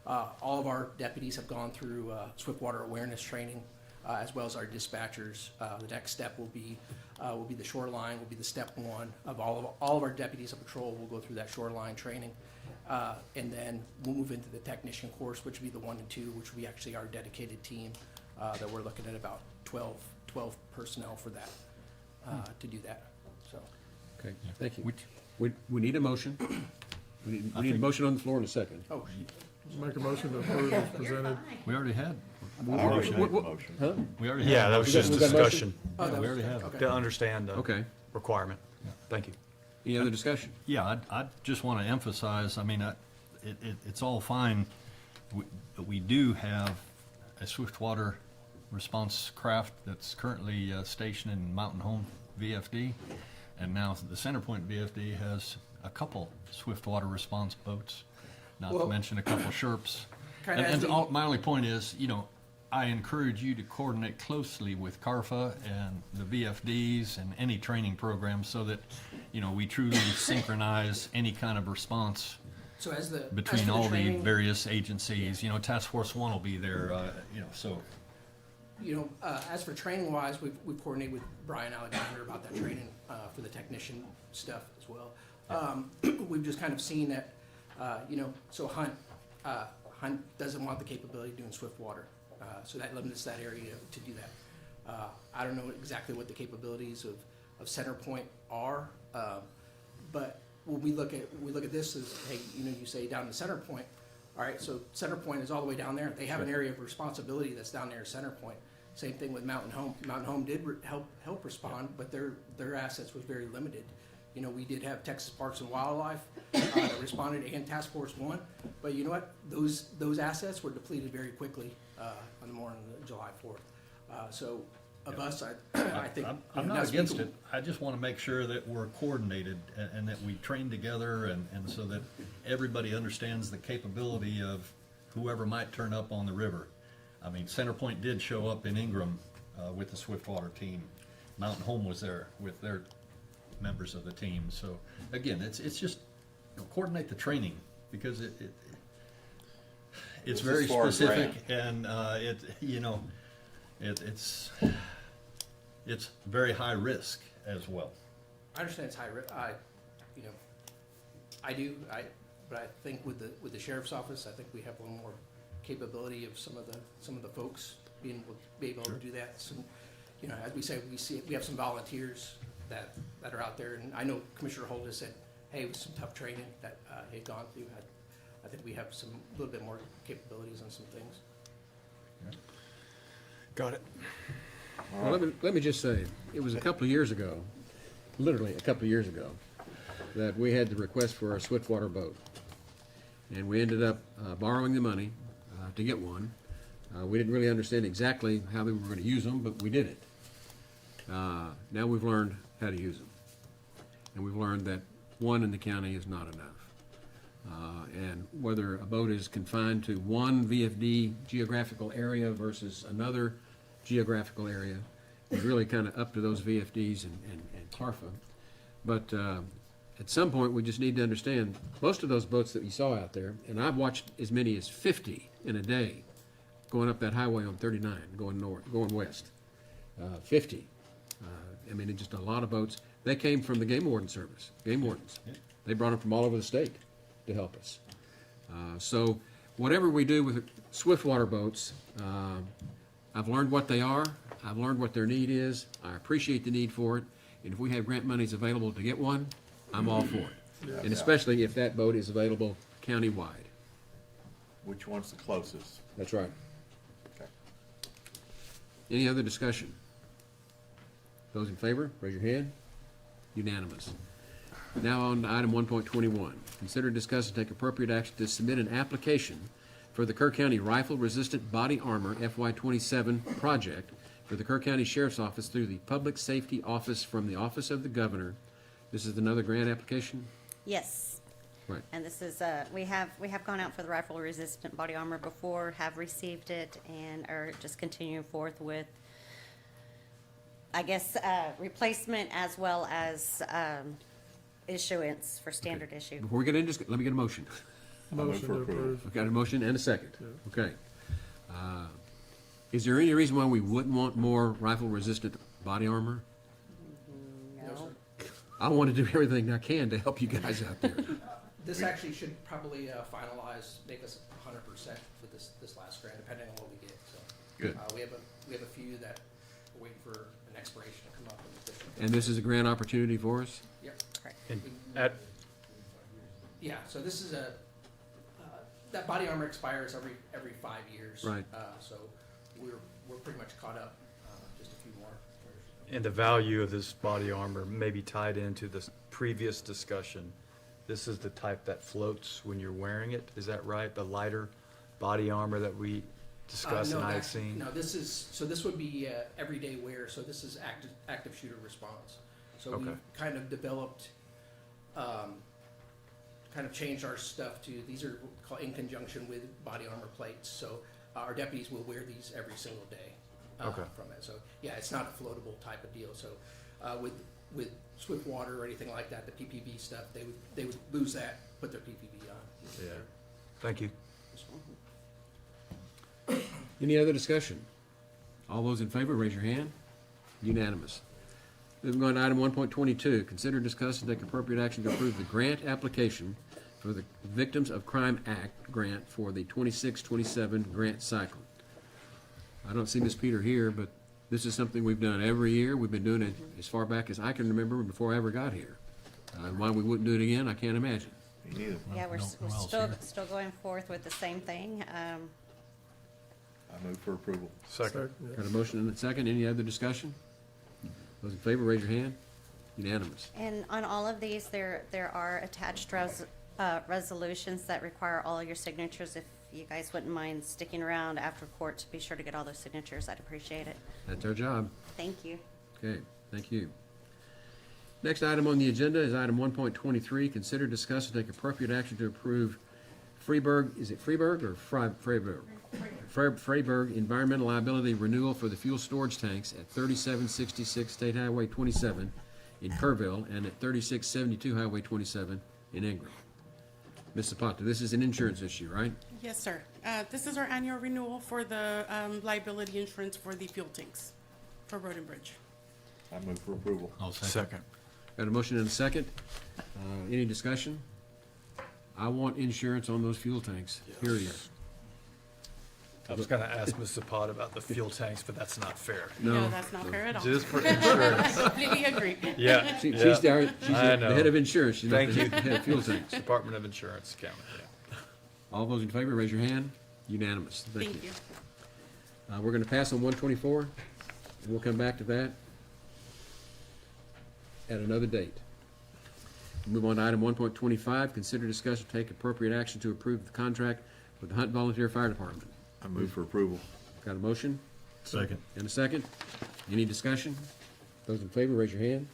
all of our deputies have gone through Swiftwater awareness training, as well as our dispatchers. The next step will be the shoreline, will be the step 1 of all of our deputies of patrol will go through that shoreline training. And then we'll move into the technician course, which will be the 1 and 2, which will be actually our dedicated team that we're looking at about 12 personnel for that, to do that, so. Okay, thank you. We need a motion. We need a motion on the floor in a second. Oh, Make a motion to approve as presented. We already had. I already made the motion. Huh? We already had. Yeah, that was just we got a motion? discussion. Yeah, we already have. okay. To understand the Okay. requirement. Thank you. Any other discussion? Yeah, I just want to emphasize, it's all fine, but we do have a Swiftwater response craft that's currently stationed in Mountain Home VFD, and now the Centerpoint VFD has a couple Swiftwater response boats, not to mention a couple Sherps. My only point is, I encourage you to coordinate closely with CARFA and the VFDs and any training programs so that, we truly synchronize any kind of response So between all the various agencies. Task Force 1 will be there, so. As for training wise, we've coordinated with Brian Alexander about that training for the technician stuff as well. We've just kind of seen that, so Hunt doesn't want the capability of doing Swiftwater, so that limits that area to do that. I don't know exactly what the capabilities of Centerpoint are, but when we look at this as, hey, you say down to Centerpoint, all right, so Centerpoint is all the way down there. They have an area of responsibility that's down there at Centerpoint. Same thing with Mountain Home. Mountain Home did help respond, but their assets was very limited. You know, we did have Texas Parks and Wildlife that responded, and Task Force 1, but you know what? Those assets were depleted very quickly on the morning of July 4th. So of us, I think I'm not against it. I just want to make sure that we're coordinated and that we train together and so that everybody understands the capability of whoever might turn up on the river. I mean, Centerpoint did show up in Ingram with the Swiftwater team. Mountain Home was there with their members of the team. So again, it's just, you know, coordinate the training, because it's very specific, and it's very high risk as well. I understand it's high risk. But I think with the sheriff's office, I think we have a little more capability of some of the folks being able to do that. Some, you know, as we say, we have some volunteers that are out there, and I know Commissioner Holt has said, hey, with some tough training that he had gone through, I think we have a little bit more capabilities on some things. Got it. Well, let me just say, it was a couple of years ago, literally a couple of years ago, that we had the request for a Swiftwater boat. And we ended up borrowing the money to get one. We didn't really understand exactly how we were going to use them, but we did it. Now we've learned how to use them. And we've learned that one in the county is not enough. And whether a boat is confined to one VFD geographical area versus another geographical area is really kind of up to those VFDs and CARFA. But at some point, we just need to understand, most of those boats that you saw out there, and I've watched as many as 50 in a day going up that highway on 39, going north, going west. 50. I mean, it's just a lot of boats. They came from the Game Warden Service, Game Wardens. They brought them from all over the state to help us. So whatever we do with Swiftwater boats, I've learned what they are. I've learned what their need is. I appreciate the need for it. And if we have grant monies available to get one, I'm all for it. And especially if that boat is available countywide. Which one's the closest? That's right. Okay. Any other discussion? Those in favor, raise your hand. Unanimous. Now on to item 1.21. Consider, discuss, and take appropriate action to submit an application for the Kerr County Rifle Resistant Body Armor FY27 project for the Kerr County Sheriff's Office through the Public Safety Office from the Office of the Governor. This is another grant application? Yes. Right. And this is, we have gone out for the rifle resistant body armor before, have received it, and are just continuing forth with, I guess, replacement as well as issuance for standard issue. Before we get into this, let me get a motion. Motion to approve. I've got a motion and a second. Okay. Is there any reason why we wouldn't want more rifle-resistant body armor? No. I want to do everything I can to help you guys out there. This actually should probably finalize, make us 100% for this last grant, depending on what we get. So Good. we have a few that are waiting for an expiration to come up. And this is a grant opportunity for us? Yep. Correct. Yeah. So this is that body armor expires every 5 years. Right. So we're pretty much caught up. Just a few more. And the value of this body armor may be tied into this previous discussion. This is the type that floats when you're wearing it, is that right? The lighter body armor that we discussed and I had seen? No, this would be everyday wear, so this is active shooter response. So Okay. we've kind of developed, kind of changed our stuff to, these are in conjunction with body armor plates, so our deputies will wear these every single day from it. So yeah, it's not a floatable type of deal. So with Swiftwater or anything like that, the PPV stuff, they would lose that, put their PPV on. Yeah. Thank you. Any other discussion? All those in favor, raise your hand. Unanimous. Moving on to item 1.22, consider, discuss, and take appropriate action to approve the grant application for the Victims of Crime Act grant for the 26-27 grant cycle. I don't see Ms. Peter here, but this is something we've done every year. We've been doing it as far back as I can remember before I ever got here. Why we wouldn't do it again, I can't imagine. Yeah, we're still going forth with the same thing. I move for approval. Second. Got a motion and a second. Any other discussion? Those in favor, raise your hand. Unanimous. And on all of these, there are attached resolutions that require all your signatures. If you guys wouldn't mind sticking around after court to be sure to get all those signatures, I'd appreciate it. That's our job. Thank you. Okay, thank you. Next item on the agenda is item 1.23. Consider, discuss, and take appropriate action to approve Freiburg, is it Freiburg or Freiburg? Freiburg Environmental Liability Renewal for the fuel storage tanks at 3766 State Highway 27 in Kerrville and at 3672 Highway 27 in Ingram. Ms. Zapata, this is an insurance issue, right? Yes, sir. This is our annual renewal for the liability insurance for the fuel tanks for Road and Bridge. I move for approval. I'll second. Got a motion and a second. Any discussion? I want insurance on those fuel tanks, period. I was gonna ask Ms. Zapata about the fuel tanks, but that's not fair. No, that's not fair at all. Just for insurance. I completely agree. Yeah. She's yeah. I the know. head of insurance. She's not Thank the you. head of fuel tanks. Department of Insurance County, yeah. All those in favor, raise your hand. Unanimous. Thank Thank you. you. We're going to pass on 124, and we'll come back to that at another date. Move on to item 1.25, consider, discuss, or take appropriate action to approve the contract with the Hunt Volunteer Fire Department. I move for approval. Got a motion? Second. And a second? Any discussion? Those in favor, raise your hand.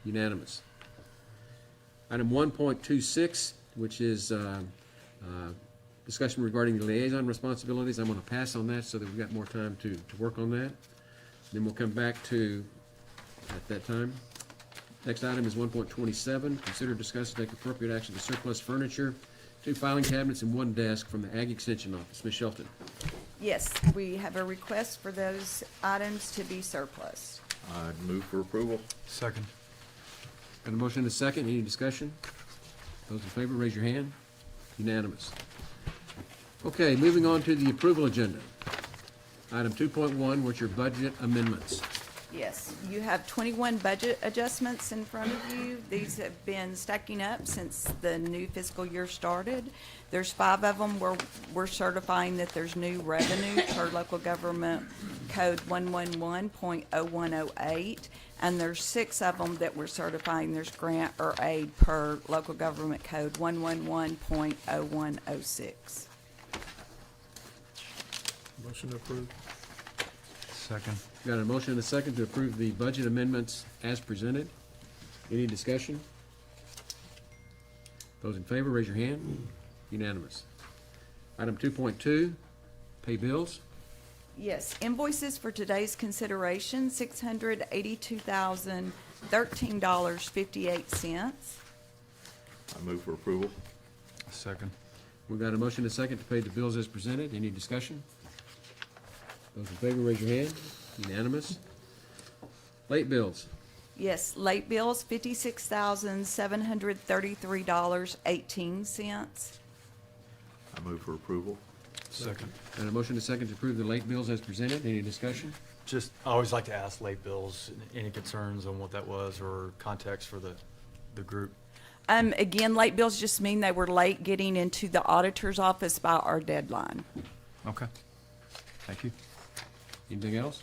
Unanimous. Item 1.26, which is discussion regarding the liaison responsibilities. I'm going to pass on that so that we've got more time to work on that. Then we'll come back to, at that time. Next item is 1.27, consider, discuss, and take appropriate action to surplus furniture, 2 filing cabinets, and 1 desk from the Ag Extension Office. Ms. Shelton. Yes, we have a request for those items to be surplus. I move for approval. Second. Got a motion and a second. Any discussion? Those in favor, raise your hand. Unanimous. Okay, moving on to the approval agenda. Item 2.1, which are budget amendments. Yes, you have 21 budget adjustments in front of you. These have been stacking up since the new fiscal year started. There's 5 of them where we're certifying that there's new revenue per local government code 111.0108. And there's 6 of them that we're certifying there's grant or aid per local government code 111.0106. Motion approved. Second. Got a motion and a second to approve the budget amendments as presented. Any discussion? Those in favor, raise your hand. Unanimous. Item 2.2, pay bills. Yes, invoices for today's consideration, $682,013.58. I move for approval. Second. We've got a motion and a second to pay the bills as presented. Any discussion? Those in favor, raise your hand. Unanimous. Late bills. Yes, late bills, $56,733.18. I move for approval. Second. Got a motion and a second to approve the late bills as presented. Any discussion? Just, I always like to ask late bills, any concerns on what that was or context for the group? Again, late bills just mean they were late getting into the auditor's office by our deadline. Okay. Thank you. Anything else?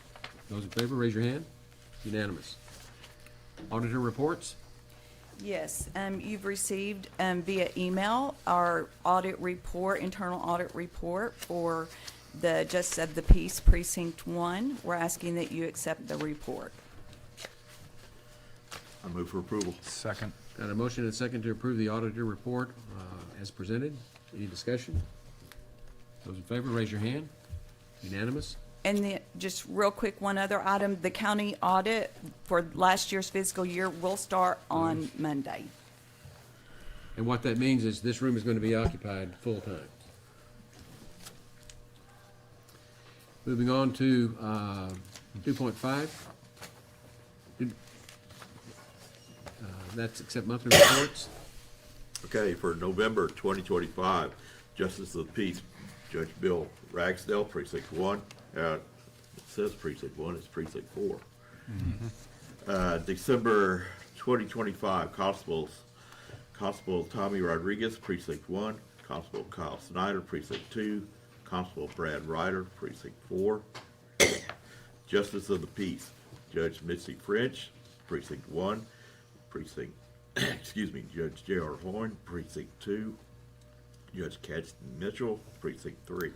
Those in favor, raise your hand. Unanimous. Auditor reports. Yes, you've received via email our audit report, internal audit report for the Justice of the Peace Precinct 1. We're asking that you accept the report. I move for approval. Second. Got a motion and a second to approve the auditor report as presented. Any discussion? Those in favor, raise your hand. Unanimous. And then, just real quick, one other item, the county audit for last year's fiscal year will start on Monday. And what that means is this room is going to be occupied full-time. Moving on to 2.5. That's accept monthly reports. Okay, for November 2025, Justice of the Peace, Judge Bill Ragsdale, Precinct 1. It says Precinct 1, it's Precinct 4. December 2025, Constable Tommy Rodriguez, Precinct 1. Constable Kyle Snyder, Precinct 2. Constable Brad Ryder, Precinct 4. Justice of the Peace, Judge Mitzi French, Precinct 1. Precinct, Judge J.R. Horn, Precinct 2. Judge Caxton Mitchell, Precinct 3.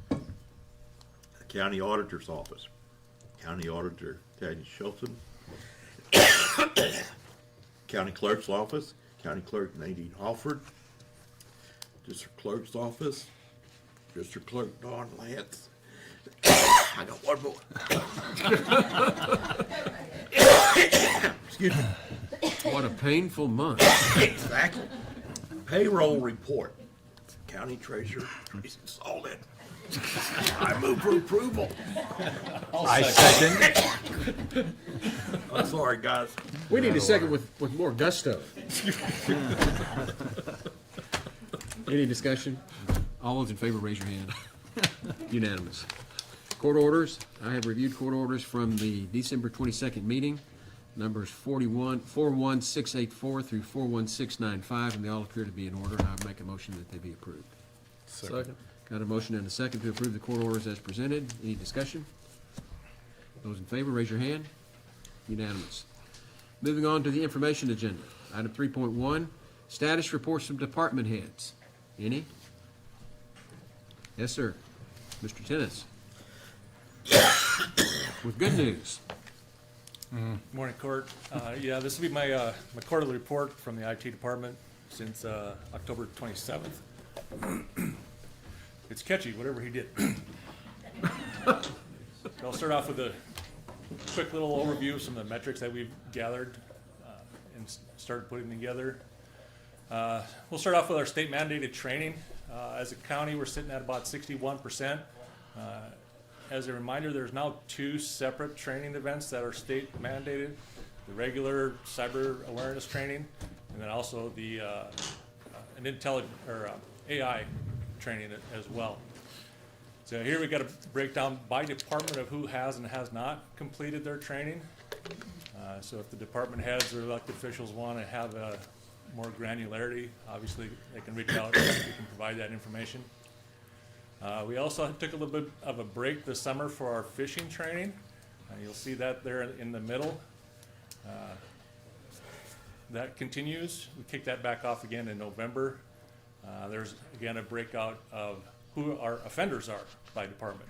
The County Auditor's Office, County Auditor Tanya Shelton. County Clerk's Office, County Clerk Nadine Alford. District Clerk's Office, District Clerk Dawn Lance. I got one more. Excuse me. What a painful month. Exactly. Payroll report. County Treasurer Tracy Solid. I move for approval. I second. I'm sorry, guys. We need a second with more gusto. Any discussion? All those in favor, raise your hand. Unanimous. Court orders. I have reviewed court orders from the December 22nd meeting, numbers 41684 through 41695, and they all appear to be in order. I would make a motion that they be approved. Second. Got a motion and a second to approve the court orders as presented. Any discussion? Those in favor, raise your hand. Unanimous. Moving on to the information agenda. Item 3.1, status reports from department heads. Any? Yes, sir. Mr. Tennis. With good news. Morning, Court. Yeah, this will be my quarterly report from the IT department since October 27th. It's catchy, whatever he did. I'll start off with a quick little overview of some of the metrics that we've gathered and started putting together. We'll start off with our state mandated training. As a county, we're sitting at about 61%. As a reminder, there's now 2 separate training events that are state mandated: the regular cyber awareness training, and then also the AI training as well. So here we got a breakdown by department of who has and has not completed their training. So if the department heads or elected officials want to have more granularity, obviously they can reach out and we can provide that information. We also took a little bit of a break this summer for our fishing training. You'll see that there in the middle. That continues. We kicked that back off again in November. There's again a breakout of who our offenders are by department.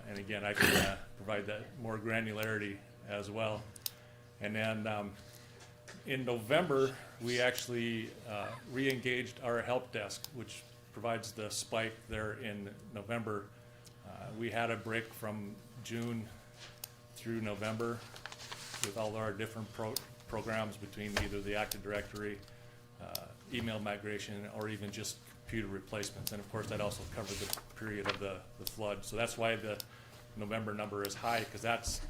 And again, I can provide that more granularity as well. And then in November, we actually re-engaged our help desk, which provides the spike there in November. We had a break from June through November with all our different programs between either the Active Directory, email migration, or even just computer replacements. And of course, that also covered the period of the flood. So that's why the November number is high, because that's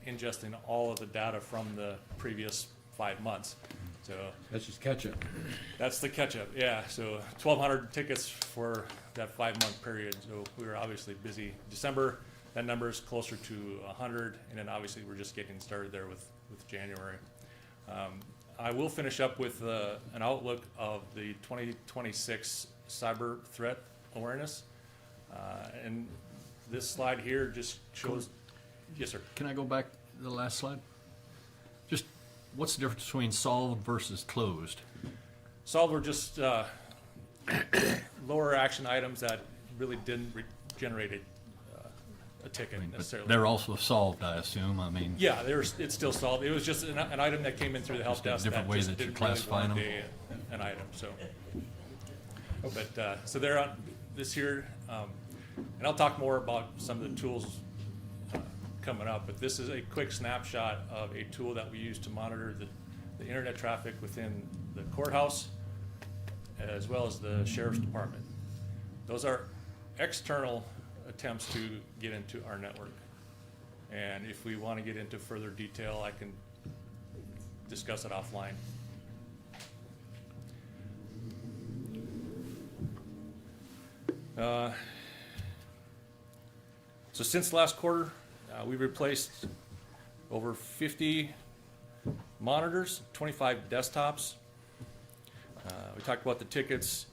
ingesting all of the data from the previous 5 months. So that's just catch up. That's the catch up, yeah. So 1,200 tickets for that 5-month period. So we were obviously busy. December, that number is closer to 100, and then obviously we're just getting started there with January. I will finish up with an outlook of the 2026 cyber threat awareness. And this slide here just shows, yes, sir. Can I go back to the last slide? Just what's the difference between solved versus closed? Solved were just lower action items that really didn't generate a ticket necessarily. They're also solved, I assume. I mean, yeah, it's still solved. It was just an item that came in through the help desk different that ways just that you didn't really classify warrant them. an item. So, but so they're on this here, and I'll talk more about some of the tools coming up. But this is a quick snapshot of a tool that we use to monitor the internet traffic within the courthouse, as well as the sheriff's department. Those are external attempts to get into our network. And if we want to get into further detail, I can discuss it offline. So since last quarter, we've replaced over 50 monitors, 25 desktops. We talked about the tickets.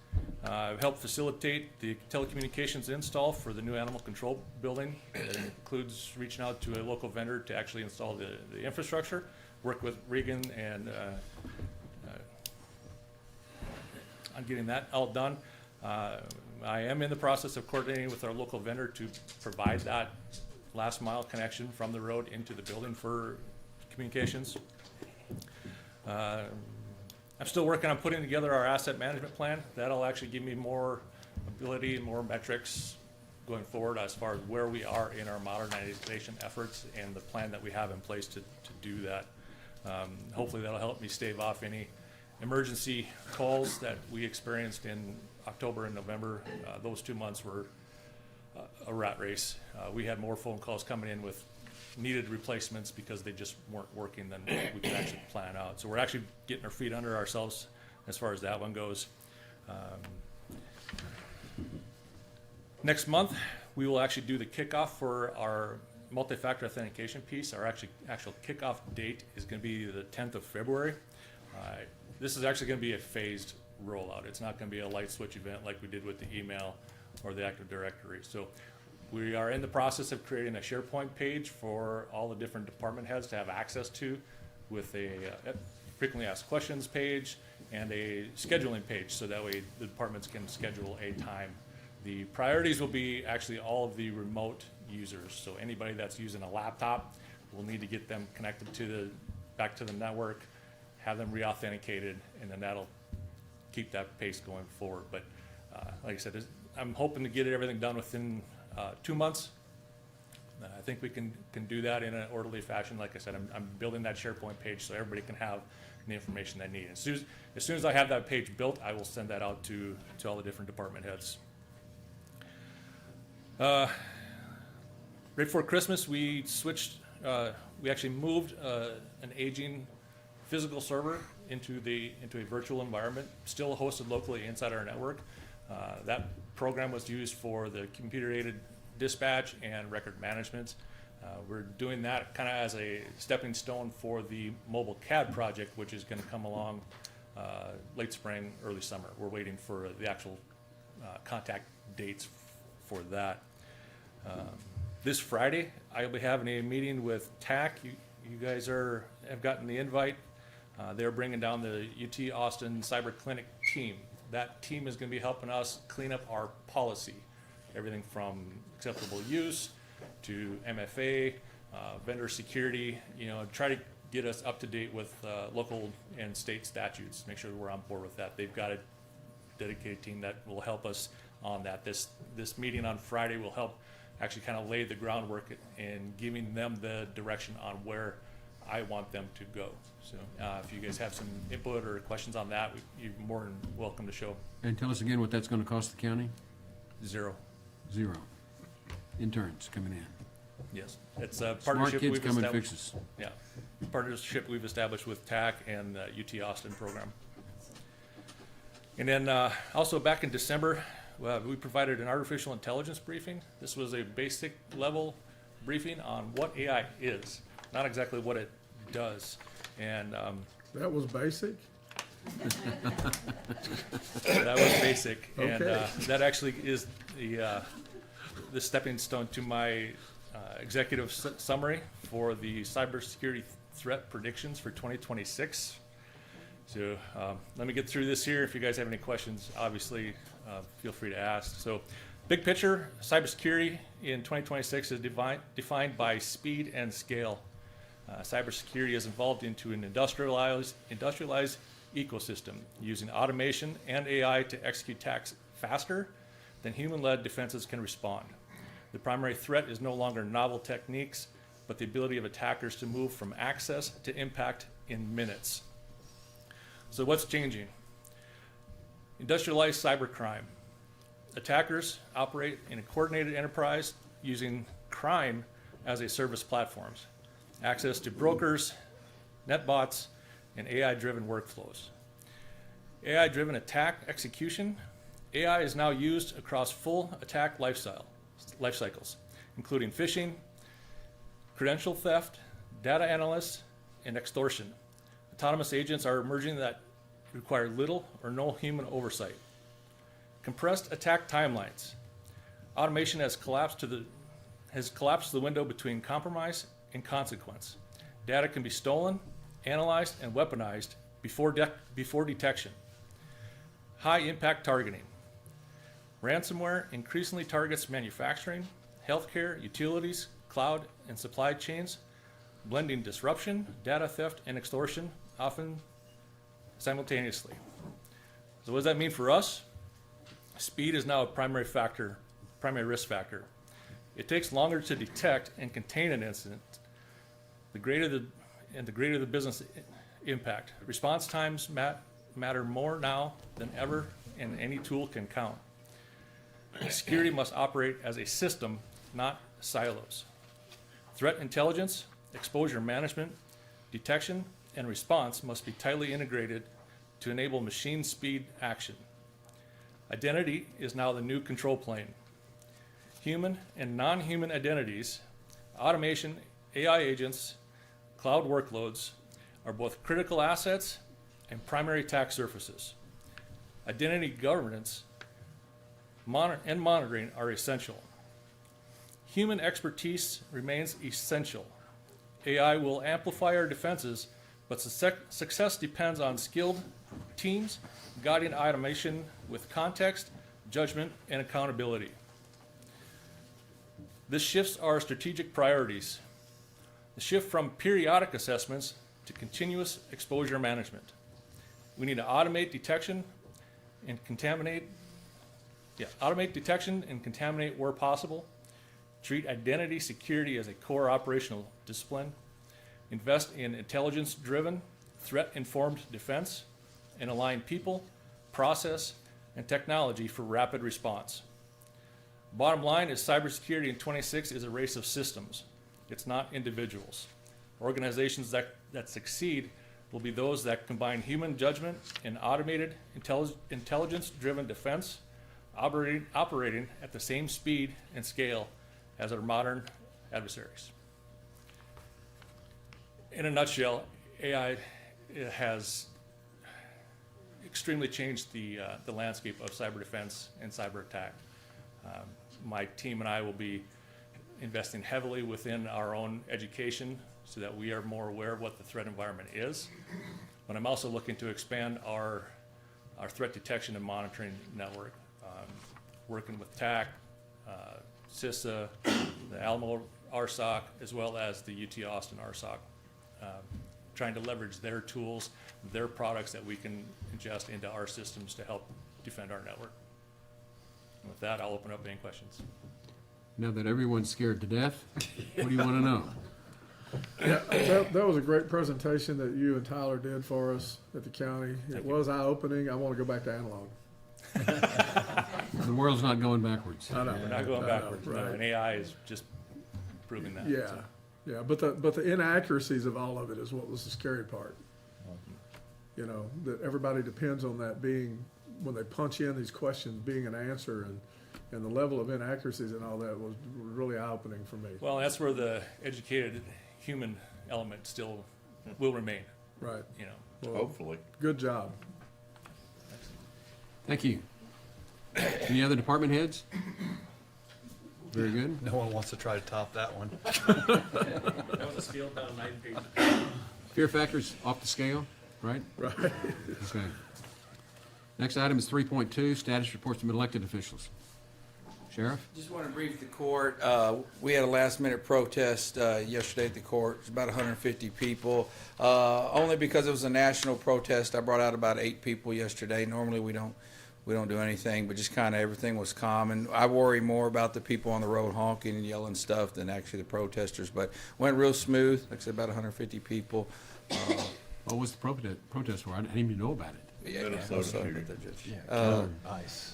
I've helped facilitate the telecommunications install for the new animal control building. It includes reaching out to a local vendor to actually install the infrastructure, work with Regan and on getting that all done. I am in the process of coordinating with our local vendor to provide that last mile connection from the road into the building for communications. I'm still working on putting together our asset management plan. That'll actually give me more ability and more metrics going forward as far as where we are in our modernization efforts and the plan that we have in place to do that. Hopefully that'll help me stave off any emergency calls that we experienced in October and November. Those 2 months were a rat race. We had more phone calls coming in with needed replacements because they just weren't working than we could actually plan out. So we're actually getting our feet under ourselves as far as that one goes. Next month, we will actually do the kickoff for our multi-factor authentication piece. Our actual kickoff date is going to be the 10th of February. This is actually going to be a phased rollout. It's not going to be a light switch event like we did with the email or the Active Directory. So we are in the process of creating a SharePoint page for all the different department heads to have access to, with a frequently asked questions page and a scheduling page, so that way the departments can schedule a time. The priorities will be actually all of the remote users. So anybody that's using a laptop, we'll need to get them connected to back to the network, have them re-authenticated, and then that'll keep that pace going forward. But like I said, I'm hoping to get everything done within 2 months. I think we can do that in an orderly fashion. Like I said, I'm building that SharePoint page so everybody can have the information they need. As soon as I have that page built, I will send that out to all the different department heads. Right before Christmas, we switched. We actually moved an aging physical server into a virtual environment, still hosted locally inside our network. That program was used for the computer-aided dispatch and record management. We're doing that kind of as a stepping stone for the mobile CAD project, which is going to come along late spring, early summer. We're waiting for the actual contact dates for that. This Friday, I'll be having a meeting with TAC. You guys have gotten the invite. They're bringing down the UT Austin Cyber Clinic team. That team is going to be helping us clean up our policy, everything from acceptable use to MFA, vendor security, try to get us up to date with local and state statutes, make sure that we're on board with that. They've got a dedicated team that will help us on that. This meeting on Friday will help actually kind of lay the groundwork in giving them the direction on where I want them to go. So if you guys have some input or questions on that, you're more than welcome to show. And tell us again what that's going to cost the county? Zero. Interns coming in. Yes, it's a partnership Smart kids we've come and established. fix us. Yeah, partnership we've established with TAC and the UT Austin program. And then also back in December, we provided an artificial intelligence briefing. This was a basic level briefing on what AI is, not exactly what it does. And That was basic? that was basic. Okay. And that actually is the stepping stone to my executive summary for the cybersecurity threat predictions for 2026. So let me get through this here. If you guys have any questions, obviously feel free to ask. So big picture, cybersecurity in 2026 is defined by speed and scale. Cybersecurity is evolved into an industrialized ecosystem using automation and AI to execute attacks faster than human-led defenses can respond. The primary threat is no longer novel techniques, but the ability of attackers to move from access to impact in minutes. So what's changing? Industrialized cybercrime. Attackers operate in a coordinated enterprise using crime as a service platforms. Access to brokers, netbots, and AI-driven workflows. AI-driven attack execution. AI is now used across full attack life cycles, including phishing, credential theft, data analysts, and extortion. Autonomous agents are emerging that require little or no human oversight. Compressed attack timelines. Automation has collapsed the window between compromise and consequence. Data can be stolen, analyzed, and weaponized before detection. High impact targeting. Ransomware increasingly targets manufacturing, healthcare, utilities, cloud, and supply chains, blending disruption, data theft, and extortion, often simultaneously. So what does that mean for us? Speed is now a primary risk factor. It takes longer to detect and contain an incident, the greater the business impact. Response times matter more now than ever, and any tool can count. Security must operate as a system, not silos. Threat intelligence, exposure management, detection, and response must be tightly integrated to enable machine speed action. Identity is now the new control plane. Human and non-human identities, automation, AI agents, cloud workloads are both critical assets and primary attack surfaces. Identity governance and monitoring are essential. Human expertise remains essential. AI will amplify our defenses, but success depends on skilled teams guiding automation with context, judgment, and accountability. This shifts our strategic priorities. The shift from periodic assessments to continuous exposure management. We need to automate detection and contaminate where possible, treat identity security as a core operational discipline, invest in intelligence-driven, threat-informed defense, and align people, process, and technology for rapid response. Bottom line is cybersecurity in 26 is a race of systems. It's not individuals. Organizations that succeed will be those that combine human judgment and automated intelligence-driven defense, operating at the same speed and scale as our modern adversaries. In a nutshell, AI has extremely changed the landscape of cyber defense and cyber attack. My team and I will be investing heavily within our own education so that we are more aware of what the threat environment is. But I'm also looking to expand our threat detection and monitoring network, working with TAC, CISA, the Alamo RSOC, as well as the UT Austin RSOC, trying to leverage their tools, their products that we can ingest into our systems to help defend our network. And with that, I'll open up any questions. Now that everyone's scared to death, what do you want to know? Yeah, that was a great presentation that you and Tyler did for us at the county. It was eye-opening. I want to go back to analog. The world's not going backwards. I know. We're not going backwards, right. no, and AI is just proving that. Yeah, so. yeah, but the inaccuracies of all of it is what was the scary part. You know, that everybody depends on that being, when they punch in these questions, being an answer, and the level of inaccuracies and all that was really eye-opening for me. Well, that's where the educated human element still will remain. Right. You know, Well, Hopefully. Good job. Thank you. Any other department heads? Very good. No one wants to try to top that one. that was a scale down 9 pages. Fear factors off the scale, right? Right. Okay. Next item is 3.2, status reports from elected officials. Sheriff? Just want to brief the court. We had a last-minute protest yesterday at the court. It was about 150 people. Only because it was a national protest, I brought out about 8 people yesterday. Normally we don't do anything, but just kind of everything was calm. And I worry more about the people on the road honking and yelling stuff than actually the protesters. But went real smooth. Like I said, about 150 people. What was the protest for? I didn't even know about it.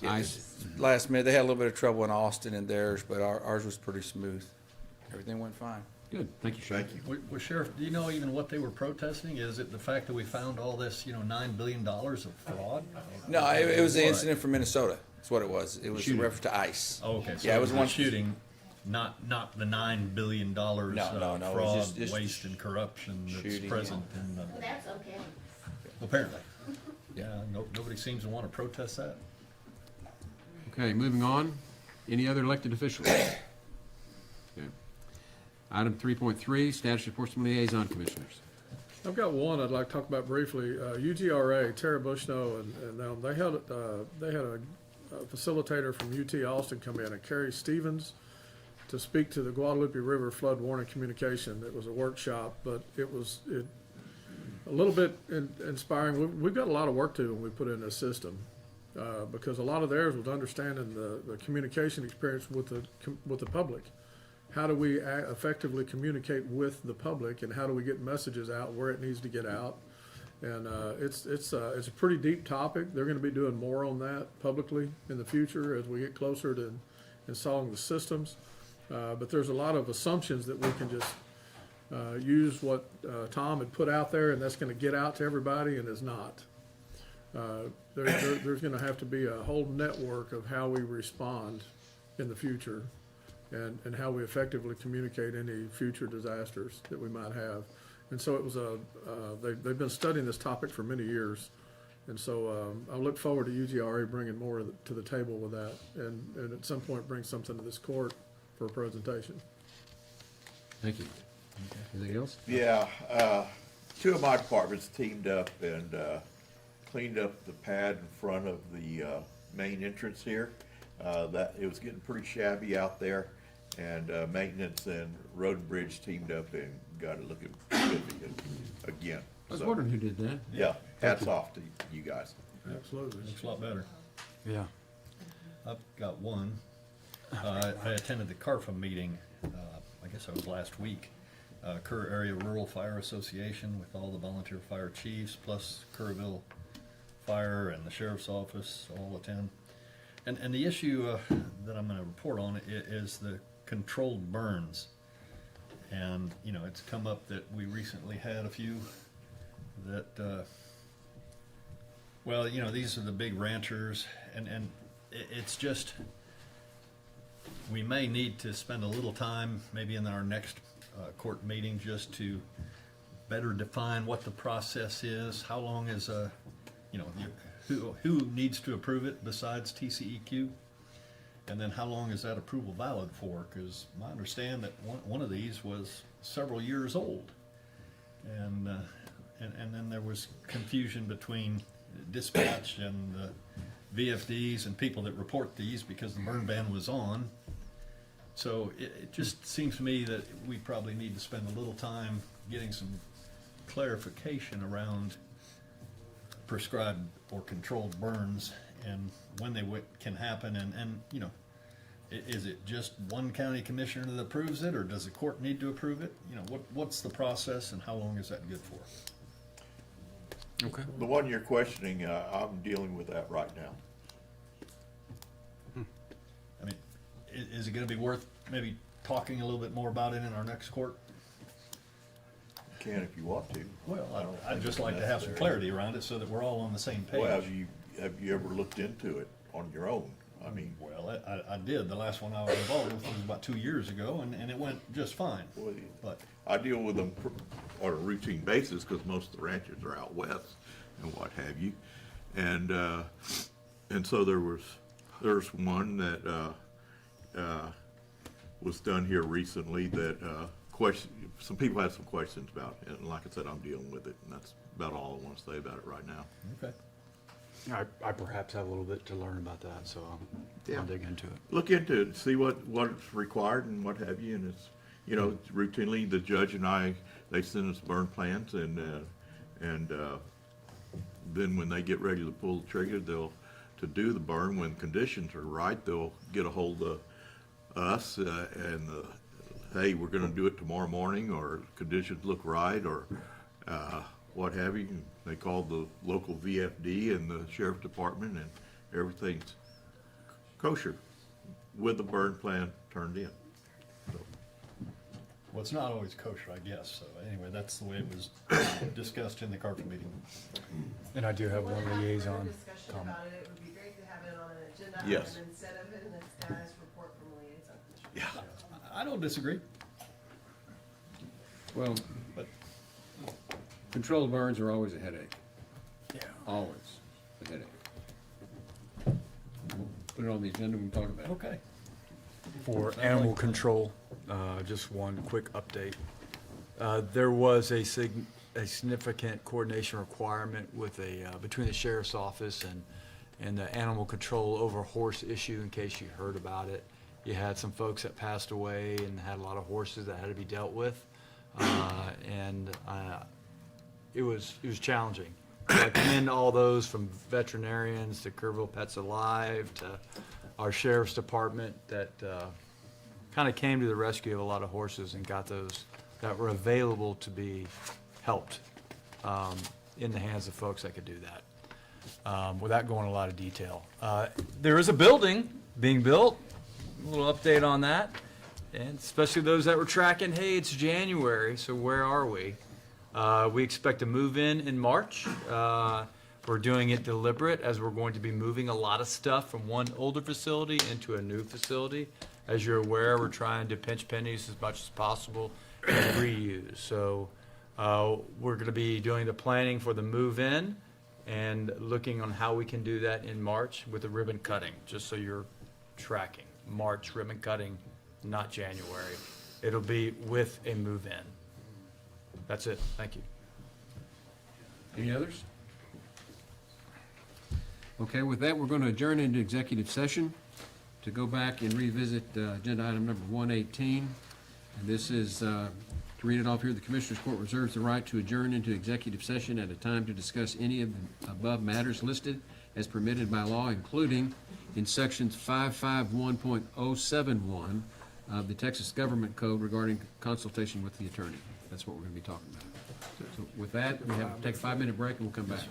Ice. Last minute, they had a little bit of trouble in Austin and theirs, but ours was pretty smooth. Everything went fine. Good. Thank you, Sheriff. Thank you. Well, Sheriff, do you know even what they were protesting? Is it the fact that we found all this, $9 billion of fraud? No, it was the incident from Minnesota. That's what it was. It was in Shooting. reference to ICE. Oh, okay. So Yeah, it was one shooting, not the $9 billion No, of it fraud, was just waste, and corruption that's shooting, present in Well, that's okay. apparently. Yeah, nobody seems to want to protest that. Okay, moving on. Any other elected officials? Okay. Item 3.3, status reports from liaison commissioners. I've got one I'd like to talk about briefly. UGRA, Tara Bushnell, and them, they had a facilitator from UT Austin come in, and Kerry Stevens, to speak to the Guadalupe River flood warning communication. It was a workshop, but it was a little bit inspiring. We've got a lot of work to do when we put in this system, because a lot of theirs was understanding the communication experience with the public. How do we effectively communicate with the public, and how do we get messages out where it needs to get out? And it's a pretty deep topic. They're going to be doing more on that publicly in the future as we get closer to installing the systems. But there's a lot of assumptions that we can just use what Tom had put out there, and that's going to get out to everybody, and is not. There's going to have to be a whole network of how we respond in the future, and how we effectively communicate any future disasters that we might have. And so it was they've been studying this topic for many years. And so I look forward to UGRA bringing more to the table with that, and at some point bring something to this court for a presentation. Thank you. Anything else? Yeah, two of my departments teamed up and cleaned up the pad in front of the main entrance here. That it was getting pretty shabby out there, and maintenance and road and bridge teamed up and got it looking good again. I was wondering who did that. Yeah, hats off to you guys. Absolutely. Looks a lot better. Yeah. I've got one. I attended the CARFA meeting, I guess it was last week. Kerr Area Rural Fire Association with all the volunteer fire chiefs, plus Kerrville Fire and the Sheriff's Office all attend. And the issue that I'm going to report on is the controlled burns. And, you know, it's come up that we recently had a few that, well, you know, these are the big ranchers, and it's just, we may need to spend a little time, maybe in our next court meeting, just to better define what the process is, how long is you know, who needs to approve it besides TCEQ, and then how long is that approval valid for? Because I understand that one of these was several years old, and then there was confusion between dispatch and the VFDs and people that report these because the burn ban was on. So it just seems to me that we probably need to spend a little time getting some clarification around prescribed or controlled burns and when they can happen, and you know, is it just one county commissioner that approves it, or does the court need to approve it? You know, what's the process and how long is that good for? Okay. The one you're questioning, I'm dealing with that right now. I mean, is it going to be worth maybe talking a little bit more about it in our next court? You can if you want to. Well, I'd just like to have some clarity around it so that we're all on the same page. Well, have you ever looked into it on your own? I mean, well, I did. The last one I was involved with was about 2 years ago, and it went just fine. Well, But I deal with them on a routine basis because most of the ranches are out west and what have you, and so there's one that was done here recently that some people had some questions about, and like I said, I'm dealing with it, and that's about all I want to say about it right now. Okay. I perhaps have a little bit to learn about that, so I'll dig into it. Look into it, see what's required and what have you, and it's, you know, routinely the judge and they send us burn plans, and then when they get ready to pull the trigger, to do the burn, when conditions are right, they'll get a hold of us and hey, we're going to do it tomorrow morning, or conditions look right, or what have you. They call the local VFD and the sheriff department, and everything's kosher with the burn plan turned in. So. Well, it's not always kosher, I guess. So anyway, that's the way it was discussed in the CARFA meeting. And I do have one liaison Discussion comment. about it would be great to have it on an agenda Yes. item instead of in the status report from the liaison commissioner. Yeah. I don't disagree. Well, But controlled burns are always a headache. Yeah. Always a headache. put it on the agenda, we can talk about it. Okay. For animal control, just one quick update. There was a significant coordination requirement with between the sheriff's office and the animal control over horse issue, in case you heard about it. You had some folks that passed away and had a lot of horses that had to be dealt with. It was challenging. I commend all those, from veterinarians to Kerrville Pets Alive to our sheriff's department, that kind of came to the rescue of a lot of horses and got those that were available to be helped in the hands of folks that could do that, without going into a lot of detail. There is a building being built, a little update on that, and especially those that were tracking, hey, it's January, so where are we? We expect to move in March. We're doing it deliberate, as we're going to be moving a lot of stuff from one older facility into a new facility. As you're aware, we're trying to pinch pennies as much as possible and reuse. So we're going to be doing the planning for the move-in and looking on how we can do that in March with the ribbon cutting, just so you're tracking. March ribbon cutting, not January. It'll be with a move-in. That's it. Thank you. Any others? Okay, with that, we're going to adjourn into executive session to go back and revisit agenda item number 118. And this is, to read it off here, the Commissioners Court reserves the right to adjourn into executive session at a time to discuss any of the above matters listed as permitted by law, including in sections 551.071 of the Texas Government Code regarding consultation with the attorney. That's what we're going to be talking about. So with that, we have to take a 5-minute break and we'll come back.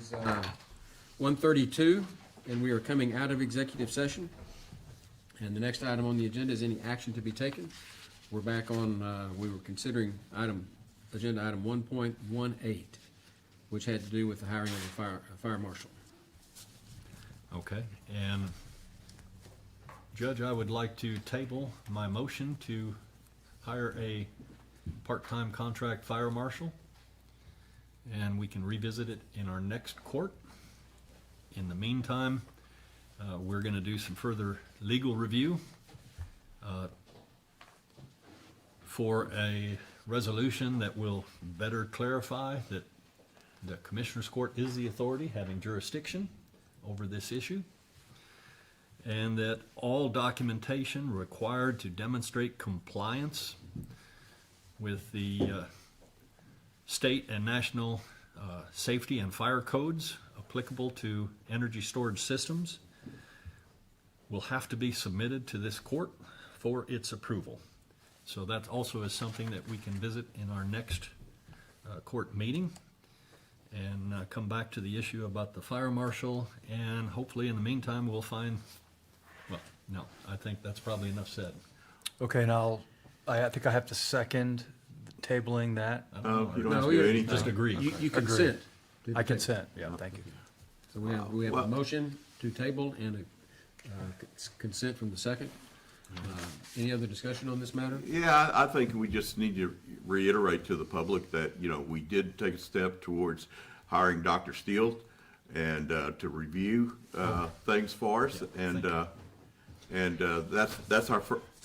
is 1:32, and we are coming out of executive session. And the next item on the agenda is any action to be taken. We're back on, we were considering agenda item 1.18, which had to do with the hiring of a fire marshal. Okay, and Judge, I would like to table my motion to hire a part-time contract fire marshal, and we can revisit it in our next court. In the meantime, we're going to do some further legal review for a resolution that will better clarify that the Commissioners Court is the authority having jurisdiction over this issue, and that all documentation required to demonstrate compliance with the state and national safety and fire codes applicable to energy storage systems will have to be submitted to this court for its approval. So that also is something that we can visit in our next court meeting, and come back to the issue about the fire marshal, and hopefully in the meantime we'll find, well, no, I think that's probably enough said. Okay, now, I think I have to second tabling that. I don't know. You don't have to do anything. Just agree. You consent. to the I table. consent, yeah, thank you. So we have a motion to table and a consent from the second. Any other discussion on this matter? Yeah, I think we just need to reiterate to the public that, we did take a step towards hiring Dr. Steele and to review things for us, and that's our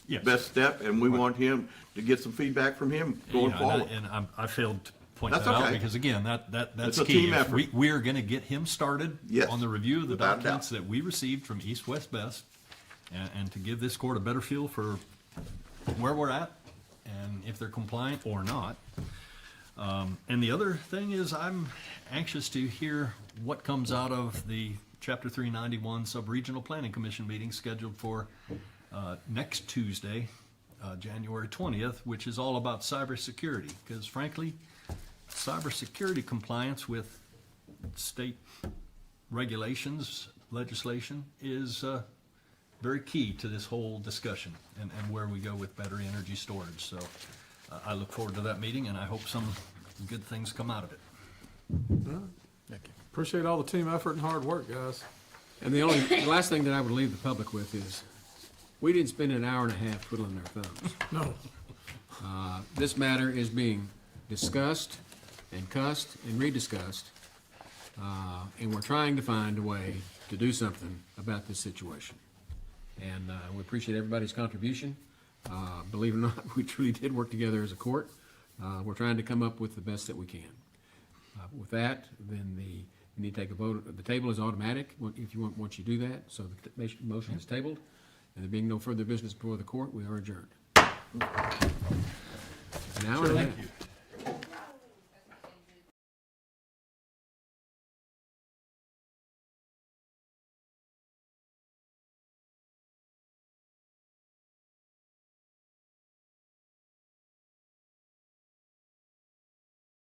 Yes. best step, and we want him to get some feedback from him going forward. And I failed to point That's that out okay. because again, that's It's a key. team If effort. we're going to get him started Yes, on the review of the without a doubt. documents that we received from East West Best, and to give this court a better feel for where we're at and if they're compliant or not. And the other thing is, I'm anxious to hear what comes out of the Chapter 391 Sub-Regional Planning Commission meeting scheduled for next Tuesday, January 20th, which is all about cybersecurity. Because frankly, cybersecurity compliance with state regulations, legislation, is very key to this whole discussion and where we go with battery energy storage. So I look forward to that meeting, and I hope some good things come out of it. Appreciate all the team effort and hard work, guys. And the last thing that I would leave the public with is, we didn't spend an hour and a half twiddling our thumbs. No. This matter is being discussed and cussed and rediscussed, and we're trying to find a way to do something about this situation. And we appreciate everybody's contribution. Believe it or not, we truly did work together as a court. We're trying to come up with the best that we can. With that, then you need to take a vote. The table is automatic if you want, once you do that. So the motion is tabled, and there being no further business before the court, we are adjourned. An hour and a half.